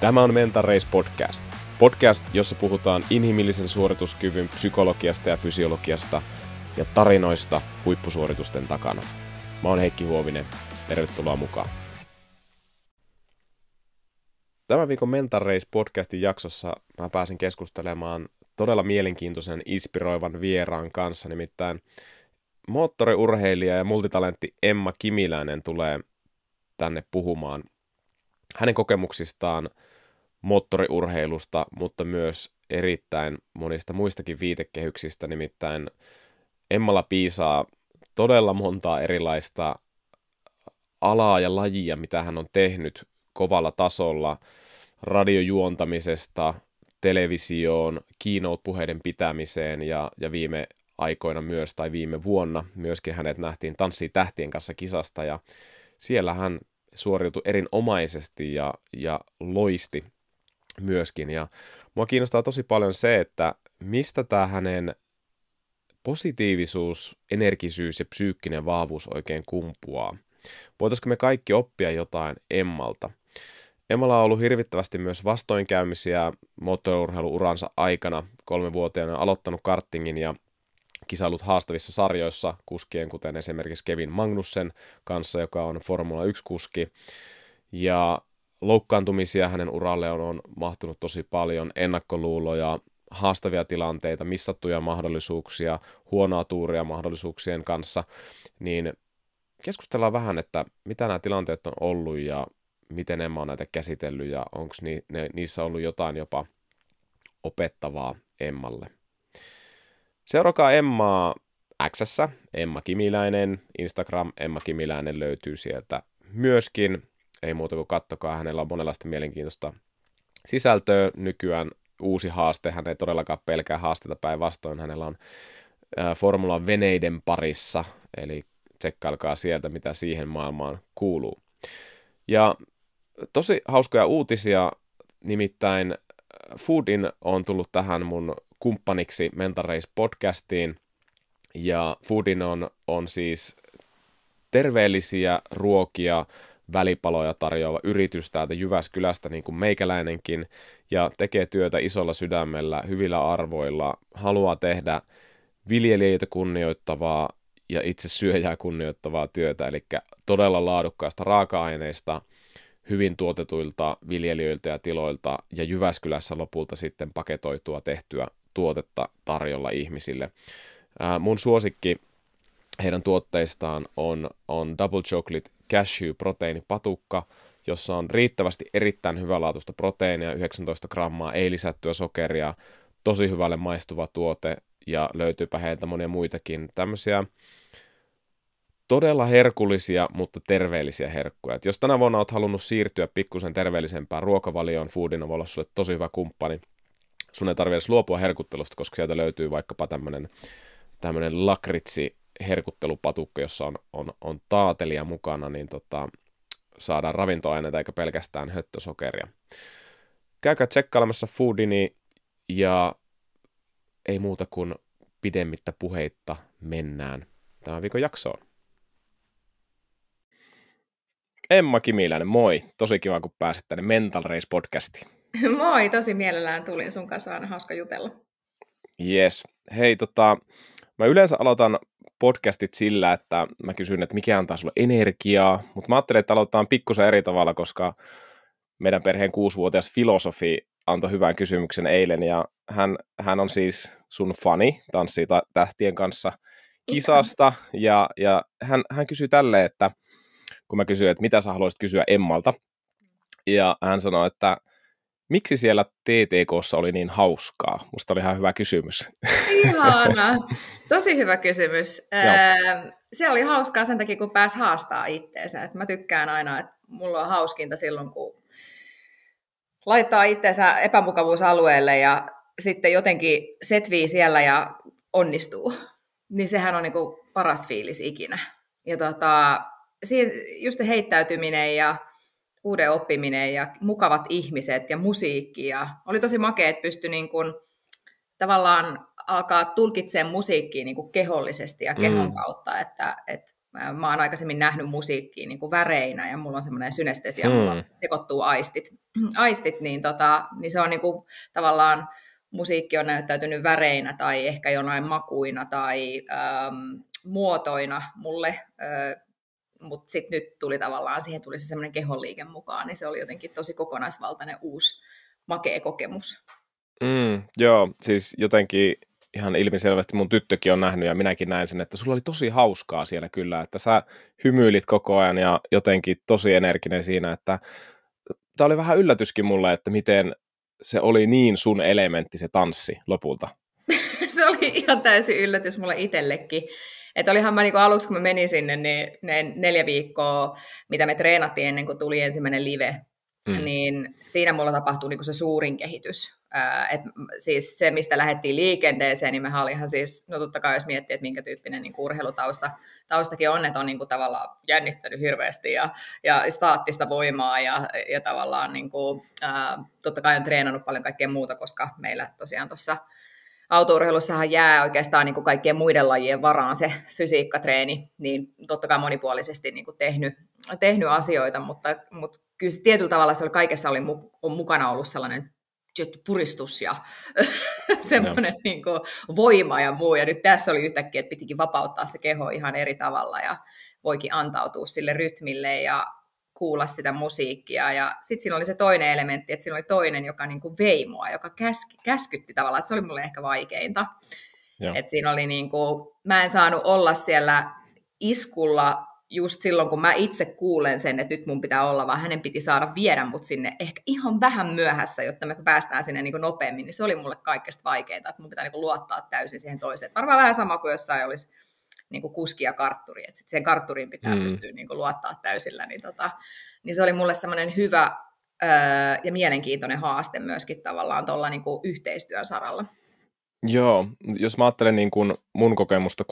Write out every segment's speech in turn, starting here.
Tämä on Mental Race Podcast. Podcast, jossa puhutaan inhimillisen suorituskyvyn psykologiasta ja fysiologiasta ja tarinoista huippusuoritusten takana. Mä oon Heikki Huovinen. Tervetuloa mukaan. Tämän viikon Mental Race Podcastin jaksossa mä pääsin keskustelemaan todella mielenkiintoisen, inspiroivan vieraan kanssa, nimittäin moottoriurheilija ja multitalentti Emma Kimiläinen tulee tänne puhumaan hänen kokemuksistaan moottoriurheilusta, mutta myös erittäin monista muistakin viitekehyksistä, nimittäin Emmalla piisaa todella montaa erilaista alaa ja lajia, mitä hän on tehnyt kovalla tasolla, radiojuontamisesta, televisioon, keynote-puheiden pitämiseen ja viime aikoina myös, tai viime vuonna myöskin hänet nähtiin Tanssii tähtien kanssa -kisasta, ja siellä hän suoriutui erinomaisesti ja loisti myöskin. Ja mua kiinnostaa tosi paljon se, että mistä tämä hänen positiivisuus, energisyys ja psyykkinen vahvuus oikein kumpuaa. Voitaisiko me kaikki oppia jotain Emmalta? Emmalla on ollut hirvittävästi myös vastoinkäymisiä moottoriurheilu-uransa aikana. 3-vuotiaana aloittanut kartingin ja kisailut haastavissa sarjoissa kuskien, kuten esimerkiksi Kevin Magnussen kanssa, joka on Formula 1-kuski. Ja loukkaantumisia hänen uralle on mahtunut tosi paljon, ennakkoluuloja, haastavia tilanteita, missattuja mahdollisuuksia, huonoa tuuria mahdollisuuksien kanssa. Niin keskustellaan vähän, että mitä nämä tilanteet on ollut ja miten Emma on näitä käsitellyt ja onko niissä ollut jotain jopa opettavaa Emmalle. Seurakaa Emmaa X:ssä, Emma Kimiläinen, Instagram, Emma Kimiläinen löytyy sieltä myöskin. Ei muuta kuin kattokaa, hänellä on monenlaista mielenkiintoista sisältöä nykyään. Uusi haaste, hän ei todellakaan pelkää haasteita, päinvastoin hänellä on formulan veneiden parissa, eli tsekkailkaa sieltä, mitä siihen maailmaan kuuluu. Ja tosi hauskoja uutisia, nimittäin Foodin on tullut tähän mun kumppaniksi Mental Race podcastiin, ja Foodin on siis terveellisiä ruokia, välipaloja tarjoava yritys täältä Jyväskylästä, niin kuin meikäläinenkin, ja tekee työtä isolla sydämellä, hyvillä arvoilla, haluaa tehdä viljelijöitä kunnioittavaa ja itse syöjää kunnioittavaa työtä, eli todella laadukkaista raaka-aineista, hyvin tuotetuilta viljelijöiltä ja tiloilta, ja Jyväskylässä lopulta sitten paketoitua tehtyä tuotetta tarjolla ihmisille. Mun suosikki heidän tuotteistaan on Double Chocolate Cashew proteiinipatukka, jossa on riittävästi erittäin hyvälaatuista proteiinia, 19 grammaa, ei lisättyä sokeria, tosi hyvälle maistuva tuote, ja löytyypä heiltä monia muitakin tämmöisiä todella herkullisia, mutta terveellisiä herkkuja. Et jos tänä vuonna olet halunnut siirtyä pikkusen terveellisempään ruokavalioon, Foodin on olla sulle tosi hyvä kumppani. Sun ei tarvitse edes luopua herkuttelusta, koska sieltä löytyy vaikkapa tämmöinen lakritsi herkuttelupatukka, jossa on taatelia mukana, niin saadaan ravintoaineita eikä pelkästään höttösokeria. Käykää tsekkailemassa Foodini, ja ei muuta kuin pidemmittä puheitta mennään tämän viikon jaksoon. Emma Kimiläinen, moi! Tosi kiva, kun pääsit tänne Mental Race podcastiin. Moi, tosi mielellään tulin sun kanssa, aina hauska jutella. Yes. Hei, mä yleensä aloitan podcastit sillä, että mä kysyn, että mikä antaa sulle energiaa, mutta mä ajattelin, että aloitetaan pikkusen eri tavalla, koska meidän perheen 6-vuotias filosofi antoi hyvän kysymyksen eilen, ja hän on siis sun fani, Tanssii tähtien kanssa -kisasta, ja hän kysyi tälleen, että kun mä kysyin, että mitä sä haluaisit kysyä Emmalta, ja hän sanoi, että miksi siellä TTK:ssa oli niin hauskaa? Musta oli ihan hyvä kysymys. Ihana, tosi hyvä kysymys. Se oli hauskaa sen takia, kun pääsi haastaa itteensä. Et mä tykkään aina, että mulla on hauskinta silloin, kun laittaa itteensä epämukavuusalueelle ja sitten jotenkin setvii siellä ja onnistuu. Niin sehän on niinku paras fiilis ikinä. Ja just heittäytyminen ja uuden oppiminen ja mukavat ihmiset ja musiikki. Ja oli tosi makea, että pystyi niin kuin tavallaan alkaa tulkitsemaan musiikkia niin kuin kehollisesti ja kehon kautta, että Mä oon aikaisemmin nähnyt musiikkia niin kuin väreinä, ja mulla on semmoinen synestesia, mulla sekoittuu aistit niin se on niin kuin, tavallaan musiikki on näyttäytynyt väreinä tai ehkä jonain makuina tai muotoina mulle, mutta sitten nyt tuli tavallaan, siihen tuli se semmoinen kehonliike mukaan, niin se oli jotenkin tosi kokonaisvaltainen uusi makea kokemus. Joo, siis jotenkin ihan ilmiselvästi mun tyttökin on nähnyt ja minäkin näin sen, että sulla oli tosi hauskaa siellä kyllä, että sä hymyilit koko ajan ja jotenkin tosi energinen siinä, että tää oli vähän yllätyskin mulle, että miten se oli niin sun elementti se tanssi lopulta. Se oli ihan täysin yllätys mulle itsellekin. Että olihan mä niinku aluksi, kun mä menin sinne, niin ne 4 viikkoa, mitä me treenattiin ennen kuin tuli ensimmäinen live, niin siinä mulla tapahtui niinku se suurin kehitys. Siis se, mistä lähdettiin liikenteeseen, niin mehän oli ihan siis, no totta kai jos miettii, että minkä tyyppinen niinku urheilutaustakin on, että on niinku tavallaan jännittänyt hirveästi ja staattista voimaa ja tavallaan niinku, totta kai on treenannut paljon kaikkea muuta, koska meillä tosiaan tuossa autourheilussahan jää oikeastaan niin kuin kaikkien muiden lajien varaan se fysiikkatreeni, niin totta kai monipuolisesti niin kuin tehnyt asioita, mutta kyllä se tietyllä tavalla se oli, kaikessa on mukana ollut sellainen puristus ja semmoinen niin kuin voima ja muu, ja nyt tässä oli yhtäkkiä, että pitikin vapauttaa se keho ihan eri tavalla, ja voikin antautua sille rytmille, ja kuulla sitä musiikkia, ja sitten siinä oli se toinen elementti, että siinä oli toinen, joka niinku vei mua, joka käskytti tavallaan, että se oli mulle ehkä vaikeinta. Että siinä oli niinku, mä en saanut olla siellä iskulla just silloin, kun mä itse kuulen sen, että nyt mun pitää olla, vaan hänen piti saada viedä mut sinne ehkä ihan vähän myöhässä, jotta me päästään sinne niinku nopeammin, niin se oli mulle kaikesta vaikeinta, että mun pitää niinku luottaa täysin siihen toiseen. Varmaan vähän sama kuin jossain olisi niin kuin kuski ja kartturi, että sitten siihen kartturiin pitää pystyä niin kuin luottaa täysillä, niin se oli mulle semmoinen hyvä ja mielenkiintoinen haaste myöskin tavallaan tuolla niin kuin yhteistyön saralla. Joo, jos mä ajattelen niin kuin mun kokemusta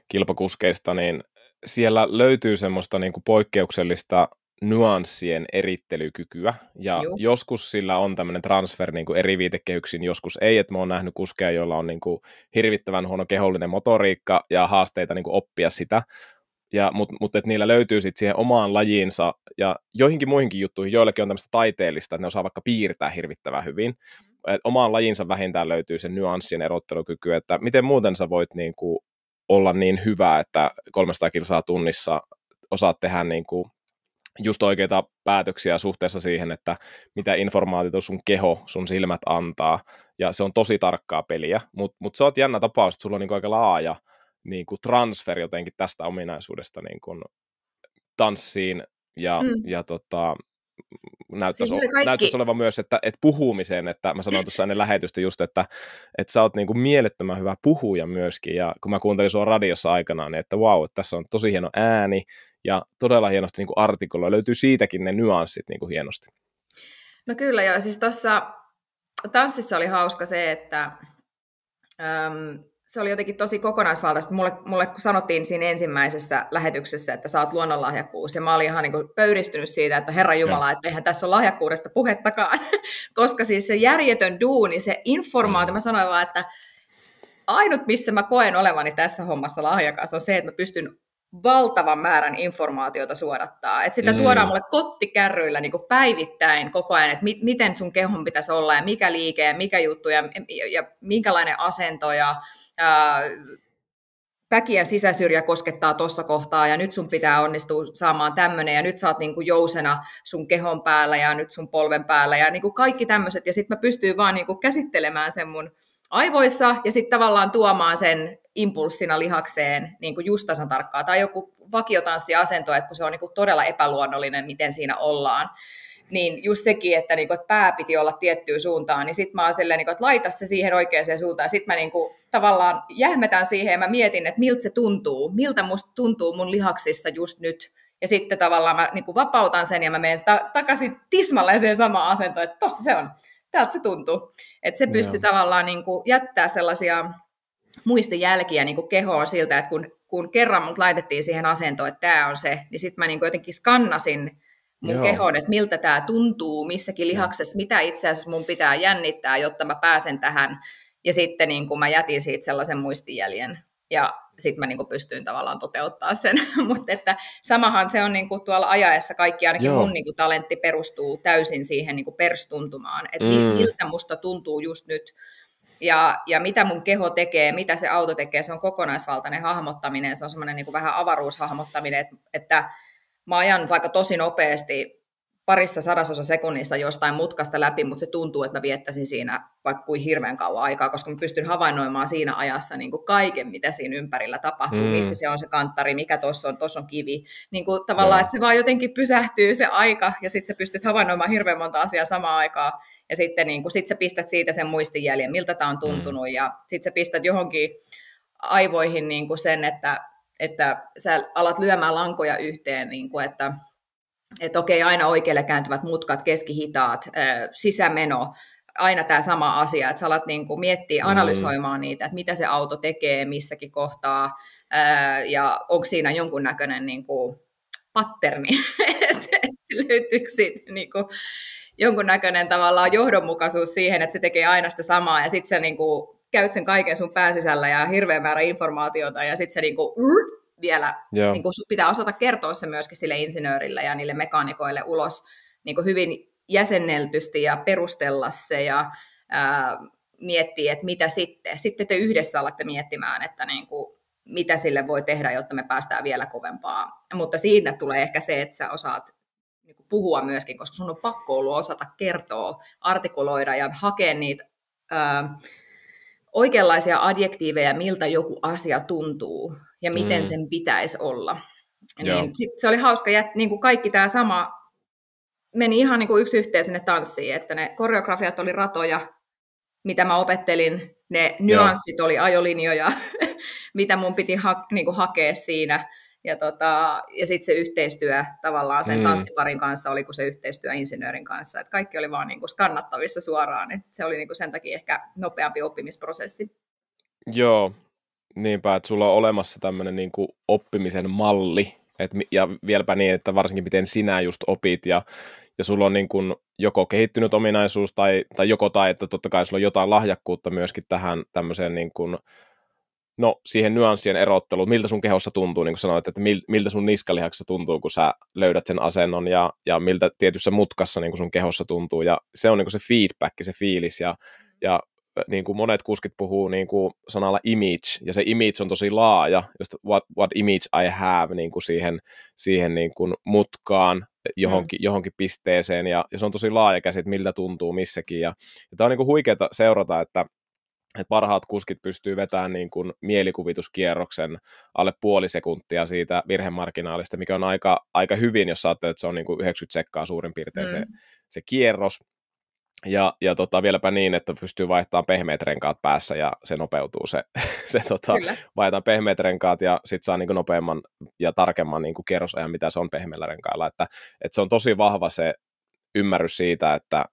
kilpakuskeista, niin siellä löytyy semmoista niin kuin poikkeuksellista nyanssien erittelykykyä, ja joskus sillä on tämmöinen transfer niin kuin eri viitekehyksiin, joskus ei, että mä oon nähnyt kuskeja, joilla on niin kuin hirvittävän huono kehollinen motoriikka ja haasteita niin kuin oppia sitä, mutta että niillä löytyy sitten siihen omaan lajiinsa ja joihinkin muihinkin juttuihin, joillekin on tämmöistä taiteellista, että ne osaa vaikka piirtää hirvittävän hyvin, että omaan lajinsa vähintään löytyy sen nyanssien erottelukyky, että miten muuten sä voit niin kuin olla niin hyvä, että 300 kilsaa tunnissa osaat tehdä niin kuin just oikeita päätöksiä suhteessa siihen, että mitä informaatiota sun keho, sun silmät antaa, ja se on tosi tarkkaa peliä, mutta se on jännä tapaus, että sulla on niin aika laaja niin kuin transfer jotenkin tästä ominaisuudesta niin kuin tanssiin, ja näyttäisi olevan myös, että puhumiseen, että mä sanoin tuossa ennen lähetystä just, että sä oot niin kuin mielettömän hyvä puhuja myöskin, ja kun mä kuuntelin sua radiossa aikanaan, niin että vau, että tässä on tosi hieno ääni, ja todella hienosti niin kuin artikuloi, löytyy siitäkin ne nyanssit niin kuin hienosti. No kyllä joo, siis tuossa tanssissa oli hauska se, että se oli jotenkin tosi kokonaisvaltaista. Mulle sanottiin siinä ensimmäisessä lähetyksessä, että sä oot luonnonlahjakkuus, ja mä olin ihan niin kuin pöyristynyt siitä, että Herra Jumala, että eihän tässä ole lahjakkuudesta puhettakaan, koska siis se järjetön duuni, se informaatio, mä sanoin vaan, että ainut missä mä koen olevani tässä hommassa lahjakas on se, että mä pystyn valtavan määrän informaatiota suodattaa. Että sitä tuodaan mulle kottikärryillä niin kuin päivittäin koko ajan, että miten sun kehon pitäisi olla ja mikä liike ja mikä juttu ja minkälainen asento ja päkiän sisäsyrjä koskettaa tuossa kohtaa ja nyt sun pitää onnistua saamaan tämmöinen ja nyt sä oot niin kuin jousena sun kehon päällä ja nyt sun polven päällä ja niin kuin kaikki tämmöiset. Ja sitten mä pystyn vaan niin kuin käsittelemään sen mun aivoissa ja sitten tavallaan tuomaan sen impulssina lihakseen niin kuin just tasan tarkkaa. Tai joku vakiotanssiasento, että kun se on niin kuin todella epäluonnollinen, miten siinä ollaan. Niin just sekin, että, niin kuin, että pää piti olla tiettyyn suuntaan, niin sitten mä oon silleen, niin kuin, että laita se siihen oikeaan suuntaan. Sitten mä niin kuin, tavallaan jähmetän siihen ja mä mietin, että miltä se tuntuu. Miltä musta tuntuu mun lihaksissa just nyt. Ja sitten tavallaan mä niin kuin vapautan sen ja mä menen takaisin tismalleen siihen samaan asentoon, että tossa se on. Täältä se tuntuu. Että se pystyy tavallaan niin kuin jättää sellaisia muistijälkiä niin kuin kehoon siltä, että kun kerran mut laitettiin siihen asentoon, että tämä on se, niin sitten mä niin kuin jotenkin skannasin mun kehoon, että miltä tämä tuntuu missäkin lihaksessa, mitä itse asiassa mun pitää jännittää, jotta mä pääsen tähän. Ja sitten niin kuin mä jätin siitä sellaisen muistijäljen. ja sitten mä niinku pystyin tavallaan toteuttaa sen. Mutta että samahan se on niinku tuolla ajaessa kaikki, ainakin mun niinku talentti perustuu täysin siihen niinku perstuntumaan, että miltä musta tuntuu just nyt, ja mitä mun keho tekee, mitä se auto tekee, se on kokonaisvaltainen hahmottaminen, se on semmoinen niinku vähän avaruushahmottaminen, että mä ajan vaikka tosi nopeasti, parissa sadasosa sekunnissa jostain mutkasta läpi, mutta se tuntuu, että mä viettäisin siinä vaikka kuin hirveän kauan aikaa, koska mä pystyn havainnoimaan siinä ajassa niin kuin kaiken, mitä siinä ympärillä tapahtuu, missä se on se kanttari, mikä tuossa on kivi. Niin kuin tavallaan, että se vaan jotenkin pysähtyy se aika, ja sitten sä pystyt havainnoimaan hirveän monta asiaa samaan aikaan, ja sitten niin kuin, sä pistät siitä sen muistijäljen, miltä tämä on tuntunut, ja sitten sä pistät johonkin aivoihin niin kuin sen, että sä alat lyömään lankoja yhteen, niin kuin, että okei, aina oikealle kääntyvät mutkat, keskihitaat, sisämeno, aina tämä sama asia, että sä alat niinku miettiä, analysoimaan niitä, että mitä se auto tekee missäkin kohtaa, ja onko siinä jonkunnäköinen niinku patterni, että löytyykö siitä niinku jonkunnäköinen tavallaan johdonmukaisuus siihen, että se tekee aina sitä samaa, ja sitten sä niinku käyt sen kaiken sun pääsisällä ja hirveä määrä informaatiota, ja sitten se niinku vielä niin kuin pitää osata kertoa se myöskin sille insinöörille ja niille mekaanikoille ulos niin kuin hyvin jäsenneltysti ja perustella se ja miettiä, että mitä sitten. Sitten te yhdessä alatte miettimään, että niin kuin, mitä sille voi tehdä, jotta me päästään vielä kovempaa. Mutta siitä tulee ehkä se, että sä osaat niin kuin puhua myöskin, koska sun on pakko ollut osata kertoa, artikuloida ja hakea niitä oikeanlaisia adjektiiveja, miltä joku asia tuntuu ja miten sen pitäisi olla. Niin sit se oli hauska, niin kuin kaikki tämä sama meni ihan niin kuin yksi yhteen sinne tanssiin, että ne koreografiat oli ratoja, mitä mä opettelin, ne nyanssit oli ajolinjoja, mitä mun piti niin kuin hakea siinä. Ja sitten se yhteistyö tavallaan sen tanssiparin kanssa oli kuin se yhteistyö insinöörin kanssa. Et kaikki oli vaan niinku skannattavissa suoraan. Niin se oli niinku sen takia ehkä nopeampi oppimisprosessi. Joo, niinpä, että sulla on olemassa tämmöinen niinku oppimisen malli. Ja vieläpä niin, että varsinkin miten sinä just opit. Ja sulla on niinku joko kehittynyt ominaisuus tai että totta kai sulla on jotain lahjakkuutta myöskin tähän tämmöiseen niinku, no, siihen nyanssien erotteluun, miltä sun kehossa tuntuu, niin kuin sanoit, että miltä sun niskalihaksessa tuntuu, kun sä löydät sen asennon, ja miltä tietyssä mutkassa niin kuin sun kehossa tuntuu, ja se on niin kuin se feedback, se fiilis, ja niin kuin monet kuskit puhuu niin kuin sanalla image, ja se image on tosi laaja, just what image I have niin kuin siihen niin kuin mutkaan, johonkin pisteeseen, ja se on tosi laaja käsit, miltä tuntuu missäkin, ja tämä on niin kuin huikeaa seurata, että parhaat kuskit pystyy vetämään niin kuin mielikuvituskierroksen alle puoli sekuntia siitä virhemarginaalista, mikä on aika hyvin, jos ajattelet, että se on niin kuin 90 sekkaa suurin piirtein se kierros. Ja vieläpä niin, että pystyy vaihtamaan pehmeät renkaat päässä ja se nopeutuu vaihdetaan pehmeät renkaat ja sitten saa niin kuin nopeamman ja tarkemman niin kuin kierrosajan, mitä se on pehmeillä renkailla. Että se on tosi vahva se ymmärrys siitä, että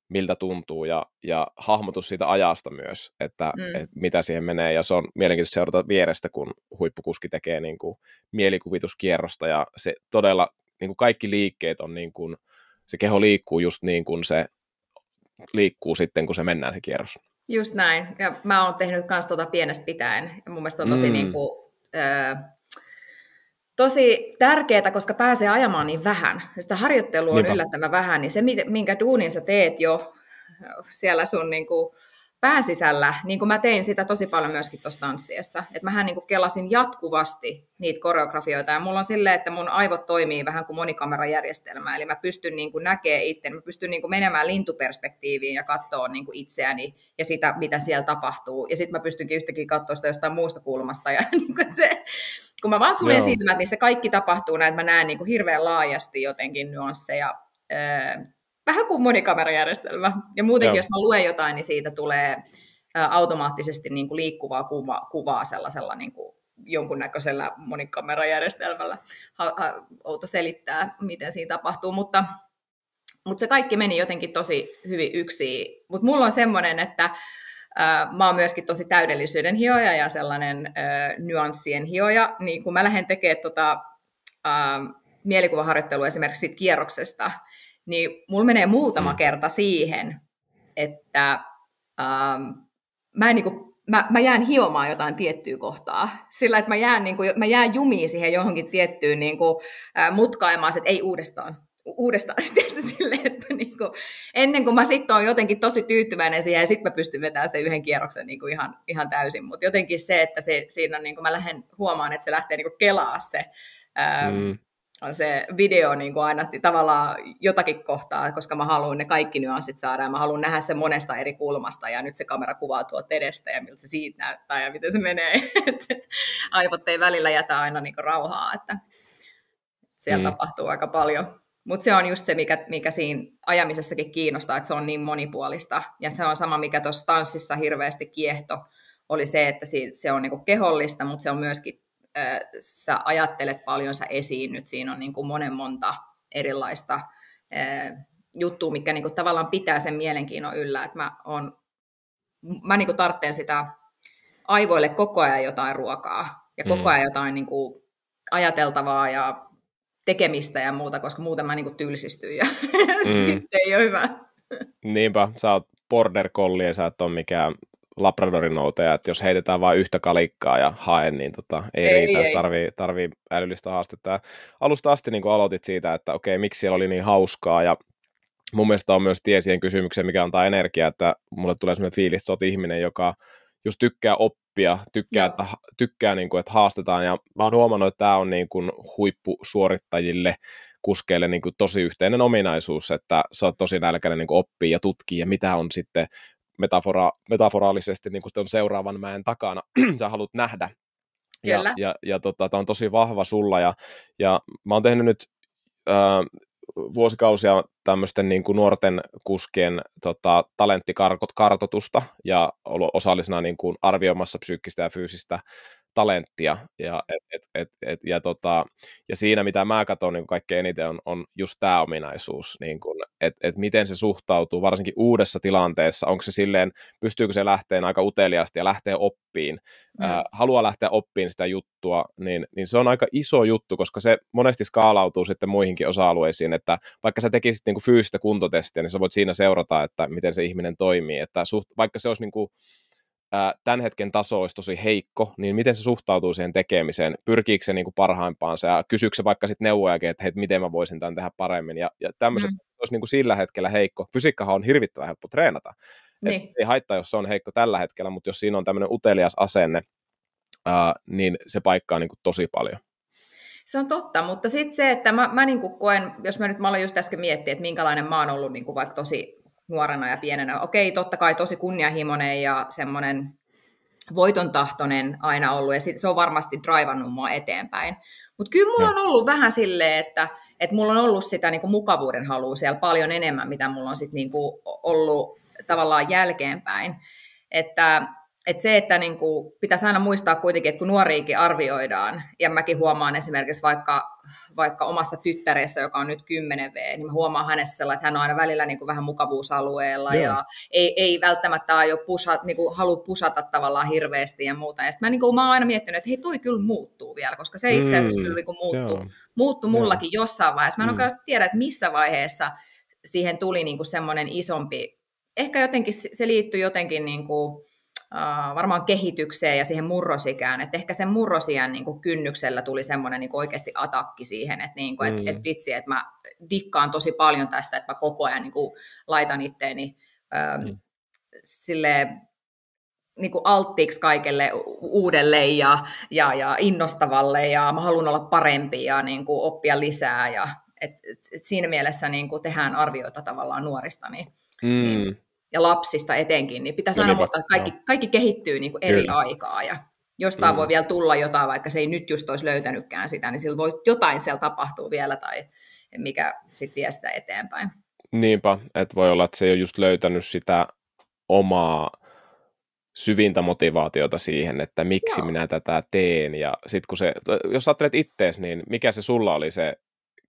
miltä tuntuu ja hahmotus siitä ajasta myös, että mitä siihen menee, ja se on mielenkiintoista seurata vierestä, kun huippukuski tekee niin kuin mielikuvituskierrosta, ja se todella, niin kuin kaikki liikkeet on niin kuin, se keho liikkuu just niin kuin se liikkuu sitten, kun se mennään se kierros. Just näin, ja mä oon tehnyt myös pienestä pitäen, ja mun mielestä se on tosi niin kuin, tosi tärkeää, koska pääsee ajamaan niin vähän. Sitä harjoittelua on yllättävän vähän, niin se, minkä duunin sä teet jo siellä sun niin kuin pääsisällä, niin kuin mä tein sitä tosi paljon myöskin tuossa tanssiessa. Että mähän niin kuin kelasin jatkuvasti niitä koreografioita, ja mulla on silleen, että mun aivot toimii vähän kuin monikamerajärjestelmä, eli mä pystyn niin kuin näkemään itse, mä pystyn niin kuin menemään lintuperspektiiviin ja katsoa niin kuin itseäni ja sitä, mitä siellä tapahtuu, ja sitten mä pystynkin yhtäkkiä katsoa sitä jostain muusta kulmasta, ja niin kuin se, kun mä vaan suljen silmät, niin se kaikki tapahtuu näin, että mä näen niin kuin hirveän laajasti jotenkin nyansseja, vähän kuin monikamerajärjestelmä. Ja muutenkin, jos mä luen jotain, niin siitä tulee automaattisesti niin kuin liikkuvaa kuvaa sellaisella niin kuin jonkunnäköisellä monikamerajärjestelmällä. Outo selittää, miten siinä tapahtuu, mutta se kaikki meni jotenkin tosi hyvin yksin. Mutta mulla on semmoinen, että mä oon myöskin tosi täydellisyyden hioja ja sellainen nyanssien hioja. Niin kun mä lähden tekemään mielikuvaharjoittelua esimerkiksi siitä kierroksesta, niin mulla menee muutama kerta siihen, että mä en niinku mä jään hiomaan jotain tiettyä kohtaa, sillä että mä jään jumiin siihen johonkin tiettyyn niin kuin, mutkaimaan, että ei uudestaan, tietysti silleen, että niin kuin, ennen kuin mä sitten oon jotenkin tosi tyytyväinen siihen, ja sitten mä pystyn vetämään sen yhden kierroksen niin kuin ihan täysin, mutta jotenkin se, että siinä niin kuin mä huomaan, että se lähtee niin kuin kelaa se video niin kuin aina tavallaan jotakin kohtaa, koska mä haluan ne kaikki nyanssit saada, ja mä haluan nähdä sen monesta eri kulmasta, ja nyt se kamera kuvaa tuolta edestä, ja miltä se siitä näyttää, ja miten se menee. Aivot ei välillä jätä aina niin kuin rauhaa, että siellä tapahtuu aika paljon. Mutta se on just se, mikä siinä ajamisessakin kiinnostaa, että se on niin monipuolista, ja se on sama, mikä tuossa tanssissa hirveästi kiehto, oli se, että se on niin kuin kehollista, mutta se on myöskin sä ajattelet paljon, sä esiinnyt, siinä on niin kuin monta erilaista juttua, mikä niin kuin tavallaan pitää sen mielenkiinnon yllä, että mä niin kuin tarvitsen sitä aivoille koko ajan jotain ruokaa ja koko ajan jotain niin kuin ajateltavaa ja tekemistä ja muuta, koska muuten mä niin kuin tylsistyn ja sitten ei ole hyvä. Niinpä, sä oot border collie ja sä et ole mikään Labradorinouteja, että jos heitetään vain yhtä kalikkaa ja haen, niin ei riitä, tarvii älyllistä haastetta. Ja alusta asti niin aloitit siitä, että okei, miksi siellä oli niin hauskaa, ja mun mielestä on myös tie siihen kysymykseen, mikä antaa energiaa, että mulle tulee sellainen fiilis, että sä oot ihminen, joka just tykkää oppia, tykkää niin kuin, että haastetaan, ja mä oon huomannut, että tämä on niin kuin huippusuorittajille, kuskeille niin kuin tosi yhteinen ominaisuus, että sä oot tosi nälkäinen niin kuin oppii ja tutkii, ja mitä on sitten metaforaalisesti niin kuin on seuraavan mäen takana, sä haluat nähdä. Kyllä. Ja tämä on tosi vahva sulla, ja mä oon tehnyt nyt vuosikausia tämmöisten niin kuin nuorten kuskien talenttikartoitusta, ja ollut osallisena niin kuin arvioimassa psyykkistä ja fyysistä talenttia, ja siinä mitä mä katson niin kaikkein eniten on just tämä ominaisuus, niin että miten se suhtautuu varsinkin uudessa tilanteessa, onko se silleen, pystyykö se lähteen aika uteliaasti ja lähtee oppiin, haluaa lähteä oppiin sitä juttua, niin se on aika iso juttu, koska se monesti skaalautuu sitten muihinkin osa-alueisiin, että vaikka sä tekisit niin kuin fyysistä kuntotestiä, niin sä voit siinä seurata, että miten se ihminen toimii, että vaikka se olisi niin kuin tämän hetken taso olisi tosi heikko, niin miten se suhtautuu siihen tekemiseen, pyrkiikö se niin kuin parhaimpaansa ja kysyykö se vaikka sitten neuvojakin, että hei, miten mä voisin tämän tehdä paremmin, ja tämmöiset olisi niin kuin sillä hetkellä heikko. Fysiikkahan on hirvittävän helppo treenata, niin. Ei haittaa, jos se on heikko tällä hetkellä, mutta jos siinä on tämmöinen utelias asenne, niin se paikkaa niin kuin tosi paljon. Se on totta, mutta sitten se, että mä niin kuin koen, jos mä olin just äsken miettiä, että minkälainen mä oon ollut niin kuin vaikka tosi nuorena ja pienenä. Okei, totta kai tosi kunnianhimoinen ja semmoinen voitontahtoinen aina ollut, ja se on varmasti draivannut mua eteenpäin. Mutta kyllä mulla on ollut vähän silleen, että mulla on ollut sitä niinku mukavuuden halua siellä paljon enemmän, mitä mulla on sit niinku ollut tavallaan jälkeenpäin. Että se, että niinku pitäisi aina muistaa kuitenkin, että kun nuoriikin arvioidaan, ja mäkin huomaan esimerkiksi vaikka omassa tyttäreessä, joka on nyt 10V, niin mä huomaan hänessä sellainen, että hän on aina välillä niinku vähän mukavuusalueella, ja ei välttämättä niinku halua pusata tavallaan hirveästi ja muuta. Ja sitten mä oon aina miettinyt, että hei, toi kyllä muuttuu vielä, koska se itse asiassa kyllä niinku muuttui mullakin jossain vaiheessa. Mä en oikeastaan tiedä, että missä vaiheessa siihen tuli niinku semmoinen isompi, ehkä jotenkin se liittyy jotenkin niinku varmaan kehitykseen ja siihen murrosikään, että ehkä sen murrosiän niin kuin kynnyksellä tuli semmoinen niin kuin oikeasti atakki siihen, että, niin kuin, että vitsi, että mä dikkaan tosi paljon tästä, että mä koko ajan niin kuin laitan itteeni silleen, niin kuin alttiiksi kaikelle uudelle ja innostavalle, ja mä haluan olla parempi ja niin kuin oppia lisää, ja et siinä mielessä niin kuin tehdään arvioita tavallaan nuorista, niin ja lapsista etenkin, niin pitäisi aina muistaa, että kaikki kehittyy niin kuin eri aikaa, ja jostain voi vielä tulla jotain, vaikka se ei nyt just olisi löytänytkään sitä, niin sillä voi jotain siellä tapahtuu vielä, tai mikä sitten vie sitä eteenpäin. Niinpä, että voi olla, että se ei ole just löytänyt sitä omaa syvintä motivaatiota siihen, että miksi minä tätä teen, ja sitten kun jos ajattelet ittees, niin mikä se sulla oli se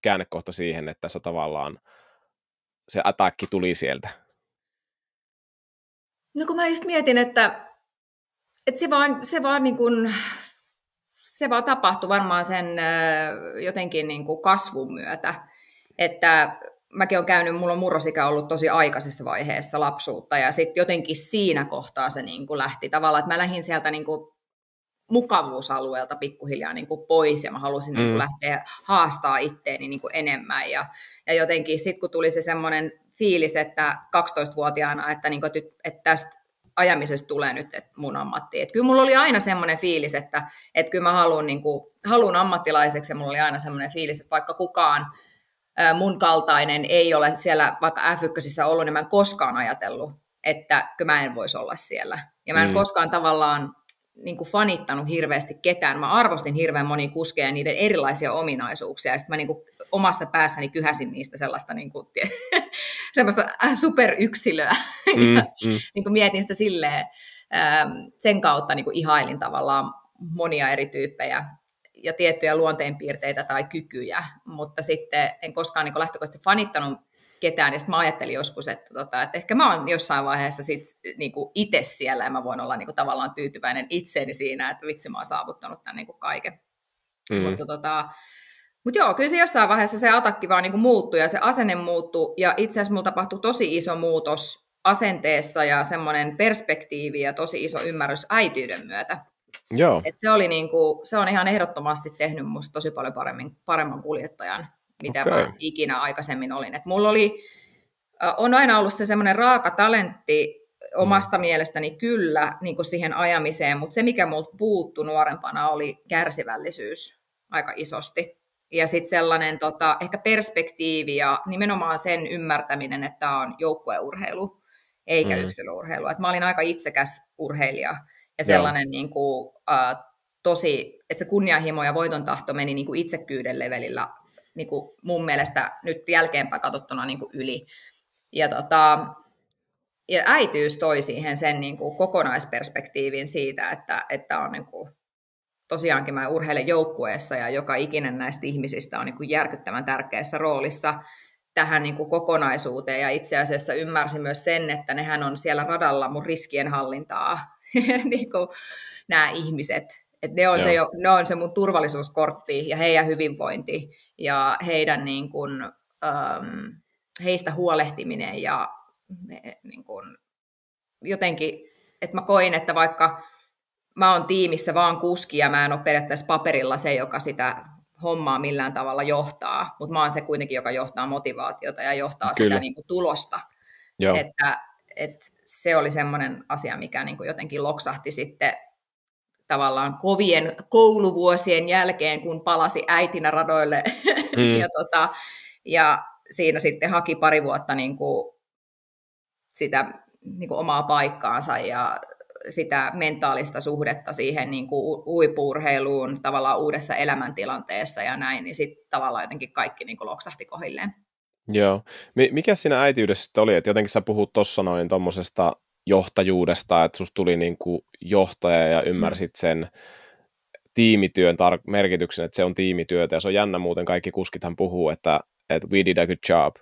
käännekohta siihen, että sä tavallaan se atakki tuli sieltä? No kun mä just mietin, että se vaan tapahtui varmaan sen jotenkin niin kuin kasvun myötä, että mäkin olen käynyt, mulla on murrosikä ollut tosi aikaisessa vaiheessa lapsuutta, ja sitten jotenkin siinä kohtaa se niin kuin lähti tavallaan, että mä lähdin sieltä niin kuin mukavuusalueelta pikkuhiljaa niin kuin pois, ja mä halusin niin kuin lähteä haastaa itteeni niin kuin enemmän, ja jotenkin sitten kun tuli se semmoinen fiilis, että 12-vuotiaana, että, niin kuin, että tästä ajamisesta tulee nyt mun ammatti. Että kyllä mulla oli aina semmoinen fiilis, että kyllä mä haluan ammattilaiseksi, ja mulla oli aina semmoinen fiilis, että vaikka kukaan mun kaltainen ei ole siellä vaikka F1 ollut, niin mä en koskaan ajatellut, että kyllä mä en voisi olla siellä. Ja mä en koskaan tavallaan niin kuin fanittanut hirveästi ketään. Mä arvostin hirveän monia kuskeja ja niiden erilaisia ominaisuuksia. Ja sitten mä niin kuin omassa päässäni kyhäsin niistä sellaista niin kuin, semmoista superyksilöä. Niin kuin mietin sitä silleen, sen kautta niin kuin ihailin tavallaan monia eri tyyppejä ja tiettyjä luonteenpiirteitä tai kykyjä, mutta sitten en koskaan niin kuin lähtökohtaisesti fanittanut ketään, ja sitten mä ajattelin joskus, että ehkä mä oon jossain vaiheessa sit, niin kuin itse siellä, ja mä voin olla niin kuin tavallaan tyytyväinen itseeni siinä, että vitsi, mä oon saavuttanut tämän niin kuin kaiken. Mutta joo, kyllä se jossain vaiheessa se atakki vaan niin kuin muuttui, ja se asenne muuttui, ja itse asiassa mulla tapahtui tosi iso muutos asenteessa, ja semmoinen perspektiivi, ja tosi iso ymmärrys äitiyden myötä. Joo. Et se on ihan ehdottomasti tehnyt musta tosi paljon paremman kuljettajan, mitä mä ikinä aikaisemmin olin. Et mulla on aina ollut se semmoinen raaka talentti omasta mielestäni kyllä niin kuin siihen ajamiseen, mutta se mikä multa puuttui nuorempana oli kärsivällisyys aika isosti. Ja sitten sellainen ehkä perspektiivi ja nimenomaan sen ymmärtäminen, että tämä on joukkueurheilu eikä yksilöurheilu. Et mä olin aika itsekäs urheilija. Ja sellainen niin kuin, tosi, että se kunnianhimo ja voiton tahto meni niin kuin itsekkyyden levelillä niin kuin mun mielestä nyt jälkeenpäin katsottuna niin kuin yli. Ja äitiys toi siihen sen niin kuin kokonaisperspektiivin siitä, että on niin kuin, tosiaankin mä urheilen joukkueessa ja joka ikinen näistä ihmisistä on niin kuin järkyttävän tärkeässä roolissa tähän niin kuin kokonaisuuteen. Ja itse asiassa ymmärsin myös sen, että nehän on siellä radalla mun riskienhallintaa. Niin kuin nämä ihmiset, että ne on se mun turvallisuuskortti ja heidän hyvinvointi ja heidän niin kuin, heistä huolehtiminen ja niin kuin, jotenkin, että mä koin, että vaikka mä oon tiimissä vaan kuski ja mä en ole periaatteessa paperilla se, joka sitä hommaa millään tavalla johtaa, mutta mä oon se kuitenkin, joka johtaa motivaatiota ja johtaa sitä niin kuin tulosta, että se oli semmoinen asia, mikä niin kuin jotenkin loksahti sitten tavallaan kovien kouluvuosien jälkeen, kun palasi äitinä radoille. ja siinä sitten haki pari vuotta niin kuin sitä niin kuin omaa paikkaansa ja sitä mentaalista suhdetta siihen niin kuin huippu-urheiluun tavallaan uudessa elämäntilanteessa ja näin, niin sitten tavallaan jotenkin kaikki niin kuin loksahti kohilleen. Joo. Mikä siinä äitiydessä sitten oli, että jotenkin sä puhut tuossa noin tuommoisesta johtajuudesta, että susta tuli niin kuin johtaja ja ymmärsit sen tiimityön merkityksen, että se on tiimityötä, ja se on jännä muuten, kaikki kuskithan puhuu, että we did a good job,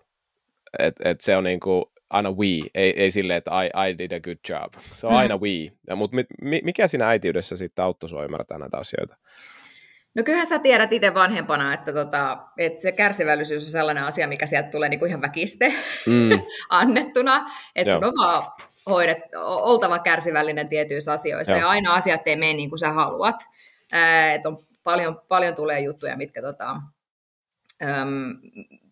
että se on niin kuin aina we, ei silleen, että I did a good job, se on aina we, mutta mikä siinä äitiydessä sitten auttoi sua ymmärtää näitä asioita? No kyllähän sä tiedät itse vanhempana, että se kärsivällisyys on sellainen asia, mikä sieltä tulee niinku ihan väkiste annettuna, että sun on vaan oltava kärsivällinen tietyissä asioissa, ja aina asiat ei mene niin kuin sä haluat. Että on paljon tulee juttuja, mitkä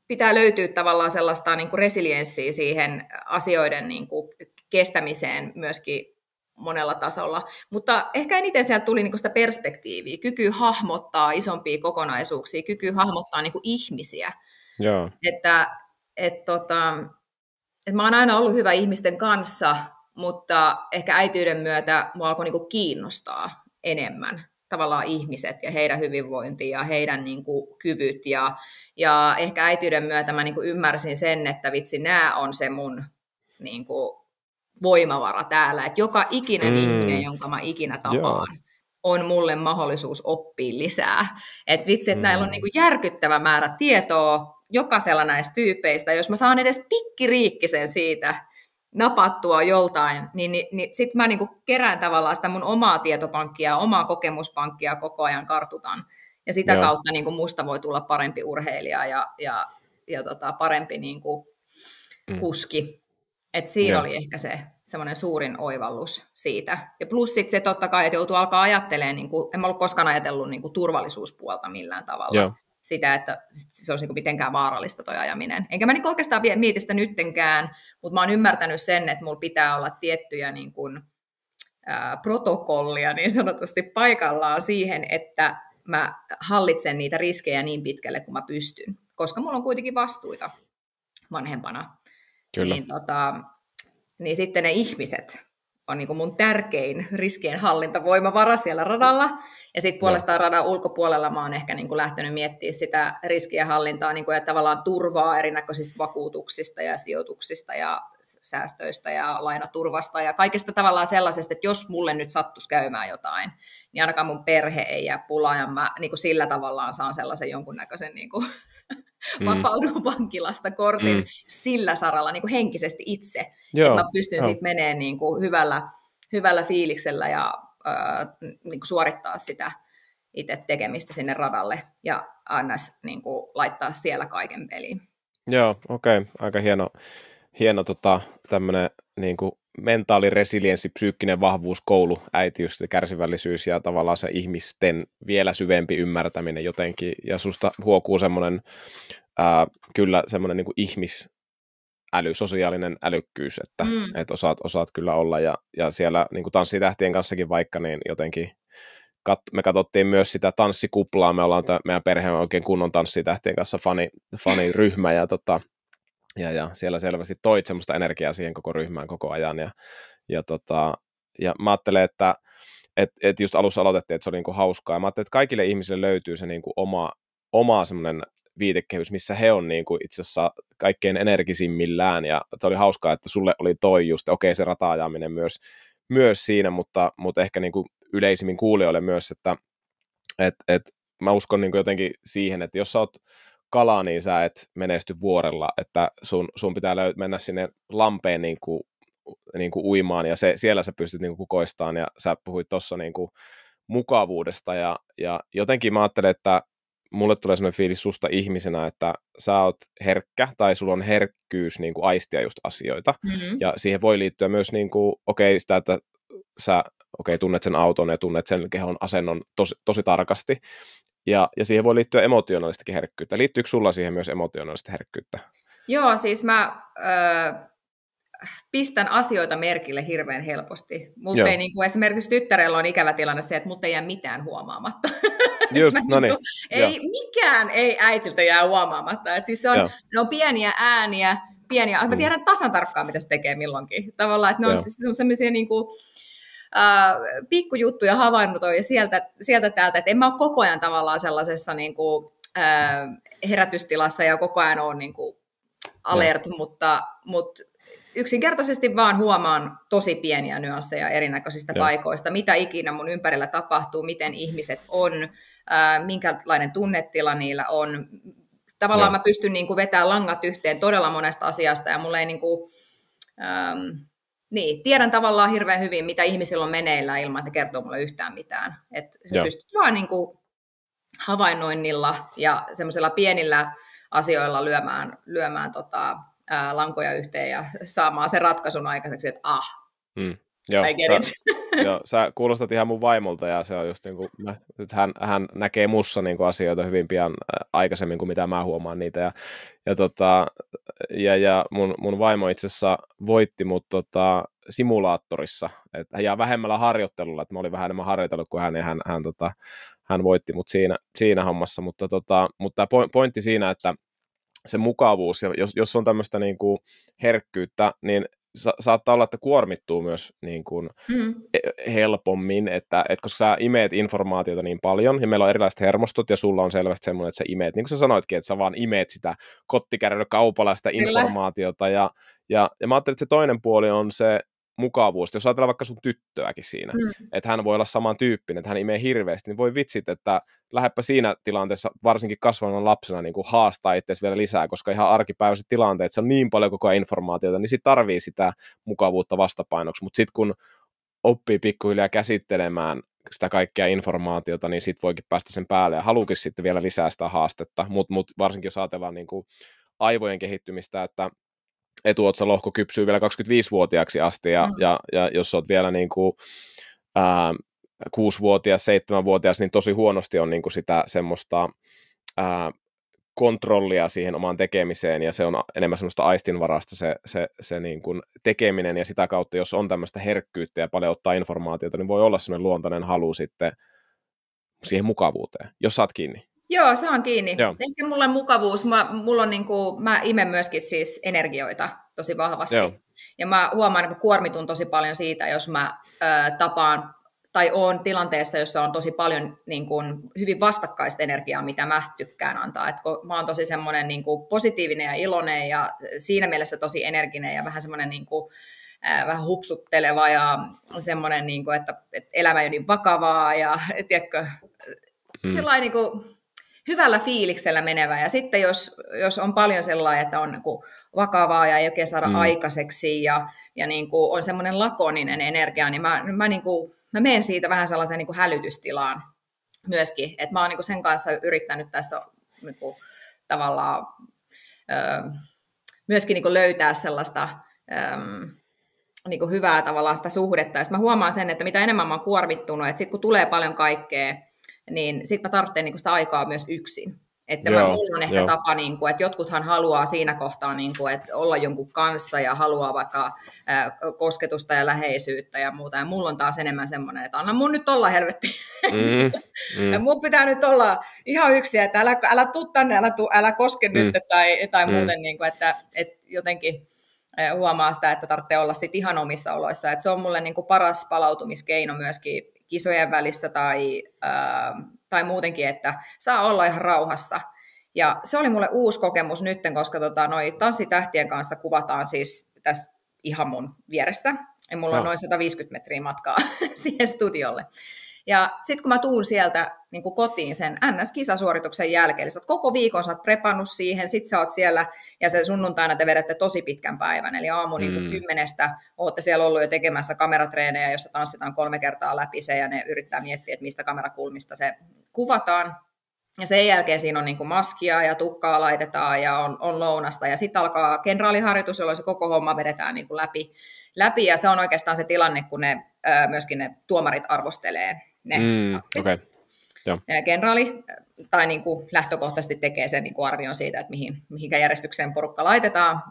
pitää löytyä tavallaan sellaista niin kuin resilienssiä siihen asioiden niin kuin kestämiseen myöskin monella tasolla. Mutta ehkä eniten sieltä tuli niin kuin sitä perspektiiviä, kyky hahmottaa isompia kokonaisuuksia, kyky hahmottaa niin kuin ihmisiä. Joo. Että mä oon aina ollut hyvä ihmisten kanssa, mutta ehkä äityyden myötä mua alkoi niin kuin kiinnostaa enemmän tavallaan ihmiset ja heidän hyvinvointi ja heidän niin kuin kyvyt. Ja ehkä äityyden myötä mä niin kuin ymmärsin sen, että vitsi, nämä on se mun niin kuin voimavara täällä. Että joka ikinen ihminen, jonka mä ikinä tapaan, on mulle mahdollisuus oppia lisää. Että vitsi, että näillä on niin kuin järkyttävä määrä tietoa jokaisella näistä tyypeistä. Jos mä saan edes pikkiriikkisen siitä napattua joltain, niin sitten mä niinku kerään tavallaan sitä mun omaa tietopankkia, omaa kokemuspankkia koko ajan kartutan. Ja sitä kautta niinku musta voi tulla parempi urheilija ja ja parempi niin kuin kuski. Et siinä oli ehkä se semmoinen suurin oivallus siitä. Ja plus sitten se totta kai, että joutuu alkaa ajattelemaan, niin kuin, en mä ollut koskaan ajatellut niin kuin turvallisuuspuolta millään tavalla. Sitä, että se olisi niin kuin mitenkään vaarallista toi ajaminen. Enkä mä niin oikeastaan mieti sitä nyttenkään, mutta mä oon ymmärtänyt sen, että mulla pitää olla tiettyjä niin kuin, protokollia niin sanotusti paikallaan siihen, että mä hallitsen niitä riskejä niin pitkälle kuin mä pystyn. Koska mulla on kuitenkin vastuita vanhempana. Kyllä. Niin sitten ne ihmiset on niin kuin mun tärkein riskien hallintavoimavara siellä radalla. Ja sitten puolestaan radan ulkopuolella mä oon ehkä niin kuin lähtenyt miettimään sitä riskien hallintaa niin kuin, ja tavallaan turvaa erinäköisistä vakuutuksista ja sijoituksista ja säästöistä ja lainaturvasta ja kaikesta tavallaan sellaisesta, että jos mulle nyt sattuisi käymään jotain, niin ainakaan mun perhe ei jää pulaan ja mä niin kuin sillä tavallaan saan sellaisen jonkunnäköisen niin kuin vapaudun vankilasta kortin sillä saralla niin kuin henkisesti itse. Että mä pystyn sitten menemään niin kuin hyvällä fiiliksellä ja niin kuin suorittaa sitä itse tekemistä sinne radalle ja annas niin kuin laittaa siellä kaiken peliin. Joo, okei. Aika hieno tämmöinen niin kuin mentaaliresilienssi, psyykkinen vahvuus, koulu, äitiys ja kärsivällisyys ja tavallaan se ihmisten vielä syvempi ymmärtäminen jotenkin. Ja susta huokuu semmoinen kyllä semmoinen niin kuin ihmisäly, sosiaalinen älykkyys, että osaat kyllä olla. Ja siellä niin kuin Tanssitähtien kanssakin vaikka, niin jotenkin me katsottiin myös sitä tanssikuplaa. Me ollaan meidän perhe on oikein kunnon Tanssitähtien kanssa faniryhmä ja siellä selvästi toit semmoista energiaa siihen koko ryhmään koko ajan. Ja mä ajattelen, että just alussa aloitettiin, että se oli niinku hauskaa. Mä ajattelen, että kaikille ihmisille löytyy se niinku oma semmoinen viitekehys, missä he on niinku itse asiassa kaikkein energisimmillään. Ja se oli hauskaa, että sulle oli toi just, okei, se rata-ajaminen myös siinä, mutta ehkä niinku yleisimmin kuulijoille myös, että mä uskon niinku jotenkin siihen, että jos sä oot kala, niin sä et menesty vuorella, että sun pitää mennä sinne lampeen niin kuin uimaan, ja siellä sä pystyt niin kuin kukoistamaan, ja sä puhuit tuossa niin kuin mukavuudesta, ja jotenkin mä ajattelen, että mulle tulee sellainen fiilis susta ihmisenä, että sä oot herkkä, tai sulla on herkkyys niin kuin aistia just asioita, ja siihen voi liittyä myös niin kuin, sitä, että sä tunnet sen auton ja tunnet sen kehon asennon tosi tarkasti, ja siihen voi liittyä emotionaalistakin herkkyyttä. Liittyykö sulla siihen myös emotionaalista herkkyyttä? Joo, siis mä pistän asioita merkille hirveän helposti. Mutta ei, niin kuin esimerkiksi tyttärellä on ikävä tilanne se, että mut ei jää mitään huomaamatta. Just, no niin. Mikään ei äitiltä jää huomaamatta. Et siis ne on pieniä ääniä, mä tiedän tasan tarkkaan, mitä se tekee milloinkin. Tavallaan, että ne on siis sellaisia niin kuin pikkujuttuja havainnut ja sieltä täältä, että en mä ole koko ajan tavallaan sellaisessa niin kuin, herätystilassa ja koko ajan ole niin kuin alert, mutta yksinkertaisesti vaan huomaan tosi pieniä nyansseja erinäköisistä paikoista, mitä ikinä mun ympärillä tapahtuu, miten ihmiset on, minkälainen tunnetila niillä on. Tavallaan mä pystyn niin kuin vetämään langat yhteen todella monesta asiasta ja mulla ei niin kuin, tiedän tavallaan hirveän hyvin, mitä ihmisillä on meneillään ilman, että kertoo mulle yhtään mitään. Että sä pystyt vaan niin kuin havainnoinnilla ja semmoisilla pienillä asioilla lyömään lankoja yhteen ja saamaan sen ratkaisun aikaiseksi, että Joo, sä kuulostat ihan mun vaimolta ja se on just niin kuin, hän näkee mussa niin kuin asioita hyvin pian aikaisemmin kuin mitä mä huomaan niitä ja mun vaimo itse asiassa voitti mut simulaattorissa ja vähemmällä harjoittelulla, että mä olin vähän enemmän harjoitellut kuin hän ja hän voitti mut siinä hommassa, mutta tämä pointti siinä, että se mukavuus, ja jos on tämmöistä niin kuin herkkyyttä, niin saattaa olla, että kuormittuu myös niin kuin helpommin, että koska sä imeet informaatiota niin paljon, ja meillä on erilaiset hermostot, ja sulla on selvästi semmoinen, että sä imeet, niin kuin sä sanoitkin, että sä vaan imeet sitä kottikärryllä kaupalla sitä informaatiota, ja mä ajattelin, että se toinen puoli on se mukavuus. Jos ajatellaan vaikka sun tyttöäkin siinä, että hän voi olla samantyyppinen, että hän imee hirveästi, niin voi vitsit, että lähdepä siinä tilanteessa, varsinkin kasvavan lapsena, niin kuin haastaa itseäsi vielä lisää, koska ihan arkipäiväiset tilanteet, se on niin paljon koko ajan informaatiota, niin sit tarvii sitä mukavuutta vastapainoksi, mutta sitten kun oppii pikkuhiljaa käsittelemään sitä kaikkea informaatiota, niin sit voikin päästä sen päälle ja haluukin sitten vielä lisää sitä haastetta, mutta varsinkin jos ajatellaan niin kuin aivojen kehittymistä, että etuotsalohko kypsyy vielä 25-vuotiaaksi asti, ja jos olet vielä niin kuin, 6-vuotias, 7-vuotias, niin tosi huonosti on niin kuin sitä semmoista kontrollia siihen omaan tekemiseen, ja se on enemmän semmoista aistinvarasta se niin kuin tekeminen, ja sitä kautta, jos on tämmöistä herkkyyttä ja paljon ottaa informaatiota, niin voi olla semmoinen luontainen halu sitten siihen mukavuuteen, jos saat kiinni. Joo, saan kiinni. Joo. Ehkä mulla mukavuus, mulla on mä imen myöskin siis energioita tosi vahvasti. Joo. Ja mä huomaan, että kuormitun tosi paljon siitä, jos mä tapaan tai oon tilanteessa, jossa on tosi paljon niin kuin, hyvin vastakkaista energiaa, mitä mä tykkään antaa. Et kun mä oon tosi semmoinen niin kuin, positiivinen ja iloinen ja siinä mielessä tosi energinen ja vähän semmoinen niin kuin, vähän hupsutteleva ja semmoinen, niin kuin, että elämä ei ole niin vakavaa ja tiedätkö, sellainen niin kuin, hyvällä fiiliksellä menevä. Ja sitten jos on paljon sellainen, että on niin kuin, vakavaa ja ei oikein saada aikaiseksi ja niin kuin, on semmoinen lakoninen energia, niin mä menen siitä vähän sellaiseen niin kuin hälytystilaan myöskin. Että mä oon niin kuin sen kanssa yrittänyt tässä niin kuin, tavallaan myöskin niin kuin löytää sellaista niin kuin hyvää tavallaan sitä suhdetta. Ja sitten mä huomaan sen, että mitä enemmän mä oon kuormittunut, että sitten kun tulee paljon kaikkea, niin sitten mä tarvitsen niin sitä aikaa myös yksin. Että mulla on ehkä tapa, niin kuin, että jotkuthan haluaa siinä kohtaa, niin kuin, että olla jonkun kanssa ja haluaa vaikka kosketusta ja läheisyyttä ja muuta. Ja mulla on taas enemmän semmoinen, että anna mun nyt olla helvetti. Mun pitää nyt olla ihan yksin, että älä tuu tänne, älä koske nyt tai muuten, niin kuin, että jotenkin huomaa sitä, että tarvitsee olla sit ihan omissa oloissa. Että se on mulle niin kuin paras palautumiskeino myöskin kisojen välissä tai muutenkin, että saa olla ihan rauhassa. Ja se oli mulle uusi kokemus nytten, koska noi tanssitähtien kanssa kuvataan siis tässä ihan mun vieressä. Ja mulla on noin 150 metriä matkaa siihen studiolle. Ja sitten kun mä tuun sieltä niin kuin kotiin sen NS-kisasuorituksen jälkeen, eli sä oot koko viikon sä oot prepannut siihen, sit sä oot siellä, ja se sunnuntaina te vedätte tosi pitkän päivän, eli aamu niin kuin 10 ootte siellä ollut jo tekemässä kameratreenejä, jossa tanssitaan 3 kertaa läpi se, ja ne yrittää miettiä, että mistä kamerakulmista se kuvataan. Ja sen jälkeen siinä on niin kuin maskia ja tukkaa laitetaan ja on lounasta, ja sitten alkaa kenraaliharjoitus, jolloin se koko homma vedetään niin kuin läpi, ja se on oikeastaan se tilanne, kun myöskin ne tuomarit arvostelee ne okay. Kenraali tai niin kuin lähtökohtaisesti tekee sen niin kuin arvion siitä, että mihinkä järjestykseen porukka laitetaan.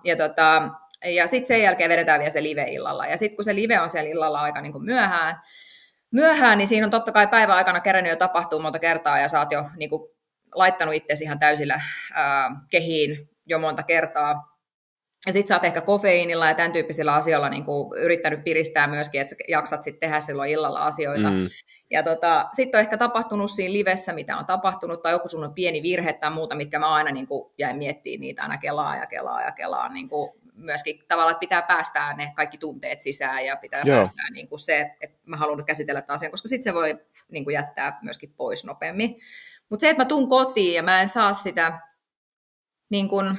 Ja sitten sen jälkeen vedetään vielä se live-illalla. Ja sitten kun se live on siellä illalla aika niin kuin myöhään, niin siinä on totta kai päivän aikana kerännyt jo tapahtuu monta kertaa, ja sä oot jo niin kuin laittanut itsesi ihan täysillä kehiin jo monta kertaa. Ja sitten sä oot ehkä kofeiinilla ja tämän tyyppisillä asioilla niin kuin yrittänyt piristää myöskin, että sä jaksat sitten tehdä silloin illalla asioita. Ja sitten on ehkä tapahtunut siinä livessä, mitä on tapahtunut, tai joku sun on pieni virhe tai muuta, mitkä mä aina niin kuin jäin miettimään niitä aina kelaa. Niin kuin myöskin tavallaan, että pitää päästää ne kaikki tunteet sisään ja pitää päästää niin kuin se, että mä haluan nyt käsitellä tämän asian, koska sitten se voi niin kuin jättää myöskin pois nopeammin. Mutta se, että mä tuun kotiin ja mä en saa sitä niin kuin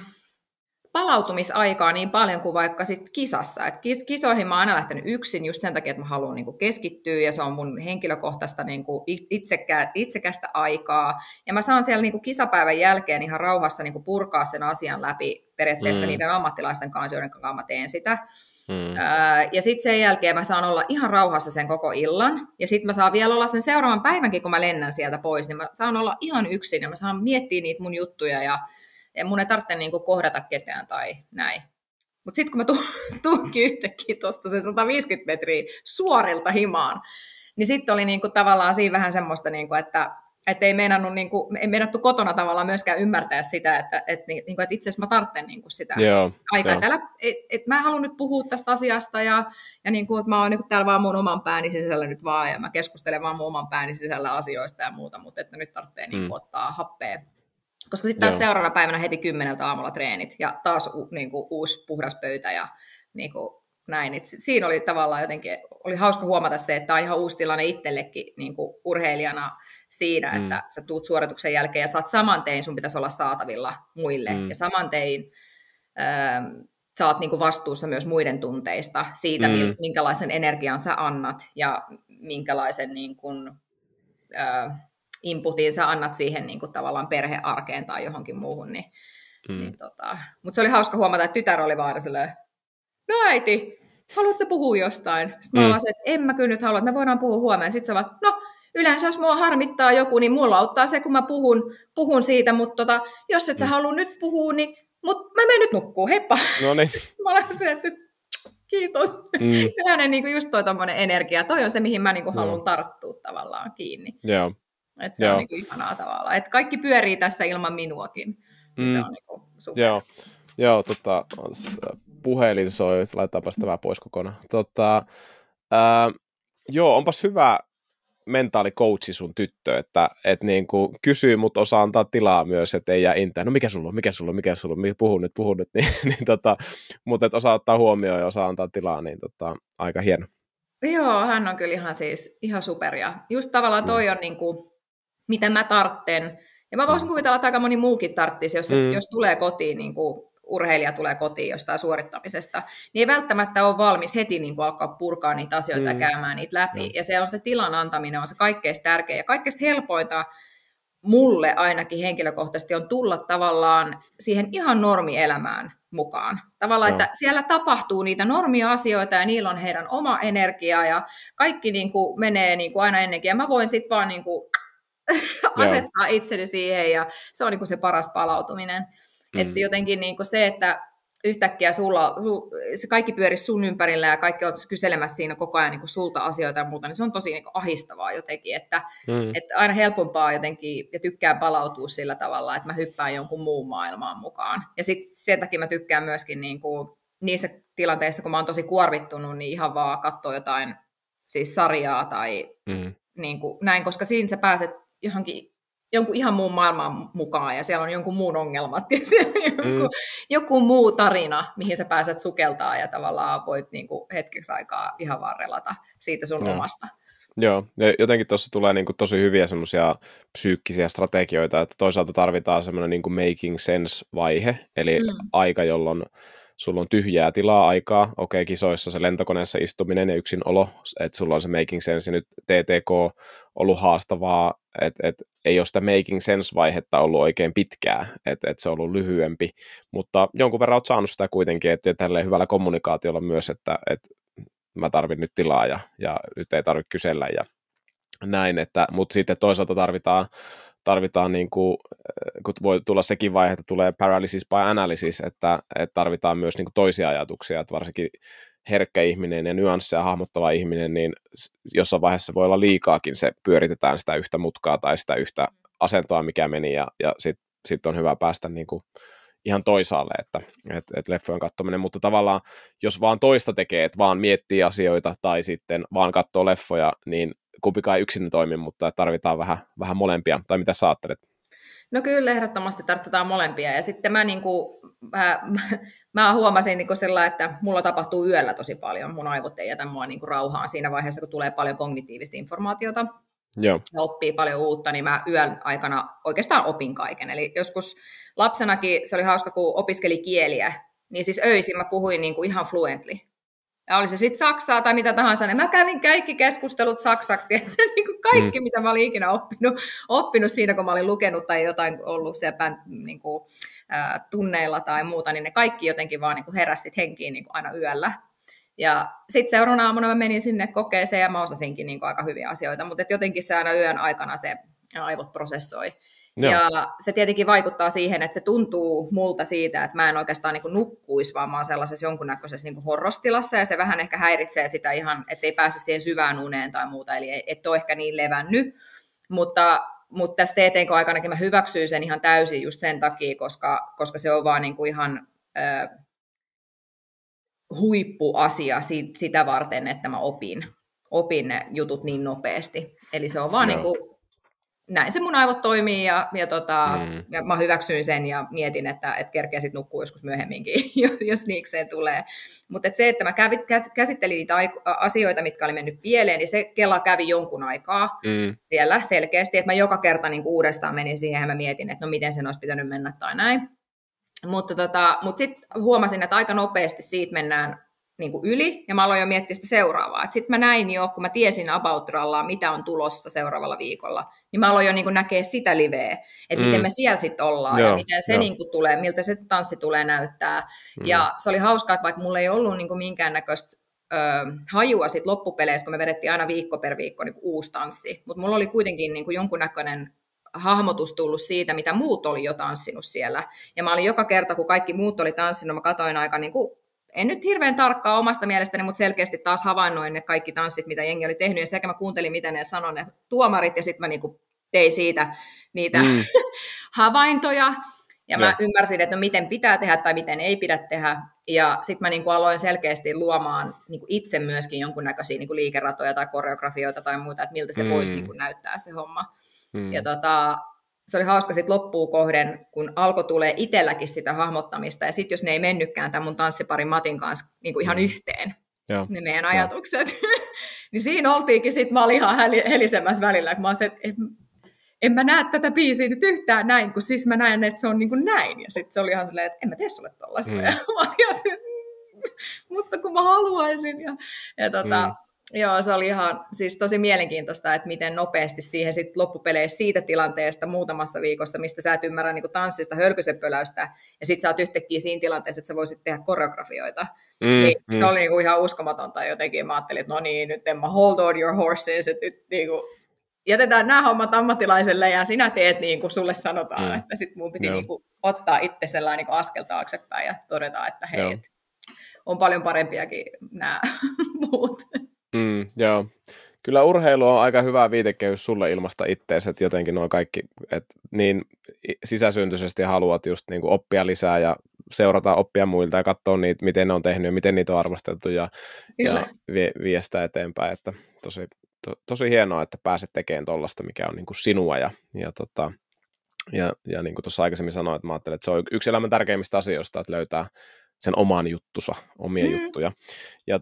palautumisaikaa niin paljon kuin vaikka sit kisassa. Et kisoihin mä oon aina lähtenyt yksin just sen takia, että mä haluan niinku keskittyä ja se on mun henkilökohtaista niinku itsekästä aikaa. Ja mä saan siellä niinku kisapäivän jälkeen ihan rauhassa niinku purkaa sen asian läpi periaatteessa niiden ammattilaisten kanssa, joiden kanssa mä teen sitä. Ja sitten sen jälkeen mä saan olla ihan rauhassa sen koko illan. Ja sitten mä saan vielä olla sen seuraavan päivänkin, kun mä lennän sieltä pois, niin mä saan olla ihan yksin ja mä saan miettiä niitä mun juttuja ja mun ei tarvitse niinku kohdata ketään tai näin. Mutta sitten kun mä tuunkin yhtäkkiä tuosta sen 150 metriä suorilta himaan, niin sitten oli niinku tavallaan siinä vähän semmoista, niinku, että ei meinattu kotona tavallaan myöskään ymmärtää sitä, että itse asiassa mä tarvitsen niinku sitä aikaa. Mä en halua nyt puhua tästä asiasta ja niinku, että mä oon niinku täällä vaan mun oman pääni sisällä nyt vaan ja mä keskustelen vaan mun oman pääni sisällä asioista ja muuta, mutta että nyt tarvitsee niinku ottaa happea. Koska sitten taas seuraavana päivänä heti 10 aamulla treenit ja taas niinku, uusi puhdas pöytä ja niinku, näin. Et siinä oli tavallaan jotenkin, oli hauska huomata se, että tämä on ihan uusi tilanne itsellekin niinku, urheilijana siinä, että sä tuut suorituksen jälkeen ja saat saman tein, sun pitäisi olla saatavilla muille. Ja saman tein sä oot niinku, vastuussa myös muiden tunteista, siitä minkälaisen energian sä annat ja minkälaisen niinku, inputin sä annat siihen niin kuin tavallaan perhearkeen tai johonkin muuhun, niin Mutta se oli hauska huomata, että tytär oli vaan silleen, no äiti, haluatko sä puhua jostain? Sitten mä olasin, että en mä kyllä nyt halua, että me voidaan puhua huomenna. Sitten se vaan, no yleensä jos mua harmittaa joku, niin mulla auttaa se, kun mä puhun siitä, mutta jos et sä halua nyt puhua, niin mä menen nyt nukkuu, heippa. No niin. Mä olen se, että kiitos. Tällainen niin just toi tommonen energia, toi on se, mihin mä niin haluan tarttua tavallaan kiinni. Joo. Että se on niin ihanaa tavallaan, että kaikki pyörii tässä ilman minuakin. Se on niin super. Joo, puhelin soi, laitetaanpas tämä pois kokonaan. Onpas hyvä mentaalikoutsi sun tyttö, että niin kuin kysyy, mutta osaa antaa tilaa myös, että ei jää intään. No mikä sulla on, puhu nyt, mutta että osaa ottaa huomioon ja osaa antaa tilaa, niin aika hieno. Joo, hän on kyllä ihan super, ja just tavallaan toi on niin kuin, mitä mä tartten, ja mä voisin kuvitella, että aika moni muukin tarttisi, jos tulee kotiin, niin kuin urheilija tulee kotiin jostain suorittamisesta, niin ei välttämättä ole valmis heti niin kuin alkaa purkaa niitä asioita ja käymään niitä läpi. Ja se on se tilan antaminen, on se kaikkein tärkein ja kaikkein helpointa mulle ainakin henkilökohtaisesti on tulla tavallaan siihen ihan normielämään mukaan. Tavallaan, että siellä tapahtuu niitä normia-asioita ja niillä on heidän oma energia ja kaikki niin kuin menee niin kuin aina ennenkin. Ja mä voin sitten vaan niin kuin asettaa itseni siihen ja se on niin kuin se paras palautuminen. Että jotenkin niin kuin se, että yhtäkkiä se kaikki pyörisi sun ympärillä ja kaikki on kyselemässä siinä koko ajan niin kuin sulta asioita ja muuta, niin se on tosi niin kuin ahistavaa jotenkin, että aina helpompaa jotenkin ja tykkään palautua sillä tavalla, että mä hyppään jonkun muun maailmaan mukaan. Ja sitten sen takia mä tykkään myöskin niin kuin niissä tilanteissa, kun mä oon tosi kuorvittunut, niin ihan vaan katsoa jotain siis sarjaa tai niin kuin näin, koska siinä sä pääset jonkun ihan muun maailman mukaan, ja siellä on jonkun muun ongelmat, ja siellä on joku muu tarina, mihin sä pääset sukeltaa, ja tavallaan voit niinku hetkeksi aikaa ihan vaan relata siitä sun omasta. Joo, ja jotenkin tuossa tulee niinku tosi hyviä semmoisia psyykkisiä strategioita, että toisaalta tarvitaan semmoinen niinku making sense-vaihe, eli aika, jolloin sulla on tyhjää tilaa aikaa, kisoissa se lentokoneessa istuminen ja yksinolo, että sulla on se making sense, ja nyt TTK ollut haastavaa, että ei ole sitä making sense-vaihetta ollut oikein pitkää, että se on ollut lyhyempi, mutta jonkun verran olet saanut sitä kuitenkin, että tälleen hyvällä kommunikaatiolla myös, että mä tarvin nyt tilaa ja nyt ei tarvitse kysellä ja näin, mutta sitten toisaalta tarvitaan niin kuin, kun voi tulla sekin vaihe, että tulee paralysis by analysis, että tarvitaan myös niin kuin toisia ajatuksia, että varsinkin herkkä ihminen ja nyansseja hahmottava ihminen, niin jossain vaiheessa voi olla liikaakin se, pyöritetään sitä yhtä mutkaa tai sitä yhtä asentoa, mikä meni, ja sit on hyvä päästä niin kuin ihan toisaalle, että leffojen katsominen, mutta tavallaan jos vaan toista tekee, että vaan miettii asioita tai sitten vaan katsoo leffoja, niin kumpikaan ei yksin toimi, mutta tarvitaan vähän molempia, tai mitä sä ajattelet? No kyllä, ehdottomasti tarvitaan molempia, ja sitten mä huomasin niin sillä, että mulla tapahtuu yöllä tosi paljon, mun aivot ei jätä mua niin rauhaan siinä vaiheessa, kun tulee paljon kognitiivista informaatiota, ja oppii paljon uutta, niin mä yön aikana oikeastaan opin kaiken, eli joskus lapsenakin se oli hauska, kun opiskeli kieliä, niin siis öisin mä puhuin niin kuin ihan fluently. Ja oli se sitten saksaa tai mitä tahansa, niin mä kävin kaikki keskustelut saksaksi, tiedätkö, niin kuin kaikki, mitä mä olin ikinä oppinut siinä, kun mä olin lukenut tai jotain ollut siellä niin kuin, tunneilla tai muuta, niin ne kaikki jotenkin vaan niin kuin heräsit henkiin niin kuin aina yöllä. Ja sitten seuraavana aamuna mä menin sinne kokeeseen ja mä osasinkin niin kuin aika hyviä asioita, mutta jotenkin se aina yön aikana se aivot prosessoi. Joo. Ja se tietenkin vaikuttaa siihen, että se tuntuu multa siitä, että mä en oikeastaan niin kuin nukkuisi, vaan mä oon sellaisessa jonkunnäköisessä niin kuin horrostilassa, ja se vähän ehkä häiritsee sitä ihan, ettei pääse siihen syvään uneen tai muuta, eli et ole ehkä niin levännyt, mutta tässä TTK-aikanakin mä hyväksyin sen ihan täysin just sen takia, koska se on vaan niin kuin ihan huippuasia sitä varten, että mä opin ne jutut niin nopeasti, eli se on vaan niin kuin näin se mun aivot toimii ja mä hyväksyin sen ja mietin, että kerkeä sit nukkuu joskus myöhemminkin, jos niikseen tulee. Mutta se, että mä käsittelin niitä asioita, mitkä oli mennyt pieleen, niin se kela kävi jonkun aikaa siellä selkeästi, että mä joka kerta niin uudestaan menin siihen ja mä mietin, että no miten sen olisi pitänyt mennä tai näin. Mutta sitten huomasin, että aika nopeasti siitä mennään niin kuin yli, ja mä aloin jo miettiä sitä seuraavaa. Sitten mä näin jo, kun mä tiesin about rallaa, mitä on tulossa seuraavalla viikolla, niin mä aloin jo niin kuin näkee sitä liveä, että miten me siellä sitten ollaan, ja miten se niin kuin tulee, miltä se tanssi tulee näyttää. Ja se oli hauskaa, että vaikka mulla ei ollut niin kuin minkäännäköistä hajua sit loppupeleissä, kun me vedettiin aina viikko per viikko niin kuin uusi tanssi, mutta mulla oli kuitenkin niin kuin jonkunnäköinen hahmotus tullut siitä, mitä muut oli jo tanssinut siellä. Ja mä olin joka kerta, kun kaikki muut oli tanssinut, mä katsoin aika, niin kuin, en nyt hirveän tarkkaa omasta mielestäni, mutta selkeästi taas havainnoin ne kaikki tanssit, mitä jengi oli tehnyt, ja sekä mä kuuntelin, mitä ne sanoi ne tuomarit, ja sitten mä niin kuin tein siitä niitä havaintoja, ja mä ymmärsin, että no miten pitää tehdä tai miten ei pidä tehdä, ja sitten mä niin kuin aloin selkeästi luomaan niin kuin itse myöskin jonkunnäköisiä niin kuin liikeratoja tai koreografioita tai muuta, että miltä se voisi niin kuin näyttää se homma. Ja se oli hauska sitten loppuun kohden, kun alkoi tulee itselläkin sitä hahmottamista, ja sitten jos ne ei mennytkään tämän mun tanssiparin Matin kanssa niin kuin ihan yhteen, ne meidän ajatukset, niin siinä oltiinkin sitten, mä olin ihan helisemässä välillä, kun mä olin se, että en mä näe tätä biisiä nyt yhtään näin, kun siis mä näen, että se on niin kuin näin, ja sitten se oli ihan silleen, että en mä tee sulle tollaista, ja mä olin ihan se, mutta kun mä haluaisin, joo, se oli ihan siis tosi mielenkiintoista, että miten nopeasti siihen sit loppupeleissä siitä tilanteesta muutamassa viikossa, mistä sä et ymmärrä niin kuin tanssista, hölkysepöläystä, ja sit sä oot yhtäkkiä siinä tilanteessa, että sä voisit tehdä koreografioita. Se oli niin kuin ihan uskomatonta jotenkin. Mä ajattelin, että no niin, nyt en mä hold on your horses, että nyt niin kuin jätetään nämä hommat ammattilaiselle, ja sinä teet niin kuin sulle sanotaan, että sit mun piti niin kuin ottaa itse sellainen niin kuin askel taaksepäin ja todeta, että hei, on paljon parempiakin nämä muut. Joo. Kyllä urheilu on aika hyvä viitekehys sulle ilmasta ittees, että jotenkin nuo kaikki, että niin sisäsyntyisesti haluat just niin kuin oppia lisää ja seurata oppia muilta ja katsoa niitä, miten ne on tehnyt ja miten niitä on arvosteltu ja vie sitä eteenpäin, että tosi hienoa, että pääset tekemään tollaista, mikä on niin kuin sinua ja niin kuin tuossa aikaisemmin sanoin, että mä ajattelen, että se on yksi elämän tärkeimmistä asioista, että löytää sen oman juttusa, omia juttuja ja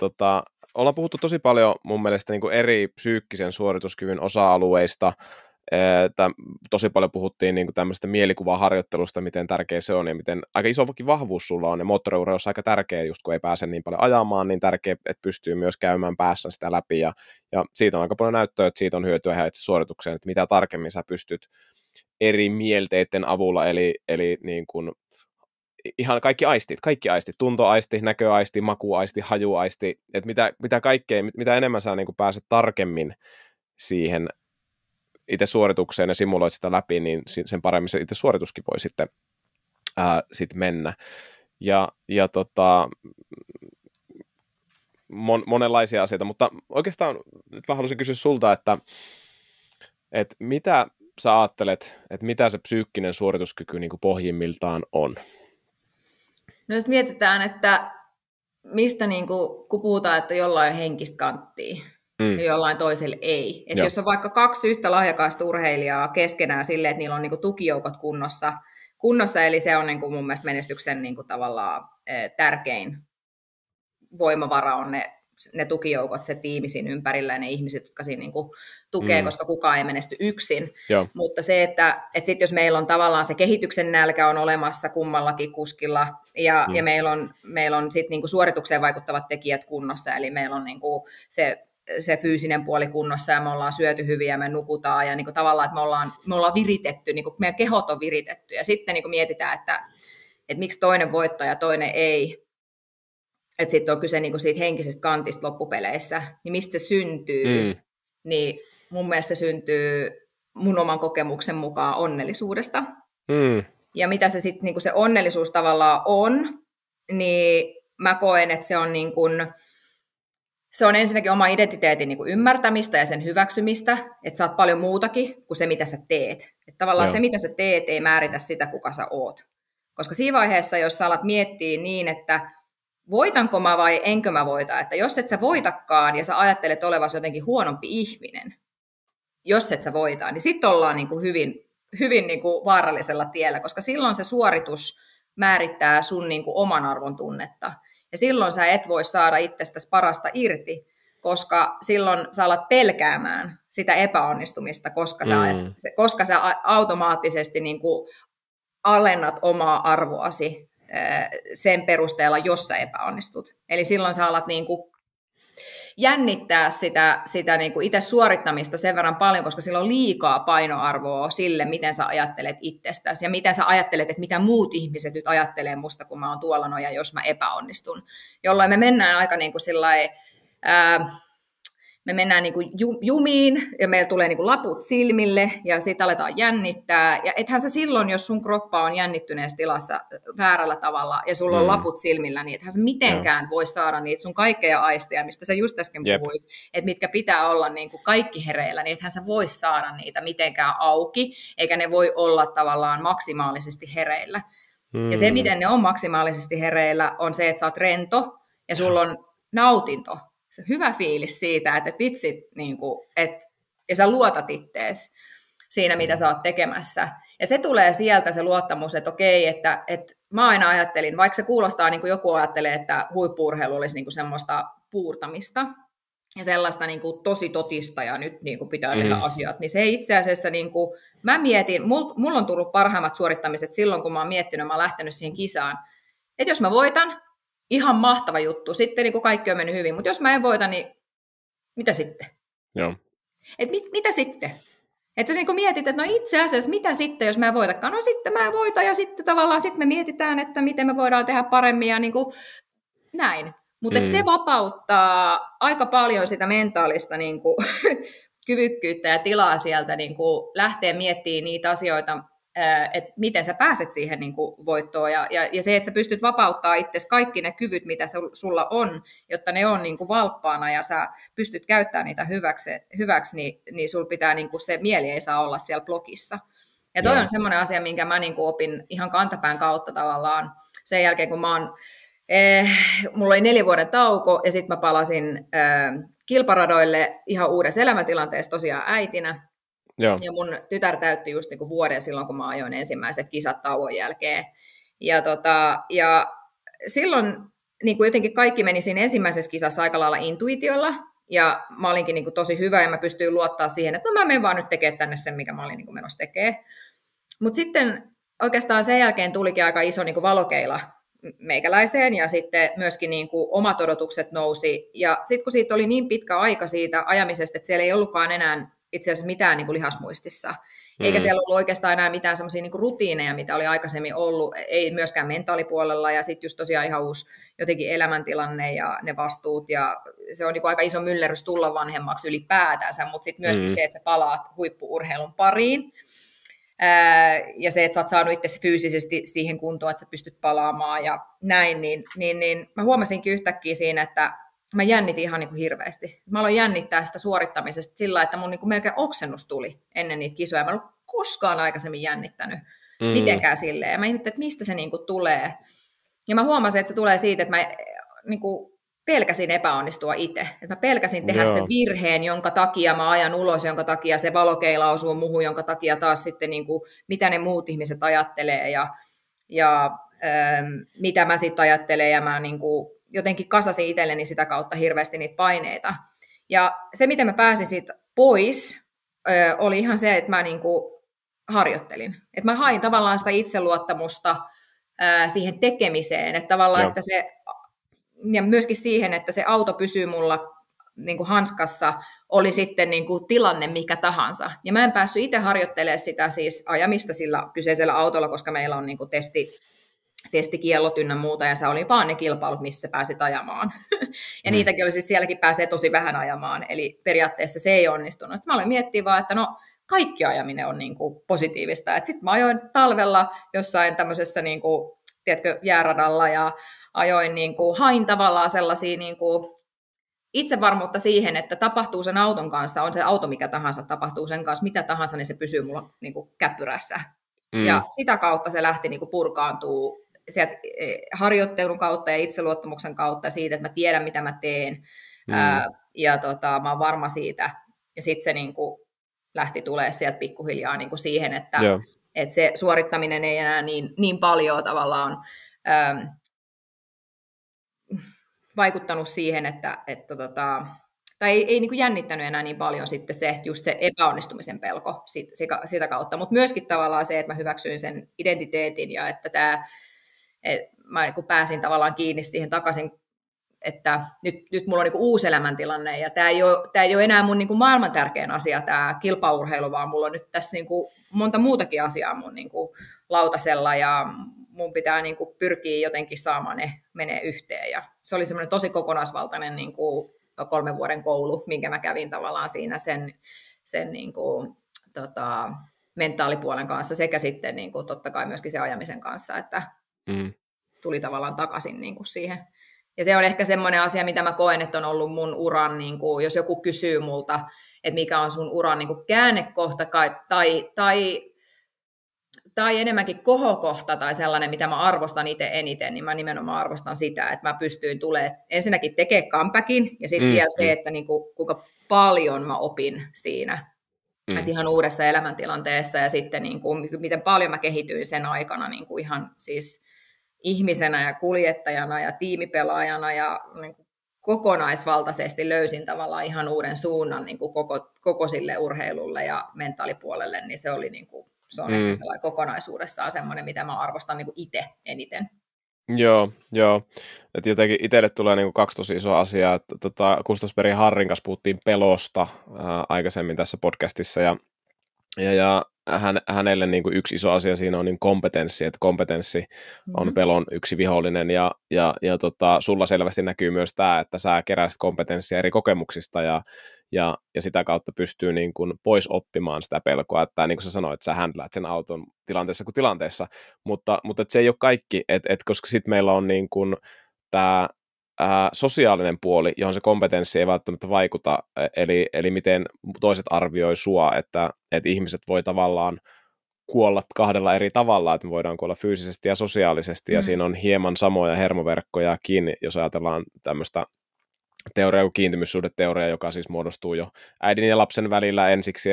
ollaan puhuttu tosi paljon mun mielestä niin kuin eri psyykkisen suorituskyvyn osa-alueista. Tosi paljon puhuttiin niin kuin tämmöistä mielikuvaharjoittelusta, miten tärkeä se on ja miten aika isokin vahvuus sulla on. Ja moottoriurheilussa aika tärkeä, just kun ei pääse niin paljon ajamaan, niin tärkeä, että pystyy myös käymään päässä sitä läpi. Ja siitä on aika paljon näyttöä, että siitä on hyötyä ihan itse suoritukseen, että mitä tarkemmin sä pystyt eri mielteiden avulla, eli niin kuin ihan kaikki aistit, tuntoaisti, näköaisti, makuaisti, hajuaisti, että mitä enemmän sä niin kuin pääset tarkemmin siihen itse suoritukseen ja simuloit sitä läpi, niin sen paremmin se itse suorituskin voi sitten mennä. Monenlaisia asioita, mutta oikeastaan nyt mä haluaisin kysyä sulta, että mitä sä ajattelet, että mitä se psyykkinen suorituskyky niin kuin pohjimmiltaan on? No jos mietitään, että mistä niin kun puhutaan, että jollain on henkistä kanttia ja jollain toisella ei. Että jos on vaikka kaksi yhtä lahjakasta urheilijaa keskenään silleen, että niillä on niin tukijoukot kunnossa, eli se on niin mun mielestä menestyksen niin tavallaan tärkein voimavara on ne tukijoukot, se tiimi siinä ympärillä ja ne ihmiset, jotka siinä niin tukee, koska kukaan ei menesty yksin. Joo. Mutta se, että sitten jos meillä on tavallaan se kehityksen nälkä on olemassa kummallakin kuskilla ja meillä on sitten niin suoritukseen vaikuttavat tekijät kunnossa, eli meillä on niin se fyysinen puoli kunnossa ja me ollaan syöty hyvin ja me nukutaan ja niin tavallaan, että me ollaan viritetty, niin meidän kehot on viritetty ja sitten niin mietitään, että miksi toinen voittaa ja toinen ei. Että sitten on kyse niinku siitä henkisestä kantista loppupeleissä, niin mistä se syntyy, niin mun mielestä se syntyy mun oman kokemuksen mukaan onnellisuudesta. Ja mitä se sitten niinku se onnellisuus tavallaan on, niin mä koen, että se on, niinku, se on ensinnäkin oma identiteetin niinku ymmärtämistä ja sen hyväksymistä, että sä oot paljon muutakin kuin se, mitä sä teet. Että tavallaan se, mitä sä teet, ei määritä sitä, kuka sä oot. Koska siinä vaiheessa, jos sä alat miettiä niin, että voitanko mä vai enkö mä voita, että jos et sä voitakaan ja sä ajattelet olevasi jotenkin huonompi ihminen, jos et sä voita, niin sitten ollaan niin kuin hyvin niin kuin vaarallisella tiellä, koska silloin se suoritus määrittää sun niin kuin oman arvon tunnetta. Ja silloin sä et voi saada itsestäsi parasta irti, koska silloin sä alat pelkäämään sitä epäonnistumista, koska sä automaattisesti niin kuin alennat omaa arvoasi sen perusteella, jos sä epäonnistut. Eli silloin sä alat niin kuin jännittää sitä niin kuin itse suorittamista sen verran paljon, koska sillä on liikaa painoarvoa sille, miten sä ajattelet itsestäsi ja miten sä ajattelet, että mitä muut ihmiset nyt ajattelee musta, kun mä oon tuolla noja, jos mä epäonnistun. Jolloin me mennään aika niin kuin sillai, me mennään niin kuin jumiin ja meillä tulee niin kuin laput silmille ja sitten aletaan jännittää. Ja ethän sä silloin, jos sun kroppa on jännittyneessä tilassa väärällä tavalla ja sulla on laput silmillä, niin ethän sä mitenkään voi saada niitä sun kaikkea aisteja, mistä sä just äsken puhuit, että mitkä pitää olla niin kuin kaikki hereillä, niin ethän sä voi saada niitä mitenkään auki, eikä ne voi olla tavallaan maksimaalisesti hereillä. Ja se, miten ne on maksimaalisesti hereillä, on se, että sä oot rento ja sulla on nautinto. Se hyvä fiilis siitä, että vitsit, niin kuin, ja sä luotat ittees siinä, mitä sä oot tekemässä. Ja se tulee sieltä se luottamus, että okei, että mä aina ajattelin, vaikka se kuulostaa niin kuin joku ajattelee, että huippu-urheilu olisi niin kuin semmoista puurtamista ja sellaista niin kuin tosi totista ja nyt niin kuin pitää tehdä asiat, niin se itse asiassa, niin kuin, mä mietin, mulla on tullut parhaimmat suorittamiset silloin, kun mä oon miettinyt, mä oon lähtenyt siihen kisaan, että jos mä voitan, ihan mahtava juttu. Sitten niin kuin kaikki on mennyt hyvin, mutta jos mä en voita, niin mitä sitten? Joo. Mitä sitten? Että sä niin kuin mietit, että no itse asiassa mitä sitten, jos mä en voitakaan? No sitten mä en voita ja sitten tavallaan sitten me mietitään, että miten me voidaan tehdä paremmin ja niin kuin näin. Mutta se vapauttaa aika paljon sitä mentaalista niin kuin kyvykkyyttä ja tilaa sieltä niin kuin lähteä miettimään niitä asioita, että miten sä pääset siihen niin kuin voittoon ja se, että sä pystyt vapauttaa itsesi kaikki ne kyvyt, mitä sulla on, jotta ne on niin kuin valppaana ja sä pystyt käyttämään niitä hyväksi niin sulla pitää niin kuin se mieli ei saa olla siellä blokissa. Ja toi on semmoinen asia, minkä mä niin kuin opin ihan kantapään kautta tavallaan sen jälkeen, kun mulla oli 4 vuoden tauko ja sitten mä palasin kilparadoille ihan uudessa elämäntilanteessa tosiaan äitinä. Joo. Ja mun tytär täytti just niinku vuoden silloin, kun mä ajoin ensimmäiset kisat tauon jälkeen. Ja silloin niinku jotenkin kaikki meni siinä ensimmäisessä kisassa aika lailla intuitiolla. Ja mä olinkin niinku tosi hyvä ja mä pystyin luottaa siihen, että no mä menen vaan nyt tekemään tänne sen, mikä mä olin niinku menossa tekemään. Mutta sitten oikeastaan sen jälkeen tulikin aika iso niinku valokeila meikäläiseen ja sitten myöskin niinku omat odotukset nousi. Ja sitten kun siitä oli niin pitkä aika siitä ajamisesta, että siellä ei ollutkaan enää itse asiassa mitään niin kuin lihasmuistissa. Eikä siellä ollut oikeastaan enää mitään semmoisia niin kuin rutiineja, mitä oli aikaisemmin ollut, ei myöskään mentaalipuolella, ja sitten just tosiaan ihan uusi jotenkin elämäntilanne ja ne vastuut, ja se on niin kuin aika iso myllerrys tulla vanhemmaksi ylipäätänsä, mutta sitten myöskin se, että sä palaat huippu-urheilun pariin, ja se, että sä oot saanut itse fyysisesti siihen kuntoon, että sä pystyt palaamaan ja näin, niin mä huomasinkin yhtäkkiä siinä, että mä jännitin ihan niin kuin hirveästi. Mä aloin jännittää sitä suorittamisesta sillä, että mun niin kuin melkein oksennus tuli ennen niitä kisoja. Mä en ollut koskaan aikaisemmin jännittänyt mitenkään silleen. Ja mä ihmettelin, että mistä se niin kuin tulee. Ja mä huomasin, että se tulee siitä, että mä niin kuin pelkäsin epäonnistua itse. Että mä pelkäsin tehdä sen virheen, jonka takia mä ajan ulos, jonka takia se valokeila osuu muuhun, jonka takia taas sitten niin kuin, mitä ne muut ihmiset ajattelee ja mitä mä sitten ajattelen. Ja mä niin kuin jotenkin kasasin itselleni sitä kautta hirveästi niitä paineita. Ja se, miten mä pääsin siitä pois, oli ihan se, että mä niinku harjoittelin. Että mä hain tavallaan sitä itseluottamusta siihen tekemiseen. Että tavallaan, että se, ja myöskin siihen, että se auto pysyy mulla niinku hanskassa, oli sitten niinku tilanne mikä tahansa. Ja mä en päässyt itse harjoittelemaan sitä siis ajamista sillä kyseisellä autolla, koska meillä on niinku testikiellot ynnä muuta, ja se oli vaan ne kilpailut, missä pääsit ajamaan. Ja niitäkin oli siis sielläkin pääsee tosi vähän ajamaan, eli periaatteessa se ei onnistunut. Sitten mä aloin miettiä vaan, että no kaikki ajaminen on niin kuin positiivista. Sitten mä ajoin talvella jossain tämmöisessä niin kuin, tiedätkö, jääradalla ja ajoin niin kuin, hain tavallaan sellaisia niin kuin itsevarmuutta siihen, että tapahtuu sen auton kanssa, on se auto mikä tahansa, tapahtuu sen kanssa mitä tahansa, niin se pysyy mulla niin kuin käppyrässä. Ja sitä kautta se lähti niin kuin purkaantuu sieltä harjoittelun kautta ja itseluottamuksen kautta siitä, että mä tiedän, mitä mä teen, ja mä oon varma siitä. Ja sitten se niin kuin lähti tulemaan sieltä pikkuhiljaa niin kuin siihen, että se suorittaminen ei enää niin paljon tavallaan vaikuttanut siihen, tai ei niin kuin jännittänyt enää niin paljon sitten just se epäonnistumisen pelko sitä kautta, mutta myöskin tavallaan se, että mä hyväksyin sen identiteetin ja että mä niin kuin pääsin tavallaan kiinni siihen takaisin, että nyt mulla on niin kuin uusi elämäntilanne, ja tämä ei ole enää mun niin kuin maailman tärkein asia, tämä kilpaurheilu, vaan mulla on nyt tässä niin kuin monta muutakin asiaa mun niin kuin lautasella, ja mun pitää niin kuin pyrkiä jotenkin saamaan ne menee yhteen. Ja se oli semmoinen tosi kokonaisvaltainen niin kuin 3 vuoden koulu, minkä mä kävin tavallaan siinä sen niin kuin, mentaalipuolen kanssa sekä sitten niin kuin, totta kai myöskin se ajamisen kanssa, että tuli tavallaan takaisin niin kuin siihen. Ja se on ehkä semmoinen asia, mitä mä koen, että on ollut mun uran, niin kuin, jos joku kysyy multa, että mikä on sun uran niin kuin käännekohta tai enemmänkin kohokohta tai sellainen, mitä mä arvostan itse eniten, niin mä nimenomaan arvostan sitä, että mä pystyin tulemaan ensinnäkin tekemään comebackin ja sitten vielä se, että niin kuin, kuinka paljon mä opin siinä. Että ihan uudessa elämäntilanteessa ja sitten niin kuin, miten paljon mä kehityin sen aikana niin kuin ihan siis ihmisenä ja kuljettajana ja tiimipelaajana ja niin kuin kokonaisvaltaisesti löysin tavallaan ihan uuden suunnan niin kuin koko sille urheilulle ja mentaalipuolelle, niin se oli niin kuin, se on ehkä sellainen kokonaisuudessaan semmoinen, mitä mä arvostan niin kuin itse eniten. Joo. Että jotenkin itselle tulee niin kuin 2 tosi isoa asiaa. Kustasperin Harrin kanssa puhuttiin pelosta aikaisemmin tässä podcastissa, ja hänelle niin kuin yksi iso asia siinä on niin kompetenssi, että kompetenssi on pelon yksi vihollinen, ja sulla selvästi näkyy myös tämä, että sä keräsit kompetenssia eri kokemuksista, ja sitä kautta pystyy niin kuin pois oppimaan sitä pelkoa, että niin kuin sä sanoit, että sä handlaat sen auton tilanteessa kuin tilanteessa, mutta se ei ole kaikki, koska sitten meillä on niin kuin tämä sosiaalinen puoli, johon se kompetenssi ei välttämättä vaikuta, eli miten toiset arvioi sua, että ihmiset voi tavallaan kuolla 2 eri tavalla, että me voidaan kuolla fyysisesti ja sosiaalisesti, ja siinä on hieman samoja hermoverkkojakin, jos ajatellaan tämmöistä teoriaa kuin kiintymyssuhdeteoria, joka siis muodostuu jo äidin ja lapsen välillä ensiksi,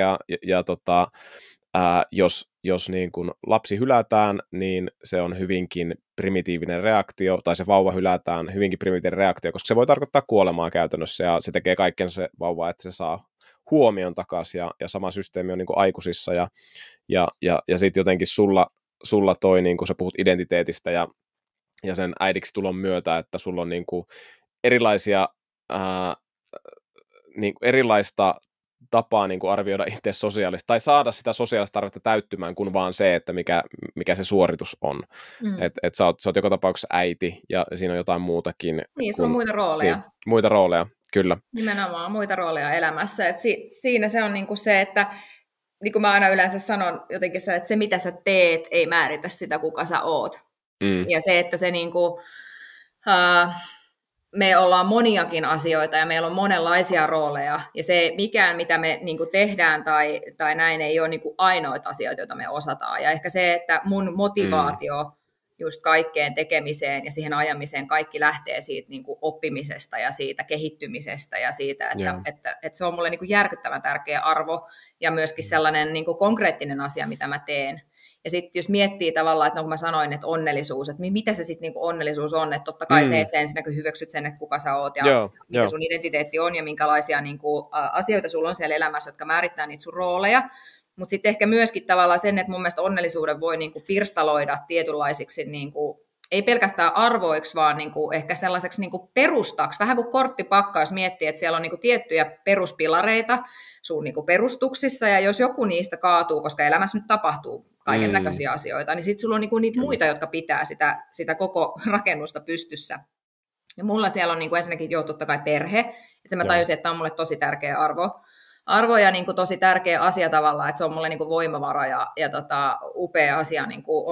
jos niin kuin lapsi hylätään, niin se on hyvinkin primitiivinen reaktio, tai se vauva hylätään, hyvinkin primitiivinen reaktio, koska se voi tarkoittaa kuolemaa käytännössä, ja se tekee kaikkensa se vauva, että se saa huomion takaisin, ja sama systeemi on niin kuin aikuisissa, ja sitten jotenkin sulla toi, niin kuin sä puhut identiteetistä, ja sen äidiksi tulon myötä, että sulla on niin kuin erilaista tapaa niin kuin arvioida itse sosiaalista, tai saada sitä sosiaalista tarvetta täyttymään, kuin vaan se, että mikä se suoritus on. Et sä oot joka tapauksessa äiti, ja siinä on jotain muutakin. Niin, se on muita rooleja. Niin, muita rooleja, kyllä. Nimenomaan muita rooleja elämässä. Et siinä se on niinku se, että niin kuin mä aina yleensä sanon jotenkin se, että se mitä sä teet ei määritä sitä, kuka sä oot. Ja se, että se niinku... me ollaan moniakin asioita ja meillä on monenlaisia rooleja, ja se mikään, mitä me niin kuin tehdään tai näin, ei ole niin kuin ainoita asioita, joita me osataan. Ja ehkä se, että mun motivaatio just kaikkeen tekemiseen ja siihen ajamiseen, kaikki lähtee siitä niin kuin oppimisesta ja siitä kehittymisestä ja siitä, että se on mulle niin kuin järkyttävän tärkeä arvo ja myöskin sellainen niin kuin konkreettinen asia, mitä mä teen. Ja sitten jos miettii tavallaan, että kun mä sanoin, että onnellisuus, että mitä se sitten niinku onnellisuus on, että totta kai se, että sä ensinnäkin hyväksyt sen, että kuka sä oot ja mitä sun identiteetti on ja minkälaisia niinku asioita sulla on siellä elämässä, jotka määrittää niitä sun rooleja. Mutta sitten ehkä myöskin tavallaan sen, että mun mielestä onnellisuuden voi niinku pirstaloida tietynlaisiksi, niinku, ei pelkästään arvoiksi, vaan niinku ehkä sellaiseksi niinku perustaksi, vähän kuin korttipakka, jos miettii, että siellä on niinku tiettyjä peruspilareita sun niinku perustuksissa, ja jos joku niistä kaatuu, koska elämässä nyt tapahtuu kaiken näköisiä asioita, niin sitten sulla on niinku niitä muita, jotka pitää sitä koko rakennusta pystyssä. Ja mulla siellä on niinku ensinnäkin totta kai perhe, että mä tajusin, että tämä on mulle tosi tärkeä arvo ja niin kuin tosi tärkeä asia tavallaan, että se on mulle niin kuin voimavara ja upea asia niin kuin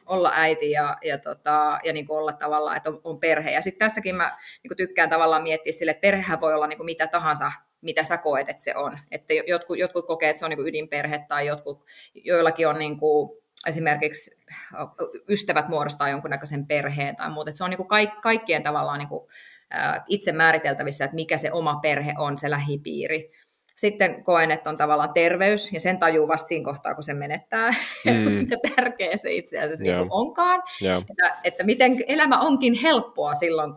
olla äiti ja niin kuin olla tavallaan, että on perhe. Ja sitten tässäkin mä niin kuin tykkään tavallaan miettiä sille, että perhehän voi olla niin kuin mitä tahansa, mitä sä koet, että se on. Että jotkut kokee, että se on niin kuin ydinperhe, tai joillakin on niin kuin esimerkiksi ystävät muodostaa jonkunnäköisen perheen tai muuta. Että se on niin kuin kaikkien tavallaan niin kuin itse määriteltävissä, että mikä se oma perhe on, se lähipiiri. Sitten koen, että on tavallaan terveys, ja sen tajuu vasta siinä kohtaa, kun se menettää, kuinka tärkeä se itse asiassa onkaan. Että miten elämä onkin helppoa silloin,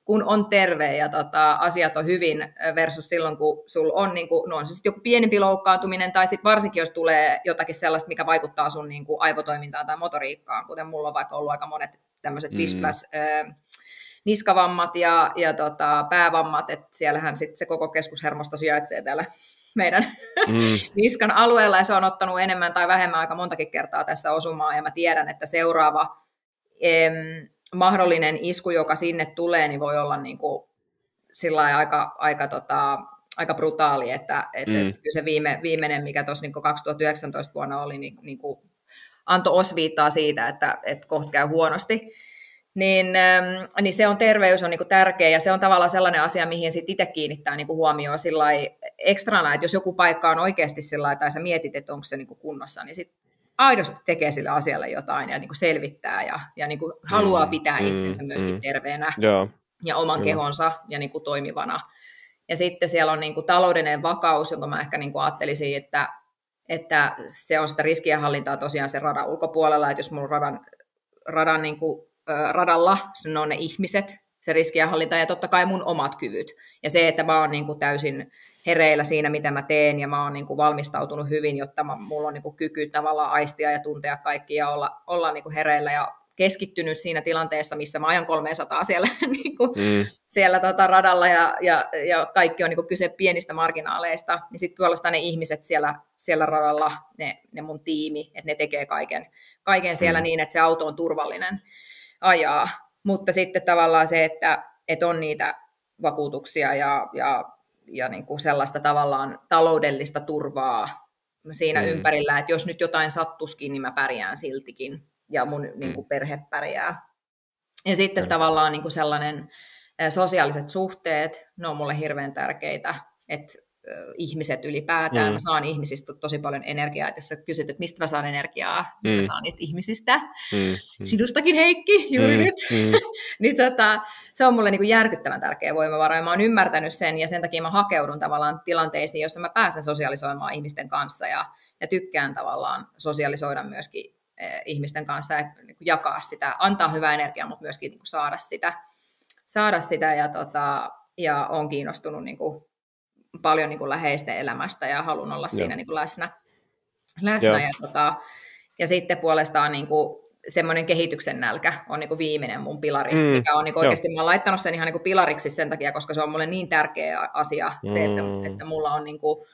kun on terve ja asiat on hyvin, versus silloin, kun sulla on, niin kuin, no on se sitten joku pienempi loukkaantuminen, tai sitten varsinkin, jos tulee jotakin sellaista, mikä vaikuttaa sun niin kuin aivotoimintaan tai motoriikkaan, kuten mulla on vaikka ollut aika monet tämmöiset whiplash, niskavammat ja päävammat, että siellähän sitten se koko keskushermosto sijaitsee täällä meidän niskan alueella, ja se on ottanut enemmän tai vähemmän aika montakin kertaa tässä osumaa, ja mä tiedän, että seuraava mahdollinen isku, joka sinne tulee, niin voi olla niin kuin sillä aika brutaali, että kyllä se viimeinen, mikä tuossa niin 2019 vuonna oli, niin kuin antoi osviittaa siitä, että kohta käy huonosti. Niin se on, terveys on niin kuin tärkeä, ja se on tavallaan sellainen asia, mihin sit itse kiinnittää niin kuin huomioon ekstrana, että jos joku paikka on oikeasti sillä tai sä mietit, että onko se niin kuin kunnossa, niin sit aidosti tekee sille asialle jotain ja niin kuin selvittää ja niin kuin haluaa pitää itsensä myöskin terveenä ja oman kehonsa ja niin kuin toimivana. Ja sitten siellä on niin kuin taloudellinen vakaus, jonka mä ehkä niin kuin ajattelisin, että se on sitä riskienhallintaa tosiaan se radan ulkopuolella, että jos mulla on radalla ne on ne ihmiset, se riskienhallinta ja totta kai mun omat kyvyt. Ja se, että mä oon niin kuin täysin hereillä siinä, mitä mä teen, ja mä oon niin kuin valmistautunut hyvin, jotta mulla on niin kuin kyky tavallaan aistia ja tuntea kaikki ja olla niin kuin hereillä ja keskittynyt siinä tilanteessa, missä mä ajan 300 siellä, niin kuin, siellä radalla ja kaikki on niin kuin kyse pienistä marginaaleista. Ja sitten puolestaan ne ihmiset siellä radalla, ne mun tiimi, että ne tekee kaiken siellä niin, että se auto on turvallinen ajaa. Mutta sitten tavallaan se, että on niitä vakuutuksia ja niin kuin sellaista tavallaan taloudellista turvaa siinä ympärillä, että jos nyt jotain sattuskin, niin mä pärjään siltikin ja mun niin kuin perhe pärjää. Ja sitten tavallaan niin kuin sellainen sosiaaliset suhteet, ne on mulle hirveän tärkeitä, että ihmiset ylipäätään, mä saan ihmisistä tosi paljon energiaa, että jos sä kysyt, että mistä mä saan energiaa, mä saan niitä ihmisistä, sinustakin Heikki, juuri nyt, niin se on mulle niin kuin järkyttävän tärkeä voimavara, ja mä oon ymmärtänyt sen, ja sen takia mä hakeudun tavallaan tilanteisiin, jossa mä pääsen sosialisoimaan ihmisten kanssa, ja tykkään tavallaan sosialisoida myöskin ihmisten kanssa, ja niin kuin jakaa sitä, antaa hyvää energiaa, mutta myöskin niin kuin saada sitä ja on kiinnostunut niin kuin paljon niin kuin läheisten elämästä ja haluan olla siinä niin kuin läsnä. Ja sitten puolestaan niin kuin semmoinen kehityksen nälkä on niin kuin viimeinen mun pilari, mikä on niin kuin oikeasti, mä oon laittanut sen ihan niin kuin pilariksi sen takia, koska se on mulle niin tärkeä asia, se, että mulla on niin kuin,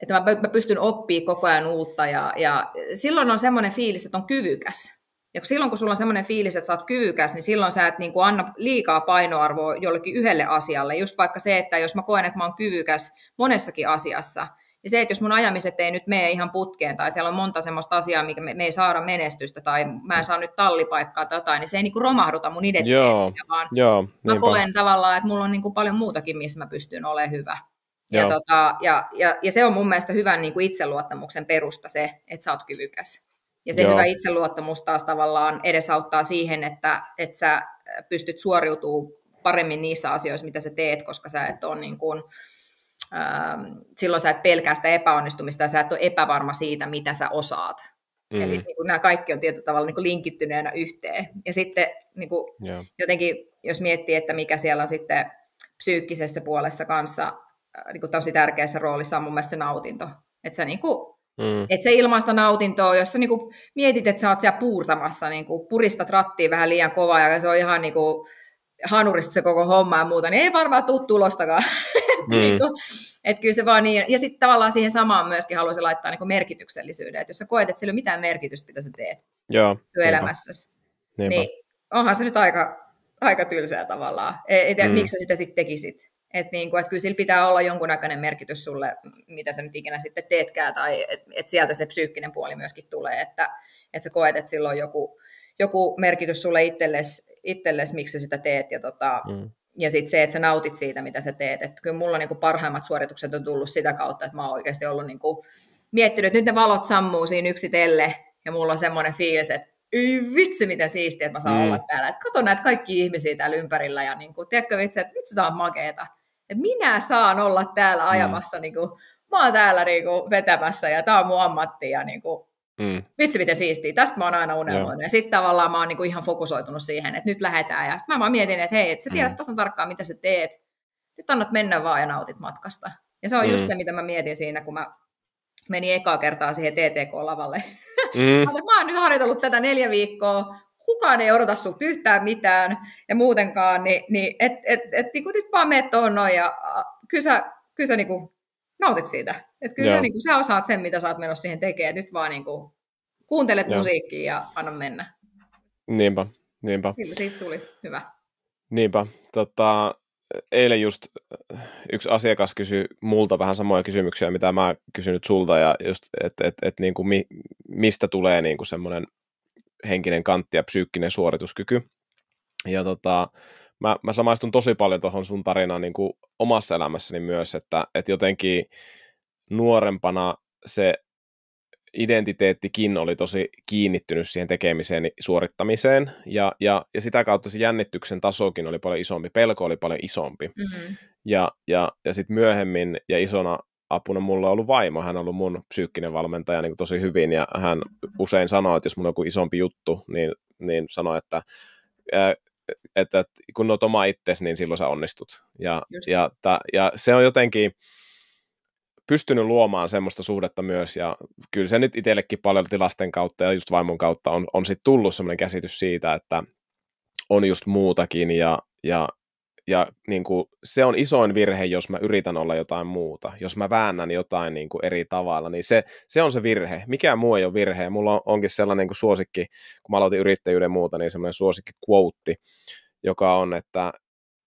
että mä pystyn oppimaan koko ajan uutta ja silloin on semmoinen fiilis, että on kyvykäs. Ja silloin, kun sulla on semmoinen fiilis, että sä oot kyvykäs, niin silloin sä et niin kuin anna liikaa painoarvoa jollekin yhdelle asialle. Just vaikka se, että jos mä koen, että mä oon kyvykäs monessakin asiassa, niin se, että jos mun ajamiset ei nyt mene ihan putkeen, tai siellä on monta semmoista asiaa, mikä me ei saada menestystä, tai mä en saa nyt tallipaikkaa tai jotain, niin se ei niin kuin romahduta mun identiteettiä, vaan mä koen tavallaan, että mulla on niin kuin paljon muutakin, missä mä pystyn olemaan hyvä. Ja se on mun mielestä hyvän niin kuin itseluottamuksen perusta se, että sä oot kyvykäs. Ja se hyvä itseluottamus taas tavallaan edesauttaa siihen, että sä pystyt suoriutumaan paremmin niissä asioissa, mitä sä teet, koska sä et ole niin kuin, silloin sä et pelkää sitä epäonnistumista ja sä et ole epävarma siitä, mitä sä osaat. Eli niin kuin nämä kaikki on tietyllä tavalla niin kuin linkittyneenä yhteen. Ja sitten niin kuin jotenkin, jos miettii, että mikä siellä on sitten psyykkisessä puolessa kanssa niin kuin tosi tärkeässä roolissa on mun mielestä se nautinto. Että sä niin kuin että se ilmaista nautintoa, jos sä niinku mietit, että sä oot siellä puurtamassa, niinku puristat rattiin vähän liian kovaa ja se on ihan niinku hanurista se koko homma ja muuta, niin ei varmaan tule tulostakaan. Että kyllä se vaan niin. Ja sitten tavallaan siihen samaan myöskin haluaisin laittaa niinku merkityksellisyyden. Että jos sä koet, että sillä ei ole mitään merkitystä, mitä sä teet sun elämässäsi, niin onhan se nyt aika tylsää tavallaan. Miksi sä sitä sitten tekisit? Että kyllä sillä pitää olla jonkunnäköinen merkitys sulle, mitä sä nyt ikinä sitten teetkään, tai että sieltä se psyykkinen puoli myöskin tulee, että sä koet, että sillä on joku merkitys sulle itsellesi, miksi sä sitä teet, ja sitten se, että sä nautit siitä, mitä sä teet. Että kyllä mulla niinku parhaimmat suoritukset on tullut sitä kautta, että mä oon oikeasti ollut niinku miettinyt, että nyt ne valot sammuu siinä yksitelle, ja mulla on semmoinen fiilis, että vitsi, miten siistiä, että mä saan olla täällä. Että kato näitä kaikki ihmisiä täällä ympärillä, ja niinku, tiedätkö vitsi, että vitsi, tää on makeeta. Että minä saan olla täällä ajamassa, niin kuin, mä oon täällä niin kuin, vetämässä ja tää on mun ammatti ja niin kuin, vitsi miten siistiä, tästä mä oon aina unelmoinut. Ja sitten tavallaan mä oon niin kuin, ihan fokusoitunut siihen, että nyt lähdetään ja sitten mä vaan mietin, että hei, et sä tiedät tasan tarkkaan mitä sä teet, nyt annat mennä vaan ja nautit matkasta. Ja se on just se, mitä mä mietin siinä, kun mä menin ekaa kertaa siihen TTK-lavalle Mä oon nyt harjoitellut tätä 4 viikkoa, kukaan ei odota sulta yhtään mitään ja muutenkaan, niin niin nyt vaan meet tuohon noin ja kyllä sä niin kuin nautit siitä. Että kyllä sä, niin kuin, sä osaat sen, mitä sä oot menossa siihen tekemään. Nyt vaan niin kuin, kuuntelet musiikkia ja anna mennä. Niinpä. Sillä siitä tuli hyvä. Niinpä. Eilen just yksi asiakas kysyi multa vähän samoja kysymyksiä, mitä mä kysynyt sulta, ja just, että niin kuin mistä tulee niin kuin semmoinen henkinen kantti ja psyykkinen suorituskyky. Ja mä samaistun tosi paljon tuohon sun tarinaan niin kuin omassa elämässäni myös, että jotenkin nuorempana se identiteettikin oli tosi kiinnittynyt siihen tekemiseen, suorittamiseen, ja sitä kautta se jännityksen tasokin oli paljon isompi, pelko oli paljon isompi. Mm-hmm. Ja sitten myöhemmin ja isona apuna mulla on ollut vaimo, hän on ollut mun psyykkinen valmentaja niin kuin tosi hyvin, ja hän usein sanoo, että jos mulla on joku isompi juttu, niin sanoo, että kun olet oma itsesi, niin silloin sä onnistut. Ja se on jotenkin pystynyt luomaan semmoista suhdetta myös, ja kyllä se nyt itsellekin paljon lasten kautta ja just vaimon kautta on sitten tullut semmoinen käsitys siitä, että on just muutakin, ja niin kuin, se on isoin virhe, jos mä yritän olla jotain muuta, jos mä väännän jotain niin kuin eri tavalla, niin se on se virhe, mikään muu ei ole virhe, ja mulla onkin sellainen niin kuin suosikki, kun mä aloitin yrittäjyyden ja muuta, niin semmoinen suosikki quote, joka on, että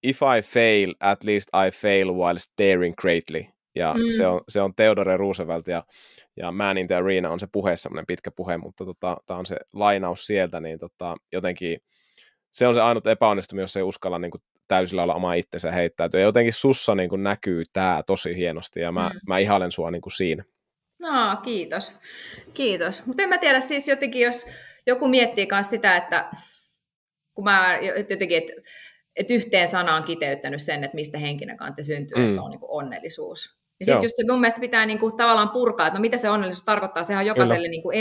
if I fail, at least I fail while staring greatly. Ja se on Theodore Roosevelt, ja Man in the Arena on se puhe, semmoinen pitkä puhe, mutta tämä on se lainaus sieltä, niin jotenkin se on se ainut epäonnistuminen, jos ei uskalla niin kuin täysillä olla oma itsensä heittäytyä. Ja jotenkin sussa niin kuin näkyy tämä tosi hienosti, ja mä ihailen sua niin kuin siinä. No, kiitos. Mutta en mä tiedä, siis jotenkin jos joku miettii myös sitä, että kun mä jotenkin, että yhteen sanaan kiteyttänyt sen, että mistä henkinen kantti syntyy, että se on niin kuin onnellisuus. Ja sitten just se mun mielestä pitää niin kuin tavallaan purkaa, että no mitä se onnellisuus tarkoittaa, sehän on jokaiselle niin kuin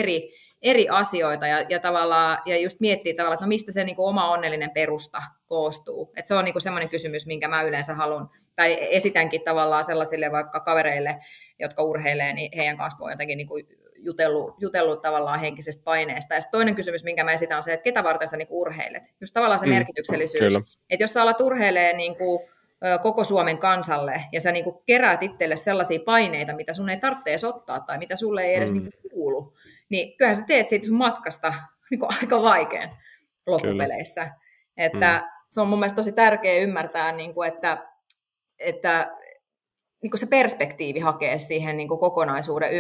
eri asioita, ja tavallaan, ja just miettii tavallaan, että no mistä se niin kuin oma onnellinen perusta koostuu. Että se on niin kuin semmoinen kysymys, minkä mä yleensä haluan, tai esitänkin tavallaan sellaisille vaikka kavereille, jotka urheilee, niin heidän kanssa on jotenkin niin kuin jutellut tavallaan henkisestä paineesta. Ja toinen kysymys, minkä mä esitän, on se, että ketä varten sä niin kuin urheilet. Just tavallaan se merkityksellisyys. Että jos sä alat urheilee niin kuin koko Suomen kansalle, ja sä niin kuin keräät itselle sellaisia paineita, mitä sun ei tarvitse edes ottaa, tai mitä sulle ei edes niin kuin kuulu, niin kyllähän sä teet siitä sun matkasta niin kuin aika vaikean loppupeleissä. Että se on mun mielestä tosi tärkeää ymmärtää, niin kuin, että niin kuin se perspektiivi hakee siihen niin kuin kokonaisuuden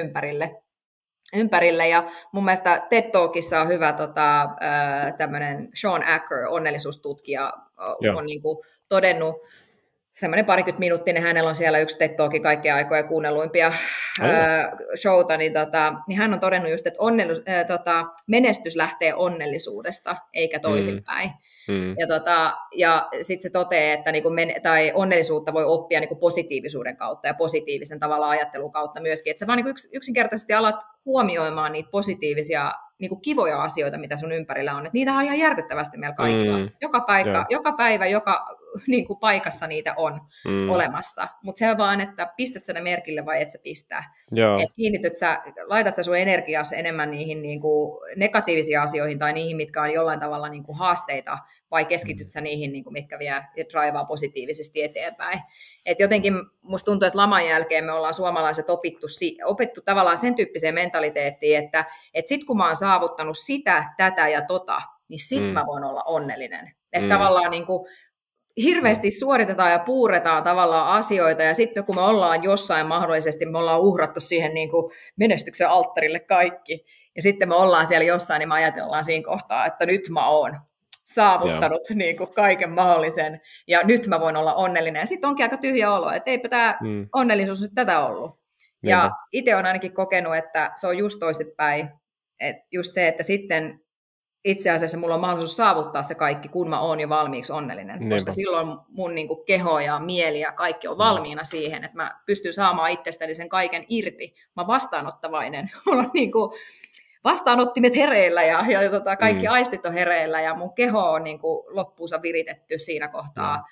ympärille, ja mun mielestä TED Talkissa on hyvä tämmöinen Sean Acker, onnellisuustutkija, on niin kuin todennut, semmoinen 20 minuuttinen, hänellä on siellä yksi TED Talkin kaikkien aikojen kuunnelluimpia showta, niin hän on todennut just, että menestys lähtee onnellisuudesta, eikä toisinpäin. Ja sitten se toteaa, että niinku tai onnellisuutta voi oppia niinku positiivisuuden kautta ja positiivisen tavalla ajattelun kautta myöskin, että sä vaan niinku yksinkertaisesti alat huomioimaan niitä positiivisia niinku kivoja asioita, mitä sun ympärillä on. Et niitä on ihan järkyttävästi meillä kaikilla. Joka päivä, joka niinku paikassa niitä on olemassa. Mutta se on vaan, että pistät sä ne merkille vai et sä pistää. Laitat sä sun energiassa enemmän niihin niinku negatiivisiin asioihin tai niihin, mitkä on jollain tavalla niinku haasteita, vai keskityt sä niihin, niinku, mitkä vie ja draivaa positiivisesti eteenpäin. Et jotenkin musta tuntuu, että laman jälkeen me ollaan suomalaiset opittu tavallaan sen tyyppiseen mentaliteettiin, että sit kun mä oon saavuttanut sitä, tätä ja tota, niin sit mä voin olla onnellinen. Että tavallaan niinku hirveästi suoritetaan ja puuretaan tavallaan asioita, ja sitten kun me ollaan jossain mahdollisesti, me ollaan uhrattu siihen niin kuin menestyksen alttarille kaikki, ja sitten me ollaan siellä jossain, niin me ajatellaan siinä kohtaa, että nyt mä oon saavuttanut niin kuin kaiken mahdollisen, ja nyt mä voin olla onnellinen, ja sitten onkin aika tyhjä olo, että eipä tämä onnellisuus nyt tätä ollut. Ja itse olen ainakin kokenut, että se on just toistepäin, että just se, että sitten itse asiassa mulla on mahdollisuus saavuttaa se kaikki, kun mä oon jo valmiiksi onnellinen. Koska silloin mun niin kuin keho ja mieli ja kaikki on valmiina siihen, että mä pystyn saamaan itsestäni sen kaiken irti. Mä oon vastaanottavainen. Mulla on niin kuin vastaanottimet hereillä ja kaikki aistit on hereillä ja mun keho on niin kuin loppuunsa viritetty siinä kohtaa,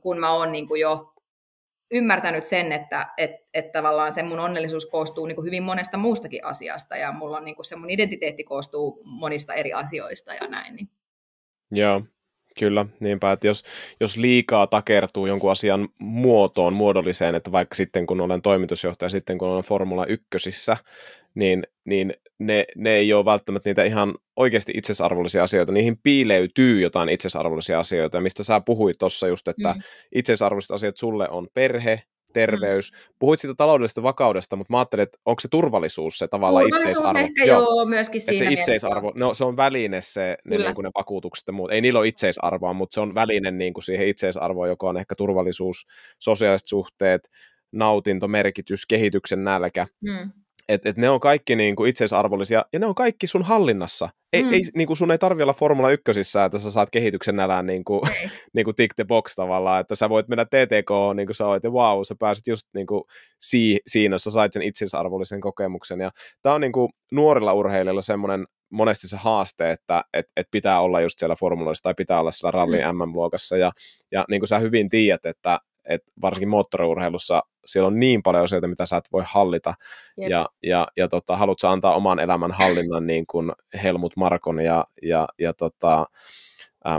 kun mä oon niin kuin jo ymmärtänyt sen, että tavallaan se mun onnellisuus koostuu niin kuin hyvin monesta muustakin asiasta, ja mulla on niin kuin se mun identiteetti koostuu monista eri asioista ja näin. Niin. Joo, kyllä, niinpä, että jos liikaa takertuu jonkun asian muotoon, muodolliseen, että vaikka sitten kun olen toimitusjohtaja, sitten kun olen Formula 1:sissä, niin ne ei ole välttämättä niitä ihan oikeasti itsesarvollisia asioita, niihin piileytyy jotain itsesarvollisia asioita, mistä sä puhuit tuossa just, että itsesarvolliset asiat sulle on perhe, terveys. Puhuit siitä taloudellisesta vakaudesta, mutta mä ajattelin, että onko se turvallisuus se tavallaan itseisarvo? Ehkä joo, myöskin siinä se itseisarvo, no, se on väline ne vakuutukset ja muut. Ei niillä ole itseisarvoa, mutta se on väline niin kuin siihen itseisarvoon, joka on ehkä turvallisuus, sosiaaliset suhteet, nautinto, merkitys, kehityksen nälkä. Et ne on kaikki niin kuin itseisarvollisia, ja ne on kaikki sun hallinnassa. Ei, niin kuin sun ei tarvitse olla Formula 1:sissä, että sä saat kehityksen nälään niin kuin tick the box tavallaan, että sä voit mennä TTK, niin kuin sä oot, ja wow, sä pääsit just niin kuin siinä, sä sait sen itseisarvollisen kokemuksen. Ja tää on niin kuin nuorilla urheilijoilla semmoinen monesti se haaste, että pitää olla just siellä formuloissa tai pitää olla siellä rallin MM-luokassa, ja niin kuin sä hyvin tiedät, että varsinkin moottoriurheilussa siellä on niin paljon asioita, mitä sä et voi hallita, ja haluatko sä antaa oman elämän hallinnan niin kuin Helmut Markon ja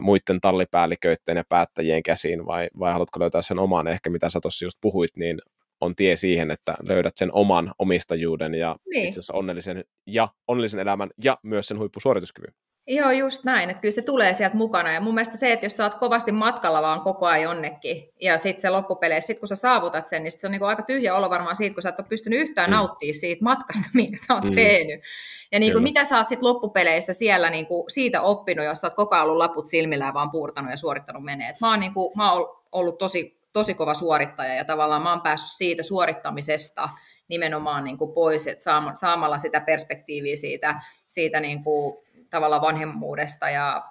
muiden tallipäälliköiden ja päättäjien käsiin, vai haluatko löytää sen oman, ehkä mitä sä tuossa just puhuit, niin on tie siihen, että löydät sen oman omistajuuden ja itse asiassa onnellisen elämän ja myös sen huippusuorituskyvyn. Joo, just näin, että kyllä se tulee sieltä mukana, ja mun mielestä se, että jos sä oot kovasti matkalla vaan koko ajan jonnekin, ja sitten se loppupeleissä, sit kun sä saavutat sen, niin se on niinku aika tyhjä olo varmaan siitä, kun sä et ole pystynyt yhtään nauttimaan siitä matkasta, minkä sä oot tehnyt. Ja niinku, mitä sä oot sitten loppupeleissä siellä niinku siitä oppinut, jos sä oot koko ajan ollut laput silmillään vaan puurtanut ja suorittanut menee. Mä oon ollut tosi kova suorittaja, ja tavallaan mä oon päässyt siitä suorittamisesta nimenomaan niinku pois, että saamalla sitä perspektiiviä siitä niinku tavallaan vanhemmuudesta ja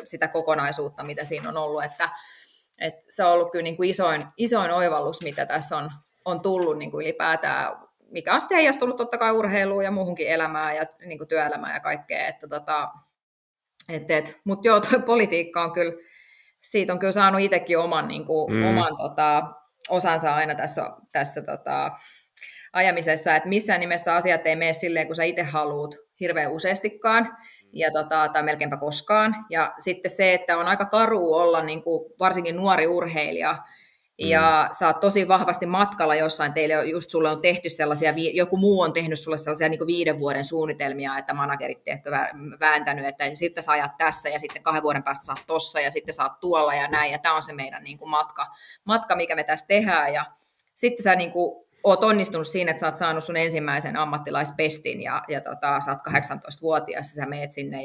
sitä kokonaisuutta, mitä siinä on ollut, että se on ollut kyllä niin kuin isoin oivallus, mitä tässä on tullut niin kuin ylipäätään, mikä on sitten heijastunut totta kai urheiluun ja muuhunkin elämään ja niin kuin työelämään ja kaikkea, mutta joo, tuo politiikka on kyllä, siitä on kyllä saanut itsekin oman osansa aina tässä ajamisessa, että missään nimessä asiat ei mene silleen, kun sä itse haluut hirveän useastikaan, tai melkeinpä koskaan. Ja sitten se, että on aika karua olla niin kuin varsinkin nuori urheilija, ja sä oot tosi vahvasti matkalla jossain, sulle on tehty sellaisia, joku muu on tehnyt sulle sellaisia niin kuin 5 vuoden suunnitelmia, että managerit tehty vääntänyt, että sitten sä ajat tässä, ja sitten 2 vuoden päästä sä oot tossa, ja sitten sä oot tuolla, ja näin, ja tämä on se meidän niin kuin matka, mikä me tässä tehdään, ja sitten sä niin kuin oot onnistunut siinä, että sä oot saanut sun ensimmäisen ammattilaispestin, ja sä oot 18-vuotias, ja sä meet sinne,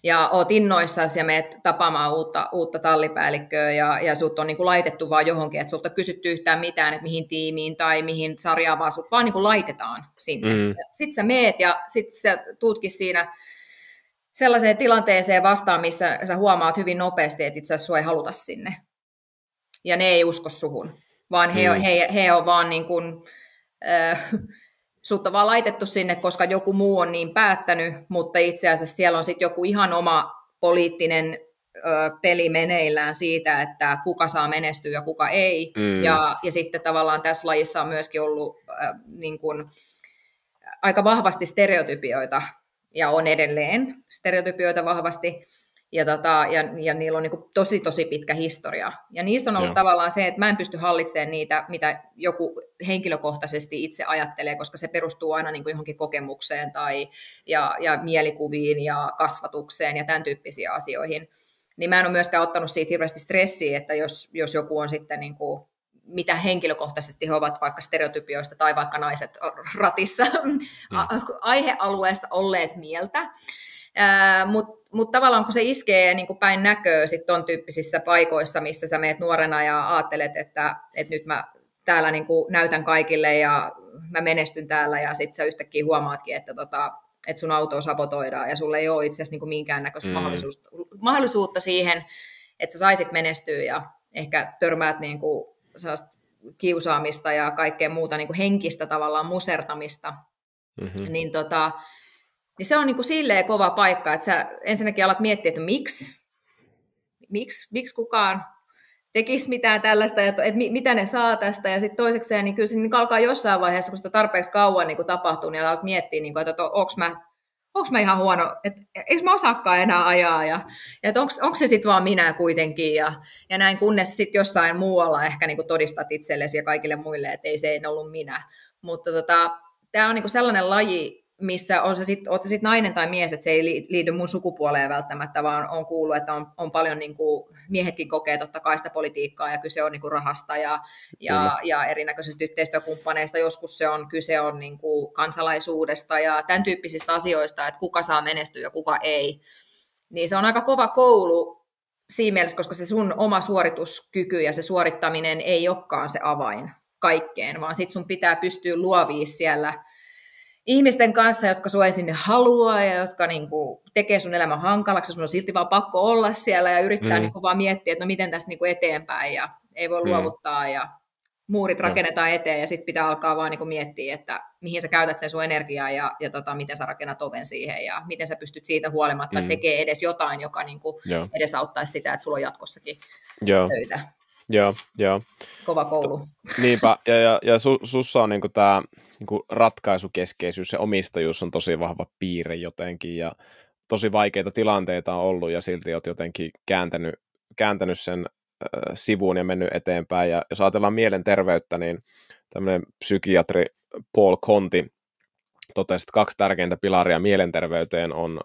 ja oot innoissasi, ja meet tapaamaan uutta tallipäällikköä, ja sut on niin kuin laitettu vaan johonkin, että sulta on kysytty yhtään mitään, että mihin tiimiin tai mihin sarjaan, vaan sut vaan niin kuin laitetaan sinne. Sitten sä meet, ja sitten sä tuutkin siinä sellaiseen tilanteeseen vastaan, missä sä huomaat hyvin nopeasti, että itse asiassa sua ei haluta sinne. Ja ne ei usko suhun. Vaan he on vaan niin kuin, sut on vaan laitettu sinne, koska joku muu on niin päättänyt, mutta itse asiassa siellä on sitten joku ihan oma poliittinen peli meneillään siitä, että kuka saa menestyä ja kuka ei. Ja sitten tavallaan tässä lajissa on myöskin ollut niin kuin, aika vahvasti stereotypioita, ja on edelleen stereotypioita vahvasti. Ja niillä on niin kuin tosi pitkä historia. Ja niistä on ollut tavallaan se, että mä en pysty hallitsemaan niitä, mitä joku henkilökohtaisesti itse ajattelee, koska se perustuu aina niin kuin johonkin kokemukseen ja mielikuviin ja kasvatukseen ja tämän tyyppisiin asioihin. Niin mä en ole myöskään ottanut siitä hirveästi stressiä, että jos joku on sitten niin kuin, mitä henkilökohtaisesti he ovat vaikka stereotypioista tai vaikka naiset ratissa aihealueesta olleet mieltä. Mutta tavallaan kun se iskee niin kuin päin näköä sit ton tyyppisissä paikoissa, missä sä meet nuorena ja ajattelet, että nyt mä täällä niin kuin näytän kaikille ja mä menestyn täällä, ja sitten sä yhtäkkiä huomaatkin, että sun autoa sabotoidaan ja sulla ei ole itse asiassa niin kuin minkäännäköistä mahdollisuutta siihen, että sä saisit menestyä, ja ehkä törmäät niin kuin kiusaamista ja kaikkea muuta niin kuin henkistä tavallaan musertamista, niin niin se on niin kuin silleen kova paikka, että sä ensinnäkin alat miettiä, että miksi kukaan tekisi mitään tällaista, että mitä ne saa tästä, ja sitten toisekseen, niin kyllä se niin alkaa jossain vaiheessa, kun sitä tarpeeksi kauan niin tapahtuu, niin alkaa miettiä, niin kuin, että onko mä ihan huono, että eikö mä osaakaan enää ajaa, ja että onko se sitten vaan minä kuitenkin, ja näin, kunnes sitten jossain muualla ehkä niin todistat itsellesi ja kaikille muille, että ei se ei ollut minä. Mutta tämä on niin sellainen laji, missä oot sä sit nainen tai mies, että se ei liity mun sukupuoleen välttämättä, vaan on kuullut, että on paljon niin kuin, miehetkin kokee totta kai sitä politiikkaa, ja kyse on niin kuin rahasta ja erinäköisistä yhteistyökumppaneista, joskus kyse on niin kuin kansalaisuudesta ja tämän tyyppisistä asioista, että kuka saa menestyä ja kuka ei. Niin se on aika kova koulu siinä mielessä, koska se sun oma suorituskyky ja se suorittaminen ei olekaan se avain kaikkeen, vaan sit sun pitää pystyä luoviin siellä ihmisten kanssa, jotka sua ei sinne haluaa ja jotka niinku tekee sun elämän hankalaksi, sun on silti vaan pakko olla siellä ja yrittää niinku vaan miettiä, että no miten tästä niinku eteenpäin ja ei voi luovuttaa ja muurit rakennetaan eteen ja sitten pitää alkaa vaan niinku miettiä, että mihin sä käytät sen sun energiaa ja miten sä rakennat oven siihen ja miten sä pystyt siitä huolimatta tekee edes jotain, joka niinku edesauttaisi sitä, että sulla on jatkossakin töitä. Joo. Kova koulu. Niinpä, ja sussa on niinku tämä niinku ratkaisukeskeisyys ja omistajuus on tosi vahva piirre jotenkin, ja tosi vaikeita tilanteita on ollut, ja silti olet jotenkin kääntänyt sen sivuun ja mennyt eteenpäin. Ja jos ajatellaan mielenterveyttä, niin tämmöinen psykiatri Paul Conti totesi, että 2 tärkeintä pilaria mielenterveyteen on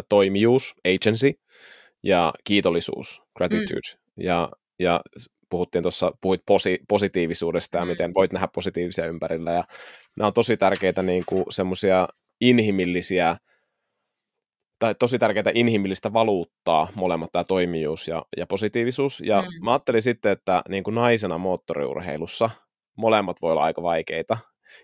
toimijuus, agency, ja kiitollisuus, gratitude. Ja puhuit positiivisuudesta ja miten voit nähdä positiivisia ympärillä, ja nämä on tosi tärkeitä niin kuin semmoisia inhimillisiä, tai tosi tärkeitä inhimillistä valuuttaa molemmat, tämä toimijuus ja positiivisuus, ja mä ajattelin sitten, että niin kuin naisena moottoriurheilussa molemmat voi olla aika vaikeita.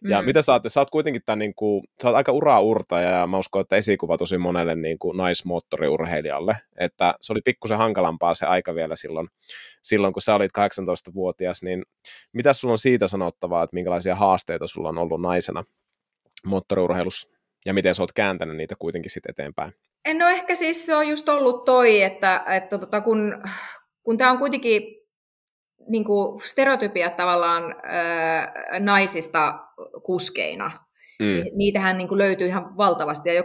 Ja mitä sä oot kuitenkin tämän, niin kuin, sä oot aika uraurtaja, ja mä uskon, että esikuva tosi monelle niin kuin naismoottoriurheilijalle, että se oli pikkusen hankalampaa se aika vielä silloin, kun sä olit 18-vuotias, niin mitä sulla on siitä sanottavaa, että minkälaisia haasteita sulla on ollut naisena moottoriurheilussa, ja miten sä oot kääntänyt niitä kuitenkin sitten eteenpäin? No ehkä siis se on just ollut että kun tämä on kuitenkin niin kuin stereotypiat tavallaan naisista kuskeina, niitähän niin kuin löytyy ihan valtavasti, ja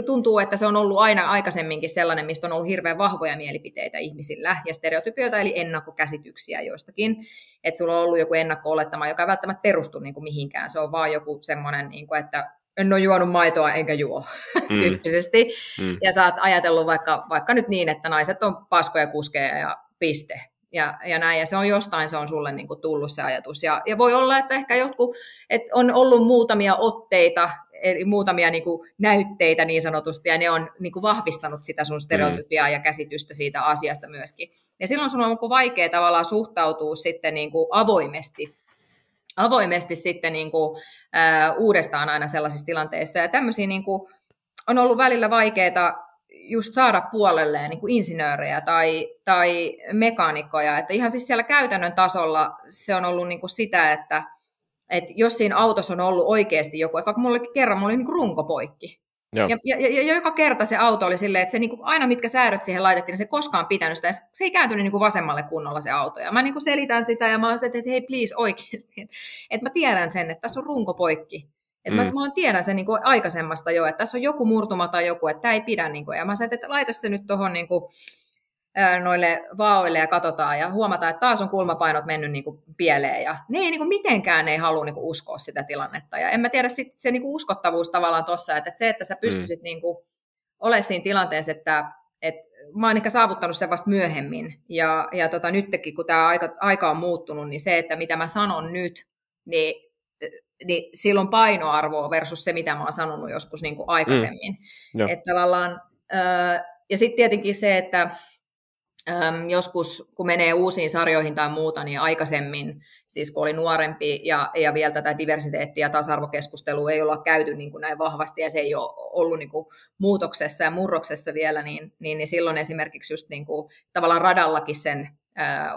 tuntuu, että se on ollut aina aikaisemminkin sellainen, mistä on ollut hirveän vahvoja mielipiteitä ihmisillä, ja stereotypioita, eli ennakkokäsityksiä joistakin, että sulla on ollut joku ennakko-olettama, joka ei välttämättä perustu niin kuin mihinkään, se on vaan joku semmoinen, niin kuin, että en ole juonut maitoa enkä juo, tyyppisesti, ja sä oot ajatellut vaikka nyt niin, että naiset on paskoja kuskeja ja piste. Ja näin, ja se on sulle niin kuin tullut se ajatus. Ja voi olla, että ehkä että on ollut muutamia otteita, eli muutamia niin kuin näytteitä niin sanotusti, ja ne on niin kuin vahvistanut sitä sun stereotypiaa ja käsitystä siitä asiasta myöskin. Ja silloin sun on vaikea tavallaan suhtautua sitten niin kuin avoimesti sitten niin kuin, uudestaan aina sellaisissa tilanteissa. Ja tämmöisiä niin kuin, on ollut välillä vaikeaa just saada puolelleen niin kuin insinöörejä tai mekaanikkoja. Että ihan siis siellä käytännön tasolla se on ollut niin kuin sitä, että jos siinä autossa on ollut oikeasti joku, että vaikka mulla oli niin kuin runko poikki. Ja joka kerta se auto oli silleen, että se niin kuin, aina mitkä säädöt siihen laitettiin, niin se koskaan pitänyt sitä. Se ei kääntynyt niin kuin vasemmalle kunnolla se auto. Ja mä niin kuin selitän sitä ja mä oon että hei please oikeasti. Että mä tiedän sen, että tässä on runko poikki. Että mä tiedän sen niin kuin aikaisemmasta jo, että tässä on joku murtuma tai joku, että tämä ei pidä. Niin kuin, ja mä sanoin, että laita se nyt tuohon niin kuin noille vaoille ja katsotaan ja huomataan, että taas on kulmapainot mennyt niin kuin pieleen. Ja ne ei niin kuin mitenkään ei halua niin kuin uskoa sitä tilannetta. Ja en mä tiedä sitten se niin kuin uskottavuus tavallaan tuossa, että se, että sä pystyisit niin kuin olemaan siinä tilanteessa, että mä oon ehkä saavuttanut sen vasta myöhemmin. Ja nytkin, kun tämä aika on muuttunut, niin se, että mitä mä sanon nyt, niin sillä on painoarvoa versus se, mitä mä oon sanonut joskus niin kuin aikaisemmin. Että tavallaan, ja sitten tietenkin se, että joskus kun menee uusiin sarjoihin tai muuta, niin aikaisemmin, siis kun oli nuorempi ja vielä tätä diversiteettiä ja tasa-arvokeskustelua ei olla käyty niin kuin näin vahvasti ja se ei ole ollut niin kuin muutoksessa ja murroksessa vielä, niin silloin esimerkiksi just niin kuin, tavallaan radallakin sen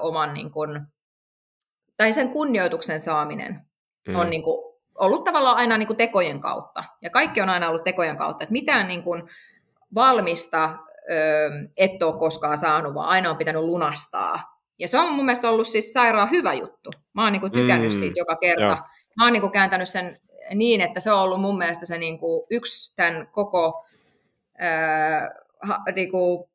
oman niin kuin, tai sen kunnioituksen saaminen on niin kuin, ollut tavallaan aina niin kuin tekojen kautta. Ja kaikki on aina ollut tekojen kautta. Että mitään niin kuin valmista et ole koskaan saanut, vaan aina on pitänyt lunastaa. Ja se on mun mielestä ollut siis sairaan hyvä juttu. Mä oon niin kuin tykännyt siitä joka kerta. Joo. Mä oon niin kuin kääntänyt sen niin, että se on ollut mun mielestä se niin kuin yksi tämän koko niin kuin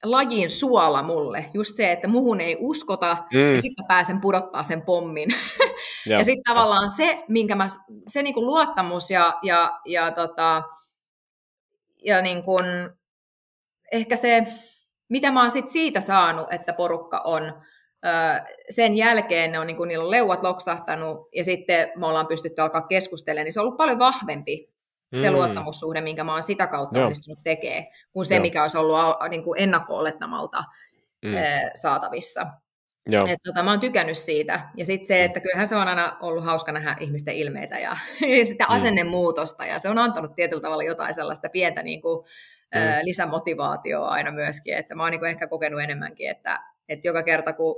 lajin suola mulle. Just se, että muhun ei uskota, ja sitten pääsen pudottaa sen pommin. Ja sitten tavallaan se, se niin kuin luottamus ja niin kuin, ehkä se, mitä mä oon sit siitä saanut, että porukka on, sen jälkeen ne on, niin kuin, niillä on leuat loksahtanut, ja sitten me ollaan pystytty alkaa keskustelemaan, niin se on ollut paljon vahvempi se luottamussuhde, minkä mä oon sitä kautta onnistunut tekemään, kuin se, mikä olisi ollut niin kuin ennakko-olettamalta saatavissa. Mä oon tykännyt siitä. Ja sitten se, että kyllähän se on aina ollut hauska nähdä ihmisten ilmeitä ja sitä asennemuutosta, ja se on antanut tietyllä tavalla jotain sellaista pientä niin kuin, lisämotivaatioa aina myöskin, että mä oon niin kuin ehkä kokenut enemmänkin, että joka kerta kun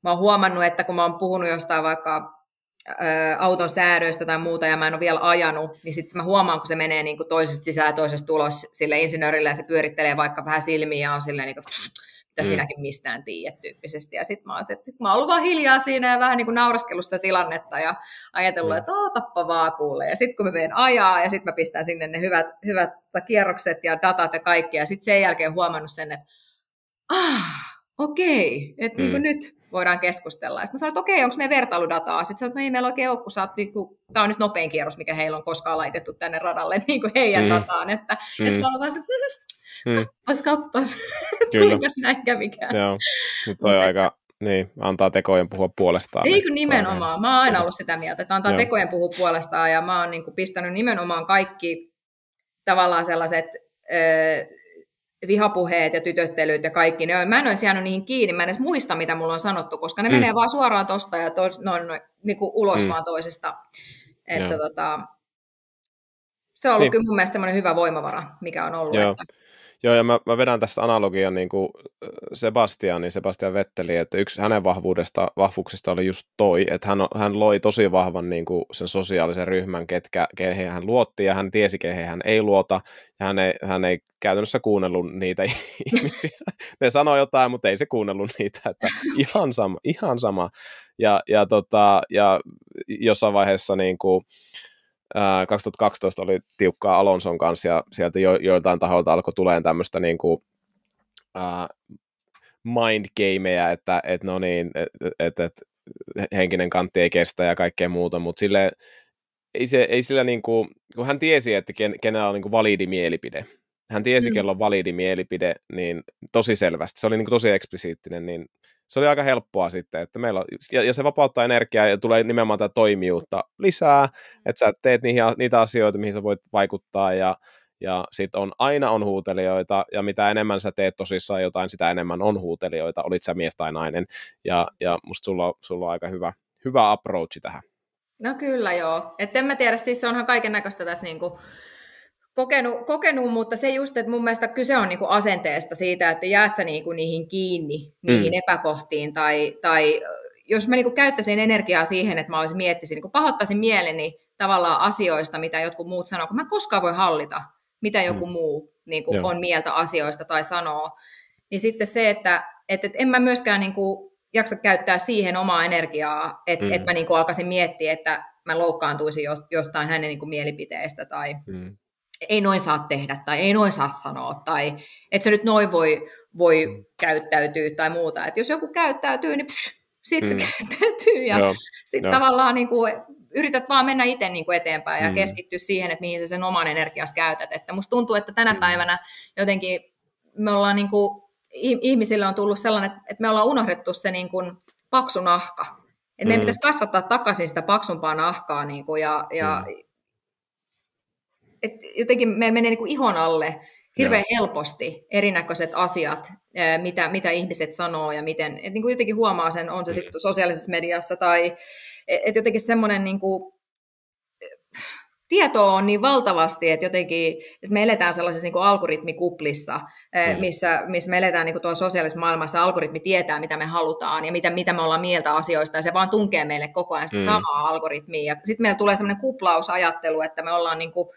mä oon huomannut, että kun mä oon puhunut jostain vaikka auton säädöistä tai muuta, ja mä en ole vielä ajanut, niin sitten mä huomaan, kun se menee niin kuin toisesta sisään ja toisesta ulos sille insinöörille, ja se pyörittelee vaikka vähän silmiä, ja on silleen niin kuin, mitä sinäkin mistään tiedät tyyppisesti. Ja sitten mä oon ollut vaan hiljaa siinä ja vähän niin kuin nauraskellut sitä tilannetta ja ajatellut, että ootappa vaan kuulee. Ja sitten kun mä menen ajaa ja sitten mä pistän sinne ne hyvät kierrokset ja datat ja kaikki, ja sitten sen jälkeen huomannut sen, että okei, että niin nyt voidaan keskustella. Ja sitten mä sanoin, että okei, onko meidän vertailudataa? Sitten sanoin, että ei meillä oikein ole, kun tämä on nyt nopein kierros, mikä heillä on koskaan laitettu tänne radalle niin kuin heidän dataan. Ja sitten mä olen vaan, kappas, kuinkas näin kävikään. Joo, nyt toi aika, antaa tekojen puhua puolestaan. Eikö nimenomaan, mä oon aina ollut sitä mieltä, että antaa tekojen puhua puolestaan, ja mä oon niin kuin pistänyt nimenomaan kaikki tavallaan sellaiset vihapuheet ja tytöttelyt ja kaikki, mä en olisi jäänyt niihin kiinni, mä en edes muista, mitä mulla on sanottu, koska ne menee vaan suoraan tosta ja niin kuin ulos vaan toisesta. Että se on ollut kyllä mun mielestä semmoinen hyvä voimavara, mikä on ollut. Joo, ja mä vedän tässä analogian niin kuin Sebastian Vetteli, että yksi hänen vahvuuksista oli just toi, että hän loi tosi vahvan niin kuin sen sosiaalisen ryhmän, kehen hän luotti, ja hän tiesi, kehen hän ei luota, ja hän ei käytännössä kuunnellut niitä ihmisiä. Ne sanoi jotain, mutta ei se kuunnellut niitä, että ihan sama. Ja jossain vaiheessa niin kuin 2012 oli tiukkaa Alonson kanssa, ja sieltä joiltain taholta alkoi tulemaan tämmöistä niin kuin, mind-gameja, että no niin, että henkinen kantti ei kestä ja kaikkea muuta, mutta ei sillä niin kuin, kun hän tiesi, että kenellä on niin kuin validi mielipide. Hän tiesi, kenellä on validi mielipide, niin tosi selvästi. Se oli niin kuin tosi eksplisiittinen, niin se oli aika helppoa sitten, että meillä on, ja se vapauttaa energiaa ja tulee nimenomaan tätä toimijuutta lisää, että sä teet niitä asioita, mihin sä voit vaikuttaa, ja sitten aina on huutelijoita, ja mitä enemmän sä teet tosissaan jotain, sitä enemmän on huutelijoita, olit sä mies tai nainen, ja musta sulla on aika hyvä approachi tähän. No kyllä joo, että en mä tiedä, siis onhan kaiken näköistä tässä niinku kokenut, mutta se just, että mun mielestä kyse on niinku asenteesta siitä, että jäät sä niinku niihin kiinni, niihin epäkohtiin, tai jos mä niinku käyttäisin energiaa siihen, että mä miettisin, niinku pahoittaisin mieleni tavallaan asioista, mitä jotkut muut sanoo, kun mä en koskaan voi hallita, mitä joku muu niinku on mieltä asioista tai sanoo, niin sitten se, että en mä myöskään niinku jaksa käyttää siihen omaa energiaa, että mä niinku alkaisin miettiä, että mä loukkaantuisin jostain hänen niinku mielipiteestä, tai ei noin saa tehdä, tai ei noin saa sanoa, tai että se nyt noin voi käyttäytyä tai muuta. Että jos joku käyttäytyy, niin sitten se käyttäytyy, ja sitten tavallaan niin kuin, yrität vaan mennä itse niin kuin eteenpäin ja keskittyä siihen, että mihin sä sen oman energias käytät. Että musta tuntuu, että tänä päivänä jotenkin me ollaan niin kuin, ihmisille on tullut sellainen, että me ollaan unohdettu se niin kuin paksu nahka. Että meidän pitäisi kasvattaa takaisin sitä paksumpaa nahkaa, niin kuin, ja et jotenkin meillä menee niin kuin ihon alle hirveän helposti erinäköiset asiat, mitä ihmiset sanoo, ja miten, et niin kuin jotenkin huomaa sen, on se sitten sosiaalisessa mediassa, tai että jotenkin semmoinen niin kuin, tietoa on niin valtavasti, että jotenkin että me eletään sellaisessa niin kuin algoritmikuplissa, missä me eletään niin kuin tuolla sosiaalisessa maailmassa, algoritmi tietää, mitä me halutaan, ja mitä me ollaan mieltä asioista, ja se vaan tunkee meille koko ajan sitä samaa algoritmia, ja sitten meillä tulee semmoinen kuplausajattelu, että me ollaan niin kuin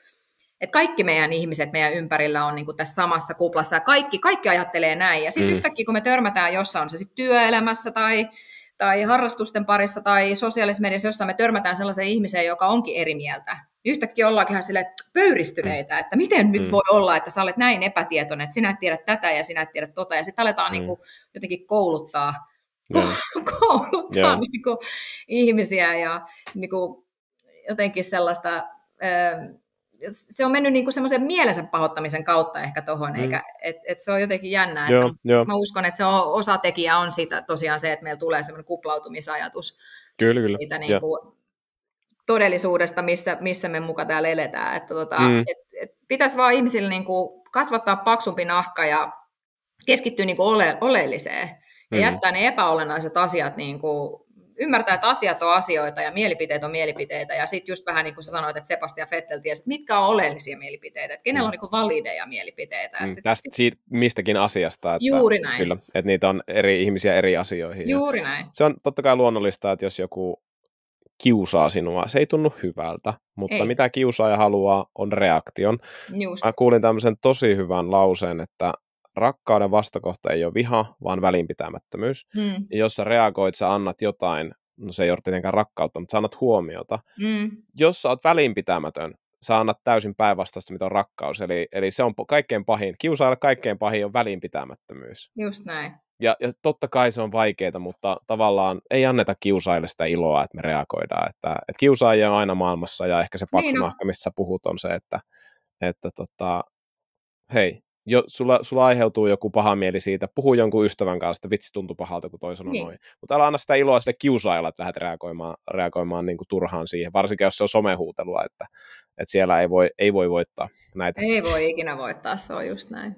että kaikki meidän ihmiset meidän ympärillä on niin kuin tässä samassa kuplassa ja kaikki ajattelee näin. Ja sitten yhtäkkiä, kun me törmätään jossain, on se sitten työelämässä tai harrastusten parissa tai sosiaalisessa mediassa, jossa me törmätään sellaiseen ihmiseen, joka onkin eri mieltä. Yhtäkkiä ollaankin ihan silleen pöyristyneitä, että miten nyt voi olla, että sä olet näin epätietoinen, että sinä et tiedä tätä ja sinä et tiedä tota. Ja sitten aletaan niin kuin jotenkin kouluttaa niin kuin ihmisiä ja niin kuin jotenkin sellaista... Se on mennyt niinku semmoisen mielensä pahoittamisen kautta ehkä tuohon, eikä et se on jotenkin jännää. Mä uskon, että se osatekijä on siitä tosiaan se, että meillä tulee semmoinen kuplautumisajatus kyllä. siitä niinku todellisuudesta, missä me muka täällä eletään. Että et pitäisi vaan ihmisille niinku kasvattaa paksumpi nahka ja keskittyä niinku oleelliseen ja jättää ne epäolennaiset asiat niinku ymmärtää, että asiat on asioita ja mielipiteet on mielipiteitä. Ja sitten just vähän niin kuin sä sanoit, että Sebastian Vettel tiesi, että mitkä on oleellisia mielipiteitä, että kenellä on niin kuin valideja mielipiteitä. Tästä siitä mistäkin asiasta. Että juuri näin. Kyllä, että niitä on eri ihmisiä eri asioihin. Juuri näin. Se on totta kai luonnollista, että jos joku kiusaa sinua, se ei tunnu hyvältä, mutta mitä kiusaaja haluaa on reaktion. Just. Mä kuulin tämmöisen tosi hyvän lauseen, että rakkauden vastakohta ei ole viha, vaan välinpitämättömyys. Ja jos sä reagoit, sä annat jotain, no se ei ole tietenkään rakkautta, mutta sä annat huomiota. Jos sä oot välinpitämätön, sä annat täysin päinvastaista, mitä on rakkaus. Eli se on kaikkein pahin. Kiusaajalle kaikkein pahin on välinpitämättömyys. Just näin. Ja totta kai se on vaikeaa, mutta tavallaan ei anneta kiusaajille sitä iloa, että me reagoidaan. Että kiusaajia on aina maailmassa, ja ehkä se paksunahka, mistä sä puhut, on se, että hei, sulla aiheutuu joku paha mieli siitä, puhu jonkun ystävän kanssa, että vitsi tuntui pahalta, kun toi sanoi noin. Mutta älä anna sitä iloa sille kiusaajalla, että lähdet reagoimaan niin kuin turhaan siihen, varsinkin jos se on somehuutelua, että siellä ei voi voittaa näitä. Ei voi ikinä voittaa, se on just näin.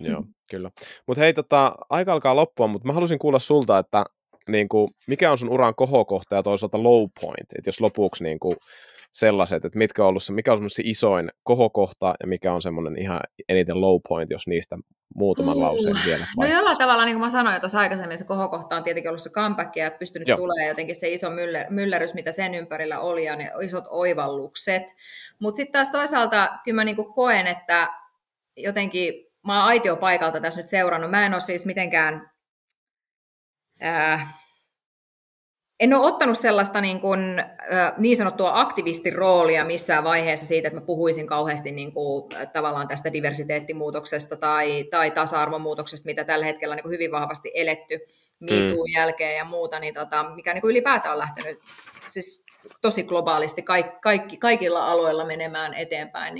Joo, kyllä. Mutta hei, aika alkaa loppua, mutta mä halusin kuulla sulta, että niin kuin, mikä on sun uran kohokohta ja toisaalta low point, että jos lopuksi niin kuin, sellaiset, että mikä on semmoinen isoin kohokohta ja mikä on semmoinen ihan eniten low point, jos niistä muutaman lauseen vielä No jollain tavalla, niin kuin mä sanoin jo tuossa aikaisemmin, se kohokohta on tietenkin ollut se comeback ja pystynyt tulemaan jotenkin se iso myllerys, mitä sen ympärillä oli ja ne isot oivallukset. Mutta sitten taas toisaalta kyllä mä niin koen, että jotenkin mä oon aitiopaikalta tässä nyt seurannut. Mä en ole siis mitenkään... En ole ottanut sellaista niin sanottua aktivistiroolia missään vaiheessa siitä, että mä puhuisin kauheasti tavallaan tästä diversiteettimuutoksesta tai tasa-arvomuutoksesta, mitä tällä hetkellä on hyvin vahvasti eletty MeToon jälkeen ja muuta, mikä ylipäätään on lähtenyt siis tosi globaalisti kaikilla aloilla menemään eteenpäin,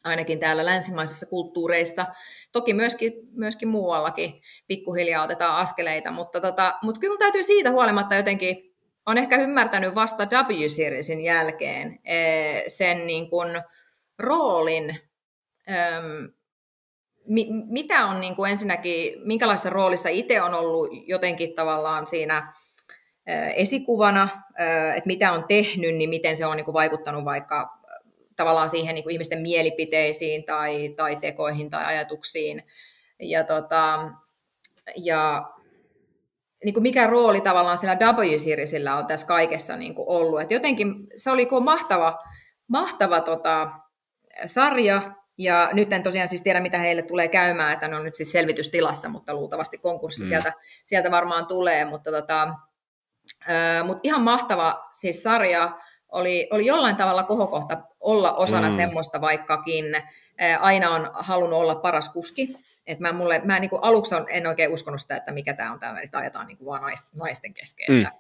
ainakin täällä länsimaisissa kulttuureissa. Toki myöskin muuallakin pikkuhiljaa otetaan askeleita, mutta kyllä täytyy siitä huolimatta jotenkin, on ehkä ymmärtänyt vasta W-Seriesin jälkeen sen roolin, mitä on ensinnäkin, minkälaisessa roolissa itse on ollut jotenkin tavallaan siinä esikuvana, että mitä on tehnyt, niin miten se on vaikuttanut vaikka tavallaan siihen ihmisten mielipiteisiin tai tekoihin tai ajatuksiin. Ja mikä rooli tavallaan sillä W-Seriesillä on tässä kaikessa ollut. Et jotenkin se oli mahtava sarja, ja nyt en tosiaan siis tiedä, mitä heille tulee käymään, että ne on nyt siis selvitystilassa, mutta luultavasti konkurssi sieltä varmaan tulee. Mutta ihan mahtava siis sarja. Oli jollain tavalla kohokohta olla osana semmoista, vaikkakin aina on halunnut olla paras kuski. Mä aluksi en oikein uskonut sitä, että mikä tämä on tämä, että ajetaan vaan naisten kesken.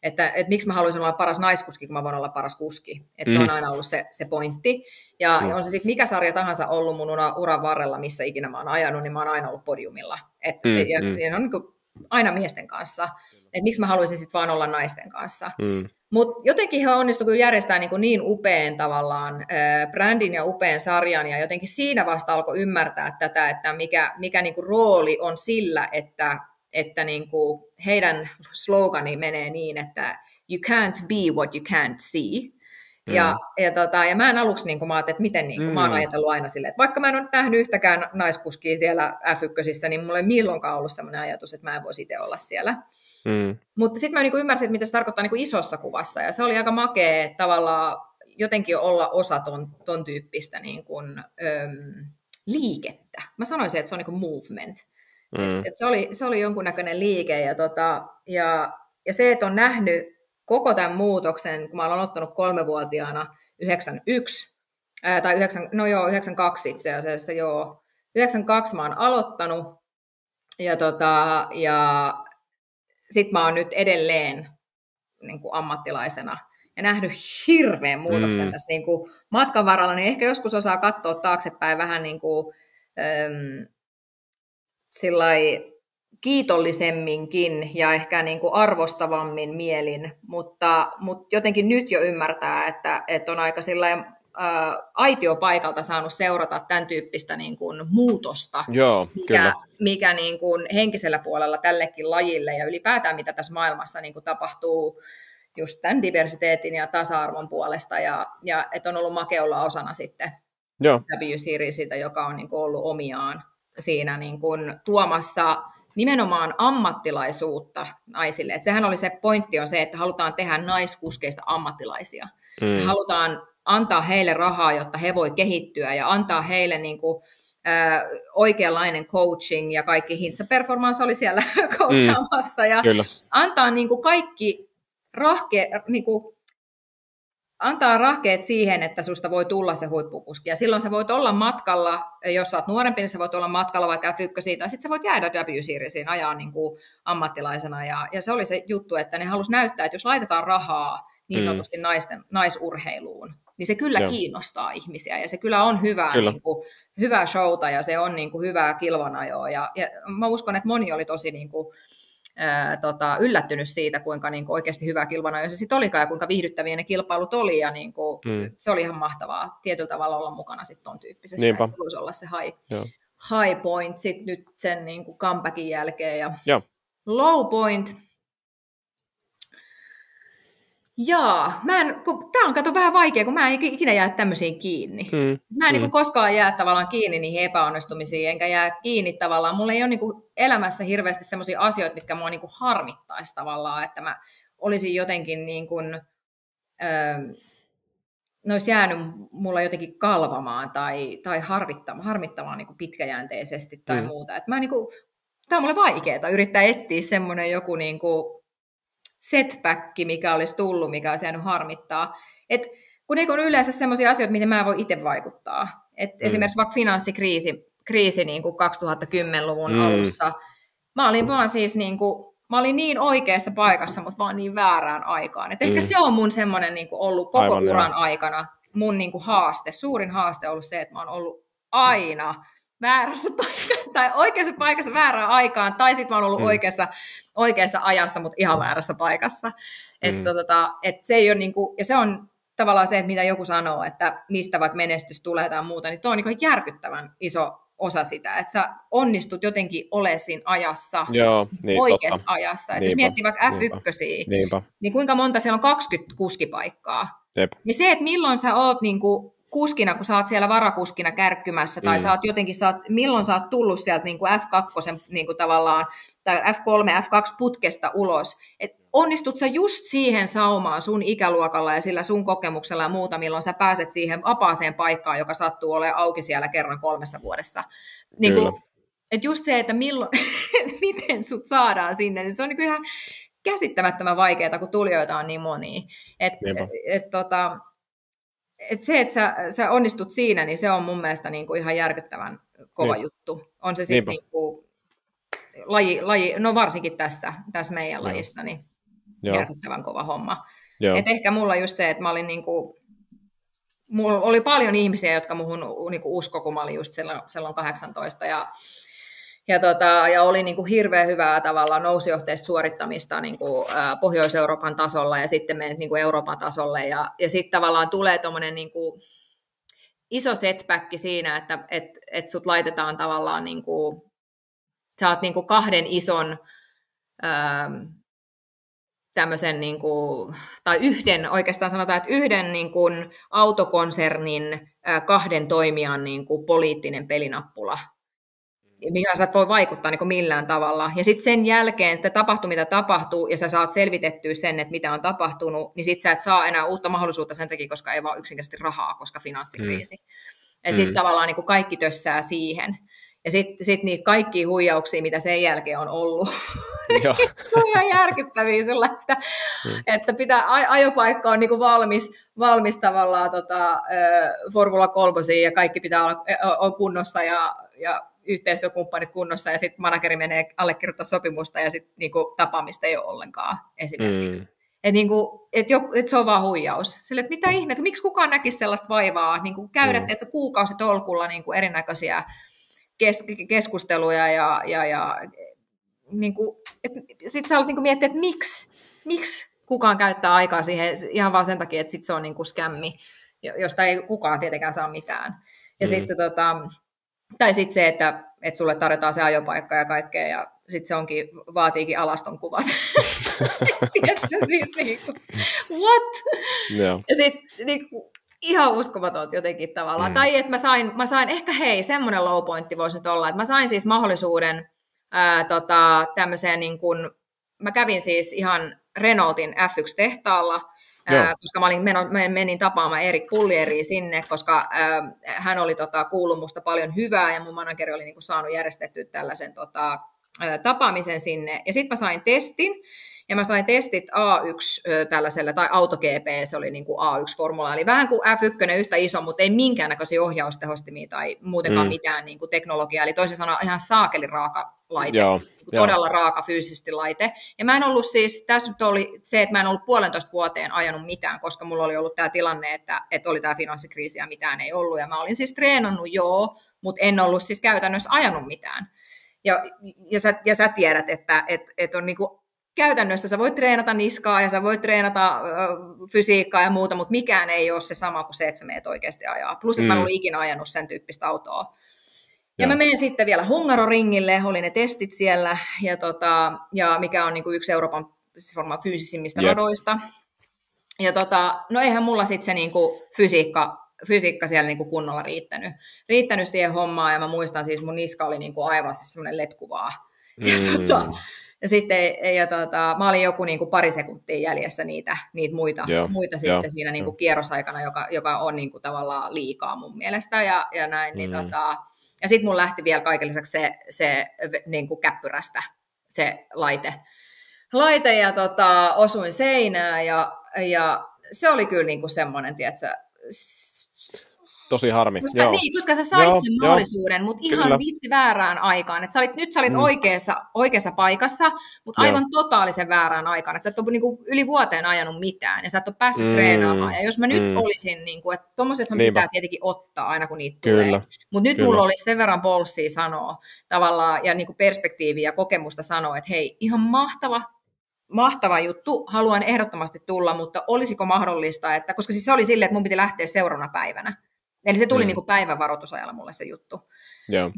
Että miksi mä haluaisin olla paras naiskuski, kun mä voin olla paras kuski. Että se on aina ollut se pointti. Ja on se sitten mikä sarja tahansa ollut mun uran varrella, missä ikinä mä oon ajanut, niin mä oon aina ollut podiumilla. Ja on aina miesten kanssa. Että miksi mä haluaisin sitten vaan olla naisten kanssa. Mutta jotenkin he onnistuivat kyllä järjestämään niin upean tavallaan brändin ja upean sarjan, ja jotenkin siinä vasta alkoi ymmärtää tätä, että mikä rooli on sillä, että heidän slogani menee niin, että you can't be what you can't see. Ja mä en aluksi mä ajattelin, että miten mä oon ajatellut aina silleen, että vaikka mä en ole nähnyt yhtäkään naiskuskia siellä F1, niin mulla ei milloinkaan ollut sellainen ajatus, että mä en voisi itse olla siellä. Mutta sitten mä ymmärsin, että mitä se tarkoittaa isossa kuvassa, ja se oli aika makea tavallaan jotenkin olla osa ton tyyppistä niin kuin, liikettä. Mä sanoisin, että se on niin kuin movement. Et se oli jonkunnäköinen liike, ja se, että on nähnyt koko tämän muutoksen, kun mä olen ottanut 3-vuotiaana 92 itse asiassa, 92 mä oon aloittanut, ja sit mä oon nyt edelleen niin kuin ammattilaisena ja nähnyt hirveän muutoksen tässä niin kuin matkan varrella, niin ehkä joskus osaa katsoa taaksepäin vähän niin kuin, sillai kiitollisemminkin ja ehkä niin kuin arvostavammin mielin, mutta jotenkin nyt jo ymmärtää, että on aika sillai, aitiopaikalta saanut seurata tämän tyyppistä niin kuin muutosta, Joo, mikä niin kuin henkisellä puolella tällekin lajille ja ylipäätään mitä tässä maailmassa niin kuin tapahtuu just tämän diversiteetin ja tasa-arvon puolesta, ja että on ollut makea olla osana sitten W-seriesitä, joka on niin kuin ollut omiaan siinä niin kuin tuomassa nimenomaan ammattilaisuutta naisille. Et sehän oli se pointti on se, että halutaan tehdä naiskuskeista ammattilaisia. Halutaan antaa heille rahaa, jotta he voi kehittyä ja antaa heille niin kuin, oikeanlainen coaching ja kaikki Hintsa Performance oli siellä coachaamassa ja antaa niin kuin kaikki antaa rahkeet siihen, että susta voi tulla se huippukuski. Ja silloin sä voit olla matkalla, jos sä oot nuorempi, niin sä voit olla matkalla vaikka F1, tai sitten sä voit jäädä W-seriesiin ajaa niin kuin ammattilaisena. Ja se oli se juttu, että ne halusi näyttää, että jos laitetaan rahaa niin sanotusti naisurheiluun, niin se kyllä kiinnostaa ihmisiä. Ja se kyllä on hyvää showta ja se on niin kuin hyvää kilvanajoa. Ja mä uskon, että moni oli tosi niin kuin, yllättynyt siitä, kuinka niin kuin oikeasti hyvä kilvanajo se sitten olikaan ja kuinka viihdyttäviä ne kilpailut oli. Ja niin kuin, se oli ihan mahtavaa tietyllä tavalla olla mukana sitten ton tyyppisessä. Että se voisi olla se high point sitten nyt sen niin kuin comebackin jälkeen. Ja low point. Tämä on kato vähän vaikea, kun mä en ikinä jää tämmöisiin kiinni. Mä en niin kuin koskaan jää tavallaan kiinni niihin epäonnistumisiin, enkä jää kiinni tavallaan. Mulla ei ole niin kuin elämässä hirveästi semmoisia asioita, mitkä mua niin kuin harmittaisi tavallaan, että mä olisin jotenkin niin kuin, ne olisi jäänyt mulla jotenkin kalvamaan tai harmittamaan niin kuin pitkäjänteisesti tai muuta. Että mä niin kuin, tämä on mulle vaikeaa yrittää etsiä semmoinen joku niin kuin setback, mikä olisi tullut, mikä olisi jäänyt harmittaa. Kun ei ole yleensä sellaisia asioita, miten mä voin itse vaikuttaa. Esimerkiksi vaikka finanssikriisi niin kuin 2010-luvun alussa. Mä olin vaan siis mä olin niin oikeassa paikassa, mutta vaan niin väärään aikaan. Ehkä se on mun semmoinen niin kuin ollut koko uran aikana mun niin kuin haaste. Suurin haaste on ollut se, että mä oon ollut aina väärässä paikassa, tai oikeassa paikassa väärään aikaan, tai sitten mä oon ollut oikeassa ajassa, mutta ihan väärässä paikassa. Se ei ole niinku, ja se on tavallaan se, että mitä joku sanoo, että mistä vaikka menestys tulee tai muuta, niin tuo on niin järkyttävän iso osa sitä, että sä onnistut jotenkin olemaan siinä ajassa, oikeassa ajassa. Että jos miettii vaikka F1, niin kuinka monta siellä on 20 kuskipaikkaa. Niin se, että milloin sä oot niinku kuskina, kun sä oot siellä varakuskina kärkkymässä, tai sä oot jotenkin, milloin sä oot tullut sieltä niin kuin F2 niin kuin tavallaan, tai F3, F2-putkesta ulos, että onnistut sä just siihen saumaan sun ikäluokalla ja sillä sun kokemuksella ja muuta, milloin sä pääset siihen vapaaseen paikkaan, joka sattuu olemaan auki siellä kerran 3 vuodessa. Niin kuin, että just se, että milloin, miten sut saadaan sinne, niin se on niin kuin ihan käsittämättömän vaikeaa, kun tulijoita on niin monia. Että se, että sä onnistut siinä, niin se on mun mielestä niin kuin ihan järkyttävän kova juttu. On se sitten niin kuin laji, no varsinkin tässä meidän lajissa, niin järkyttävän kova homma. Et ehkä mulla just se, että mä olin niin kuin, mulla oli paljon ihmisiä, jotka muhun niin kuin usko, kun mä olin just silloin 18 ja oli niin kuin hirveän hyvää tavalla nousujohteista suorittamista niin kuin Pohjois-Euroopan tasolla ja sitten menet niin kuin Euroopan tasolle ja sitten tavallaan tulee tuommoinen niin kuin iso setback siinä, että sut laitetaan tavallaan niin kuin, sä oot niin kuin 2 ison tämmöisen niin kuin, tai oikeastaan sanotaan, että yhden niin kuin autokonsernin 2 toimijan niin kuin poliittinen pelinappula. mihin sä et voi vaikuttaa niin kuin millään tavalla. Ja sitten sen jälkeen, että tapahtuu mitä tapahtuu, ja sä saat selvitettyä sen, että mitä on tapahtunut, niin sit sä et saa enää uutta mahdollisuutta sen takia, koska ei vaan yksinkertaisesti rahaa, koska finanssikriisi. Että sitten tavallaan niin kuin kaikki tössää siihen. Ja sitten niitä kaikkia huijauksia, mitä sen jälkeen on ollut, on ihan järkyttäviä sillä, että pitää, ajopaikka on niin kuin valmis tavallaan Formula 3 ja kaikki pitää olla kunnossa ja yhteistyökumppanit kunnossa, ja sitten manageri menee allekirjoittaa sopimusta, ja sitten niinku tapaamista ei ole ollenkaan esimerkiksi. Että se on vaan huijaus. Sille, että mitä ihmettä, miksi kukaan näkisi sellaista vaivaa, niinku käydä että kuukausitolkulla niinku erinäköisiä keskusteluja, ja niinku, sitten sä alat niinku miettiä, että miksi kukaan käyttää aikaa siihen, ihan vaan sen takia, että sit se on niinku skämmi, josta ei kukaan tietenkään saa mitään. Ja sitten tai sitten se, että sulle tarjotaan se ajopaikka ja kaikkea, ja sitten se vaatiikin alaston kuvat. Tiedätkö siis niinku, what? Yeah. Ja sitten niinku, ihan uskomaton jotenkin tavallaan. Tai että mä sain ehkä semmoinen low pointti voisi nyt olla, että mä sain siis mahdollisuuden tämmöiseen niin kuin, mä kävin siis ihan Renaultin F1-tehtaalla, koska mä menin tapaamaan Erik Pullieria sinne, koska hän oli kuullut musta paljon hyvää, ja mun manageri oli niinku saanut järjestettyä tällaisen tapaamisen sinne. Ja sitten mä sain testin, ja mä sain testit A1 tällaiselle, tai AutoGP, se oli niinku A1-formula, eli vähän kuin F1 yhtä iso, mutta ei minkäännäköisiä ohjaustehostimia tai muutenkaan mitään niinku teknologiaa, eli toisin sanoen ihan saakelin raaka laite, todella raaka fyysisesti laite. Ja mä en ollut siis, tässä nyt oli se, että mä en ollut 1,5 vuoteen ajanut mitään, koska mulla oli ollut tämä tilanne, että oli tämä finanssikriisi ja mitään ei ollut, ja mä olin siis treenannut mutta en ollut siis käytännössä ajanut mitään. Ja sä tiedät, että on niinku käytännössä sä voit treenata niskaa ja sä voit treenata fysiikkaa ja muuta, mutta mikään ei ole se sama kuin se, että sä meet oikeasti ajaa. Plus, että mä en ollut ikinä ajanut sen tyyppistä autoa. Ja mä menen sitten vielä Hungaroringille, oli ne testit siellä, ja mikä on niinku yksi Euroopan varmaan fyysisimmistä radoista. Ja no eihän mulla sitten se niinku fysiikka siellä niinku kunnolla riittänyt siihen hommaan, ja mä muistan siis mun niska oli niinku aivan siis semmoinen letkuvaa. Ja sitten mä olin joku niinku pari sekuntia jäljessä niitä muita sitten siinä niinku kierrosaikana, joka on niinku tavallaan liikaa mun mielestä, ja näin, niin ja sitten mun lähti vielä kaiken lisäksi se niinku käppyrästä se laite ja osuin seinään, ja se oli kyllä niinku semmoinen, tiedätkö, tosi harmi. Koska sä sait sen mahdollisuuden, mutta ihan vitsi väärään aikaan. Et nyt sä olit oikeassa paikassa, mutta aivan totaalisen väärään aikaan. Et sä et ole niinku yli vuoteen ajanut mitään, ja sä et ole päässyt treenaamaan. Ja jos mä nyt olisin, niinku, että tommosethan pitää tietenkin ottaa aina, kun niitä tulee. Mutta nyt mulla olisi sen verran bolssia sanoa tavallaan, ja niinku perspektiiviä ja kokemusta sanoa, että hei, ihan mahtava juttu, haluan ehdottomasti tulla, mutta olisiko mahdollista, että, koska siis se oli silleen, että mun piti lähteä seuraavana päivänä. Eli se tuli niin kuin päivän varoitusajalla mulle se juttu. Yeah.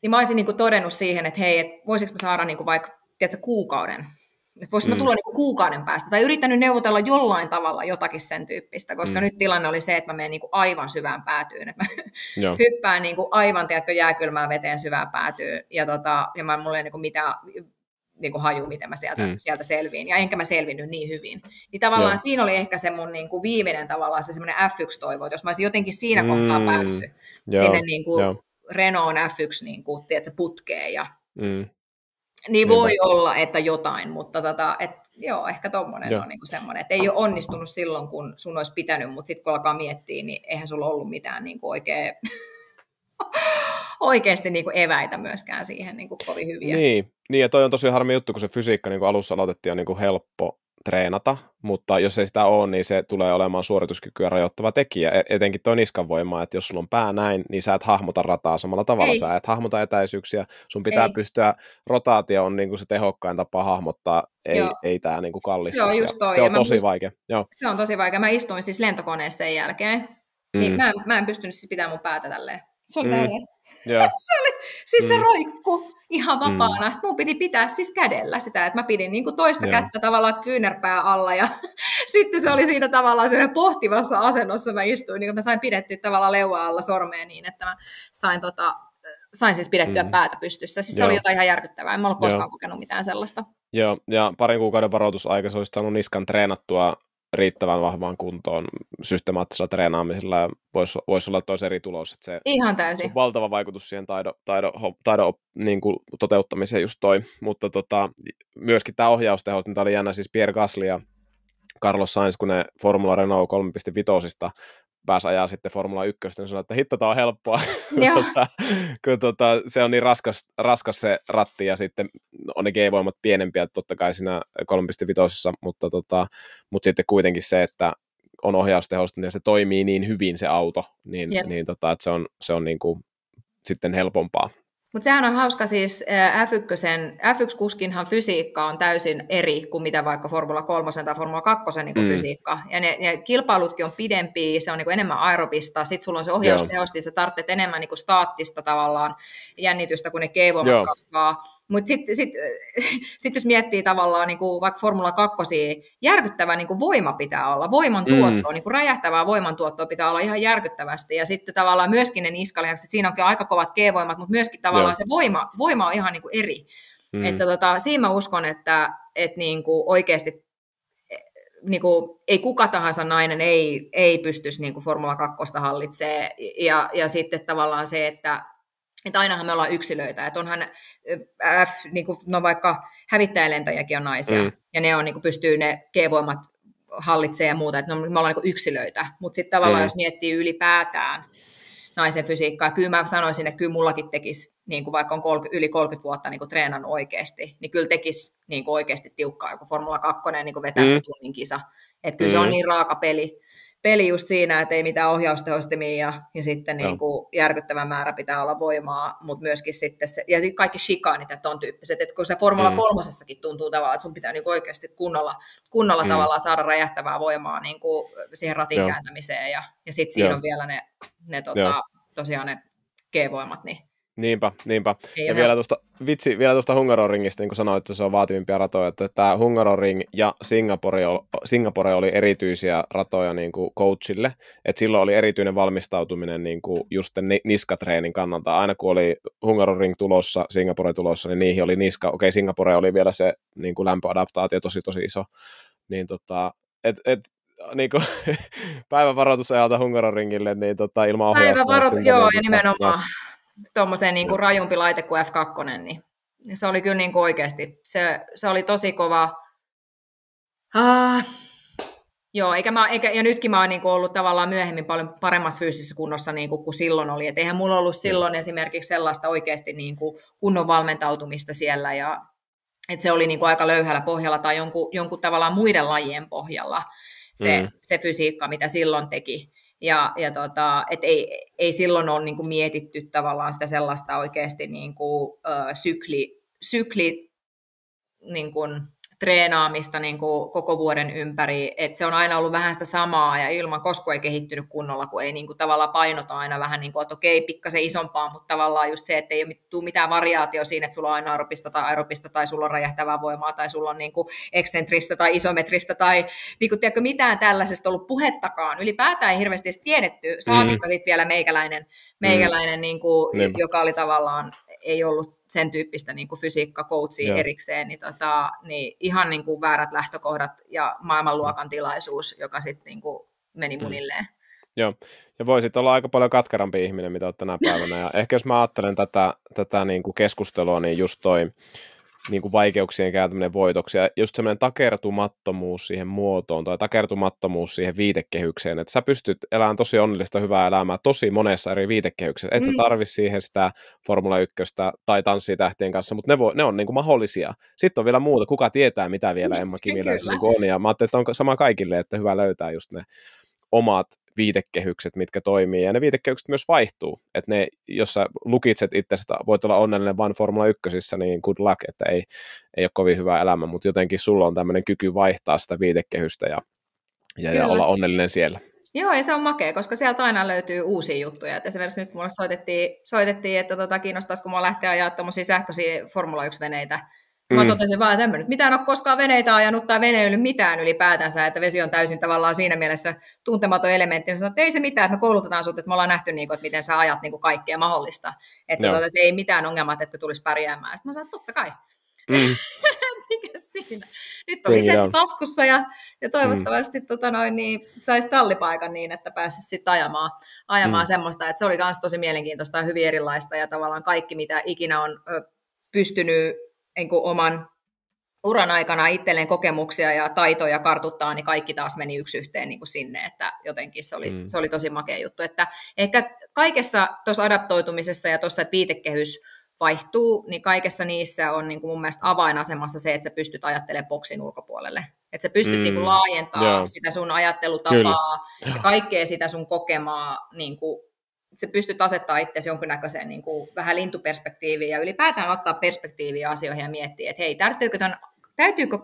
Niin mä olisin niin kuin todennut siihen, että hei, et voisiko mä saada niin kuin vaikka kuukauden. Että voisinko mä tulla niin kuin kuukauden päästä. Tai yrittänyt neuvotella jollain tavalla jotakin sen tyyppistä, koska nyt tilanne oli se, että mä menen niin kuin aivan syvään päätyyn. Että mä hyppään niin kuin aivan jääkylmään veteen syvään päätyyn. Ja mulla ei niin kuin mitään niin kuin haju, miten mä sieltä selviin. Ja enkä mä selvinnyt niin hyvin. Niin tavallaan siinä oli ehkä se mun niin kuin viimeinen tavallaan se semmoinen F1-toivo, että jos mä olisin jotenkin siinä kohtaa päässyt sinne niin kuin Renault F1 niin kuin, tiedätkö, putkeen. Ja, niin voi olla, että jotain, mutta ehkä tommonen on niin kuin semmoinen, että ei ole onnistunut silloin, kun sun olisi pitänyt, mutta sitten kun alkaa miettiä, niin eihän sulla ollut mitään niin kuin oikeasti niin kuin eväitä myöskään siihen niin kuin kovin hyviä. Niin, ja toi on tosi harmi juttu, kun se fysiikka niin kuin alussa aloitettiin on niin kuin helppo treenata, mutta jos ei sitä ole, niin se tulee olemaan suorituskykyä rajoittava tekijä, etenkin toi niskan voima, että jos sulla on pää näin, niin sä et hahmota rataa samalla tavalla, sä et hahmota etäisyyksiä, sun pitää pystyä, rotaatio on niin kuin se tehokkain tapa hahmottaa, ei tää niin kuin kallistus. Se on just toi. Se on tosi vaikea. Se on tosi vaikea. Mä istuin siis lentokoneessa sen jälkeen, niin mä en pystynyt siis pitämään mun päätä tälleen. Se on tälleen. Se roikku ihan vapaana. Sitten mun piti pitää siis kädellä sitä, että mä pidin niin kuin toista kättä tavallaan kyynärpää alla, ja sitten se oli siinä tavallaan sellainen pohtivassa asennossa mä istuin, niin mä sain pidettyä tavallaan leuan alla sormea niin, että mä sain sain siis pidettyä päätä pystyssä. Siis se oli jotain ihan järkyttävää. En mä ollut koskaan kokenut mitään sellaista. Joo, ja parin kuukauden varoitusaika se olisi saanut niskan treenattua riittävän vahvaan kuntoon systemaattisella treenaamisella ja voisi olla toisen eri tulos. Että se, ihan täysin. Se on valtava vaikutus siihen taidon niin kuin toteuttamiseen just toi. Mutta myöskin tämä ohjaustehos, niin tämä oli jännä, siis Pierre Gasly ja Carlos Sainz, kun ne Formula Renault 3.5 pääsi ajaa sitten Formula 1, niin sanoi, että hitto, tämä on helppoa, kun se on niin raskas se ratti, ja sitten on ne G-voimat pienempiä, totta kai siinä 3.5, mutta sitten kuitenkin se, että on ohjaustehosta, ja se toimii niin hyvin se auto, että se on niin kuin sitten helpompaa. Mutta sehän on hauska siis, F1-kuskinhan fysiikka on täysin eri kuin mitä vaikka Formula 3 tai Formula 2 niin fysiikka. Ja ne kilpailutkin on pidempiä, se on niin enemmän aerobista, sitten sulla on se ohjaustehosti, sä tarvitset enemmän niin staattista tavallaan jännitystä, kun ne G-voimat kasvaa. Mutta sitten jos miettii tavallaan niin kuin vaikka Formula 2, järkyttävä niin kuin voima pitää olla, voimantuottoa, niin kuin räjähtävää voimantuottoa pitää olla ihan järkyttävästi. Ja sitten tavallaan myöskin ne niskalihakset, siinä onkin aika kovat G-voimat, mutta myöskin tavallaan se voima on ihan niin kuin eri. Että siinä mä uskon, että niin kuin oikeasti niin kuin, ei kuka tahansa nainen ei pystyisi niin kuin Formula 2 hallitsemaan. Ja sitten tavallaan se, että ainahan me ollaan yksilöitä, että onhan niin kuin, no vaikka hävittäjälentäjiäkin on naisia, ja ne on, niin kuin, pystyy ne G-voimat hallitsemaan ja muuta, että me ollaan niin kuin yksilöitä, mutta sitten tavallaan jos miettii ylipäätään naisen fysiikkaa, kyllä mä sanoisin, että kyllä mullakin tekisi, niin kuin vaikka on yli 30 vuotta niin kuin treenannut oikeasti, niin kyllä tekisi niin kuin oikeasti tiukkaa joku Formula 2 niin kuin vetää se tunnin kisa, että kyllä se on niin raaka peli just siinä, että ei mitään ohjaustehostimia ja sitten niin kuin järkyttävä määrä pitää olla voimaa, mutta myöskin sitten se, ja sitten kaikki shikaanit ja ton tyyppiset, että kun se Formula 3:ssakin tuntuu tavallaan, että sun pitää niin kuin oikeasti kunnolla tavallaan saada räjähtävää voimaa niin kuin siihen ratin kääntämiseen ja sitten siinä on vielä ne tosiaan ne G-voimat, niin Niinpä. Ja vielä tuosta Hungaroringista, niin kuin sanoit, että se on vaativimpia ratoja, että tämä Hungaroring ja Singapore oli erityisiä ratoja niin kuin coachille, että silloin oli erityinen valmistautuminen niin kuin just niskatreenin kannalta. Aina kun oli Hungaroring tulossa, Singapore tulossa, niin niihin oli niska. Okei, Singapore oli vielä se niin kuin lämpöadaptaatio tosi iso. Niin niin kuin päivän varoitusajalta Hungaroringille niin ilman ohjausta. Joo, ja nimenomaan. Tuommoisen niin kuin rajumpi laite kuin F2, niin se oli kyllä niin kuin oikeasti, se oli tosi kova. Joo, ja nytkin mä oon niin kuin ollut tavallaan myöhemmin paljon paremmassa fyysisessä kunnossa niin kuin silloin oli, et eihän mulla ollut silloin esimerkiksi sellaista oikeasti niin kuin kunnon valmentautumista siellä, ja että se oli niin kuin aika löyhällä pohjalla tai jonkun tavallaan muiden lajien pohjalla se fysiikka, mitä silloin teki. Et ei silloin ole niin kuin mietitty tavallaan sitä sellaista oikeasti niin kuin, sykli niin kuin, treenaamista niin kuin koko vuoden ympäri, että se on aina ollut vähän sitä samaa ja ilman koskaan ei kehittynyt kunnolla, kun ei niin kuin, tavallaan painota aina vähän niin kuin, että okei, pikkasen isompaa, mutta tavallaan just se, että ei tule mitään variaatio siinä, että sulla on aina aerobista tai sulla on räjähtävää voimaa tai sulla on niin kuin eksentristä tai isometristä tai niin kuin, tiedätkö, mitään tällaisesta ollut puhettakaan. Ylipäätään ei hirveästi edes tiedetty, saatikka sitten vielä meikäläinen niin kuin, joka oli tavallaan ei ollut sen tyyppistä niin kuin fysiikka-coachia erikseen, niin ihan niin kuin väärät lähtökohdat ja maailmanluokan tilaisuus, joka sitten niin kuin meni munilleen. Joo, ja voisit olla aika paljon katkerampi ihminen, mitä olet tänä päivänä. Ja ehkä jos mä ajattelen tätä niin kuin keskustelua, niin just toi niin kuin vaikeuksien kääntäminen voitoksi, ja just semmoinen takertumattomuus siihen muotoon, tai takertumattomuus siihen viitekehykseen, että sä pystyt elämään tosi onnellista, hyvää elämää tosi monessa eri viitekehyksessä, et sä tarvi siihen sitä Formula 1 tai Tanssii tähtien kanssa, mutta ne on niin kuin mahdollisia. Sitten on vielä muuta, kuka tietää, mitä vielä Emma Kimiläisellä niin on, ja mä ajattelin, että on sama kaikille, että hyvä löytää just ne omat viitekehykset, mitkä toimii, ja ne viitekehykset myös vaihtuu, että ne, jos sä lukitset itsestä, voit olla onnellinen vain Formula 1, niin good luck, että ei ole kovin hyvä elämä, mutta jotenkin sulla on tämmöinen kyky vaihtaa sitä viitekehystä ja olla onnellinen siellä. Joo, ja se on makea, koska sieltä aina löytyy uusia juttuja. Et esimerkiksi nyt kun mulle soitettiin että kiinnostaisiko mua lähteä ajaa tuommoisia sähköisiä Formula 1-veneitä, Mä totesin vaan, että en mä nyt mitään ole koskaan veneitä ajanut tai veneilyt mitään ylipäätänsä, että vesi on täysin tavallaan siinä mielessä tuntematon elementti. Sanoin, että ei se mitään, että me koulutetaan sut, että me ollaan nähty, että miten sä ajat kaikkea mahdollista. Että se ei mitään ongelmaa, että tulisi pärjäämään. Sitten mä sanoin, että totta kai. Mikä siinä? Nyt on lisäsi taskussa ja toivottavasti saisi tallipaikan niin, että pääsisi sitten ajamaan semmoista. Että se oli myös tosi mielenkiintoista ja hyvin erilaista ja tavallaan kaikki, mitä ikinä on pystynyt oman uran aikana itselleen kokemuksia ja taitoja kartuttaa, niin kaikki taas meni yksi yhteen sinne, että jotenkin se oli tosi makea juttu. Että ehkä kaikessa tuossa adaptoitumisessa ja tuossa viitekehys vaihtuu, niin kaikessa niissä on mun mielestä avainasemassa se, että sä pystyt ajattelemaan boksin ulkopuolelle. Että sä pystyt laajentamaan sitä sun ajattelutapaa ja kaikkea sitä sun kokemaa, sä pystyt asettaa itsesi jonkinnäköiseen vähän lintuperspektiiviin ja ylipäätään ottaa perspektiiviä asioihin ja miettiä, että hei, täytyykö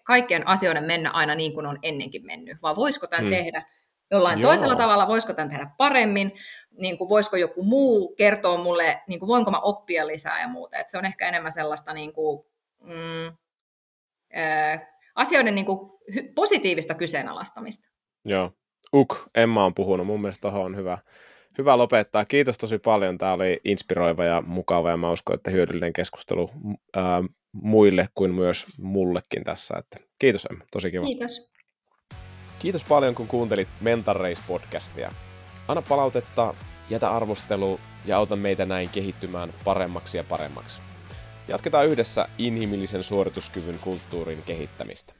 kaikkien asioiden mennä aina niin kuin on ennenkin mennyt, vai voisiko tämän tehdä jollain toisella tavalla, voisiko tämän tehdä paremmin, voisiko joku muu kertoa mulle, voinko mä oppia lisää ja muuta. Et se on ehkä enemmän sellaista asioiden positiivista kyseenalaistamista. Joo. Emma on puhunut. Mun mielestä tuohon on hyvä lopettaa. Kiitos tosi paljon. Tämä oli inspiroiva ja mukava ja mä uskon, että hyödyllinen keskustelu muille kuin myös mullekin tässä. Että kiitos Emma, tosi kiva. Kiitos. Kiitos paljon, kun kuuntelit Mental Race-podcastia. Anna palautetta, jätä arvostelu ja auta meitä näin kehittymään paremmaksi ja paremmaksi. Jatketaan yhdessä inhimillisen suorituskyvyn kulttuurin kehittämistä.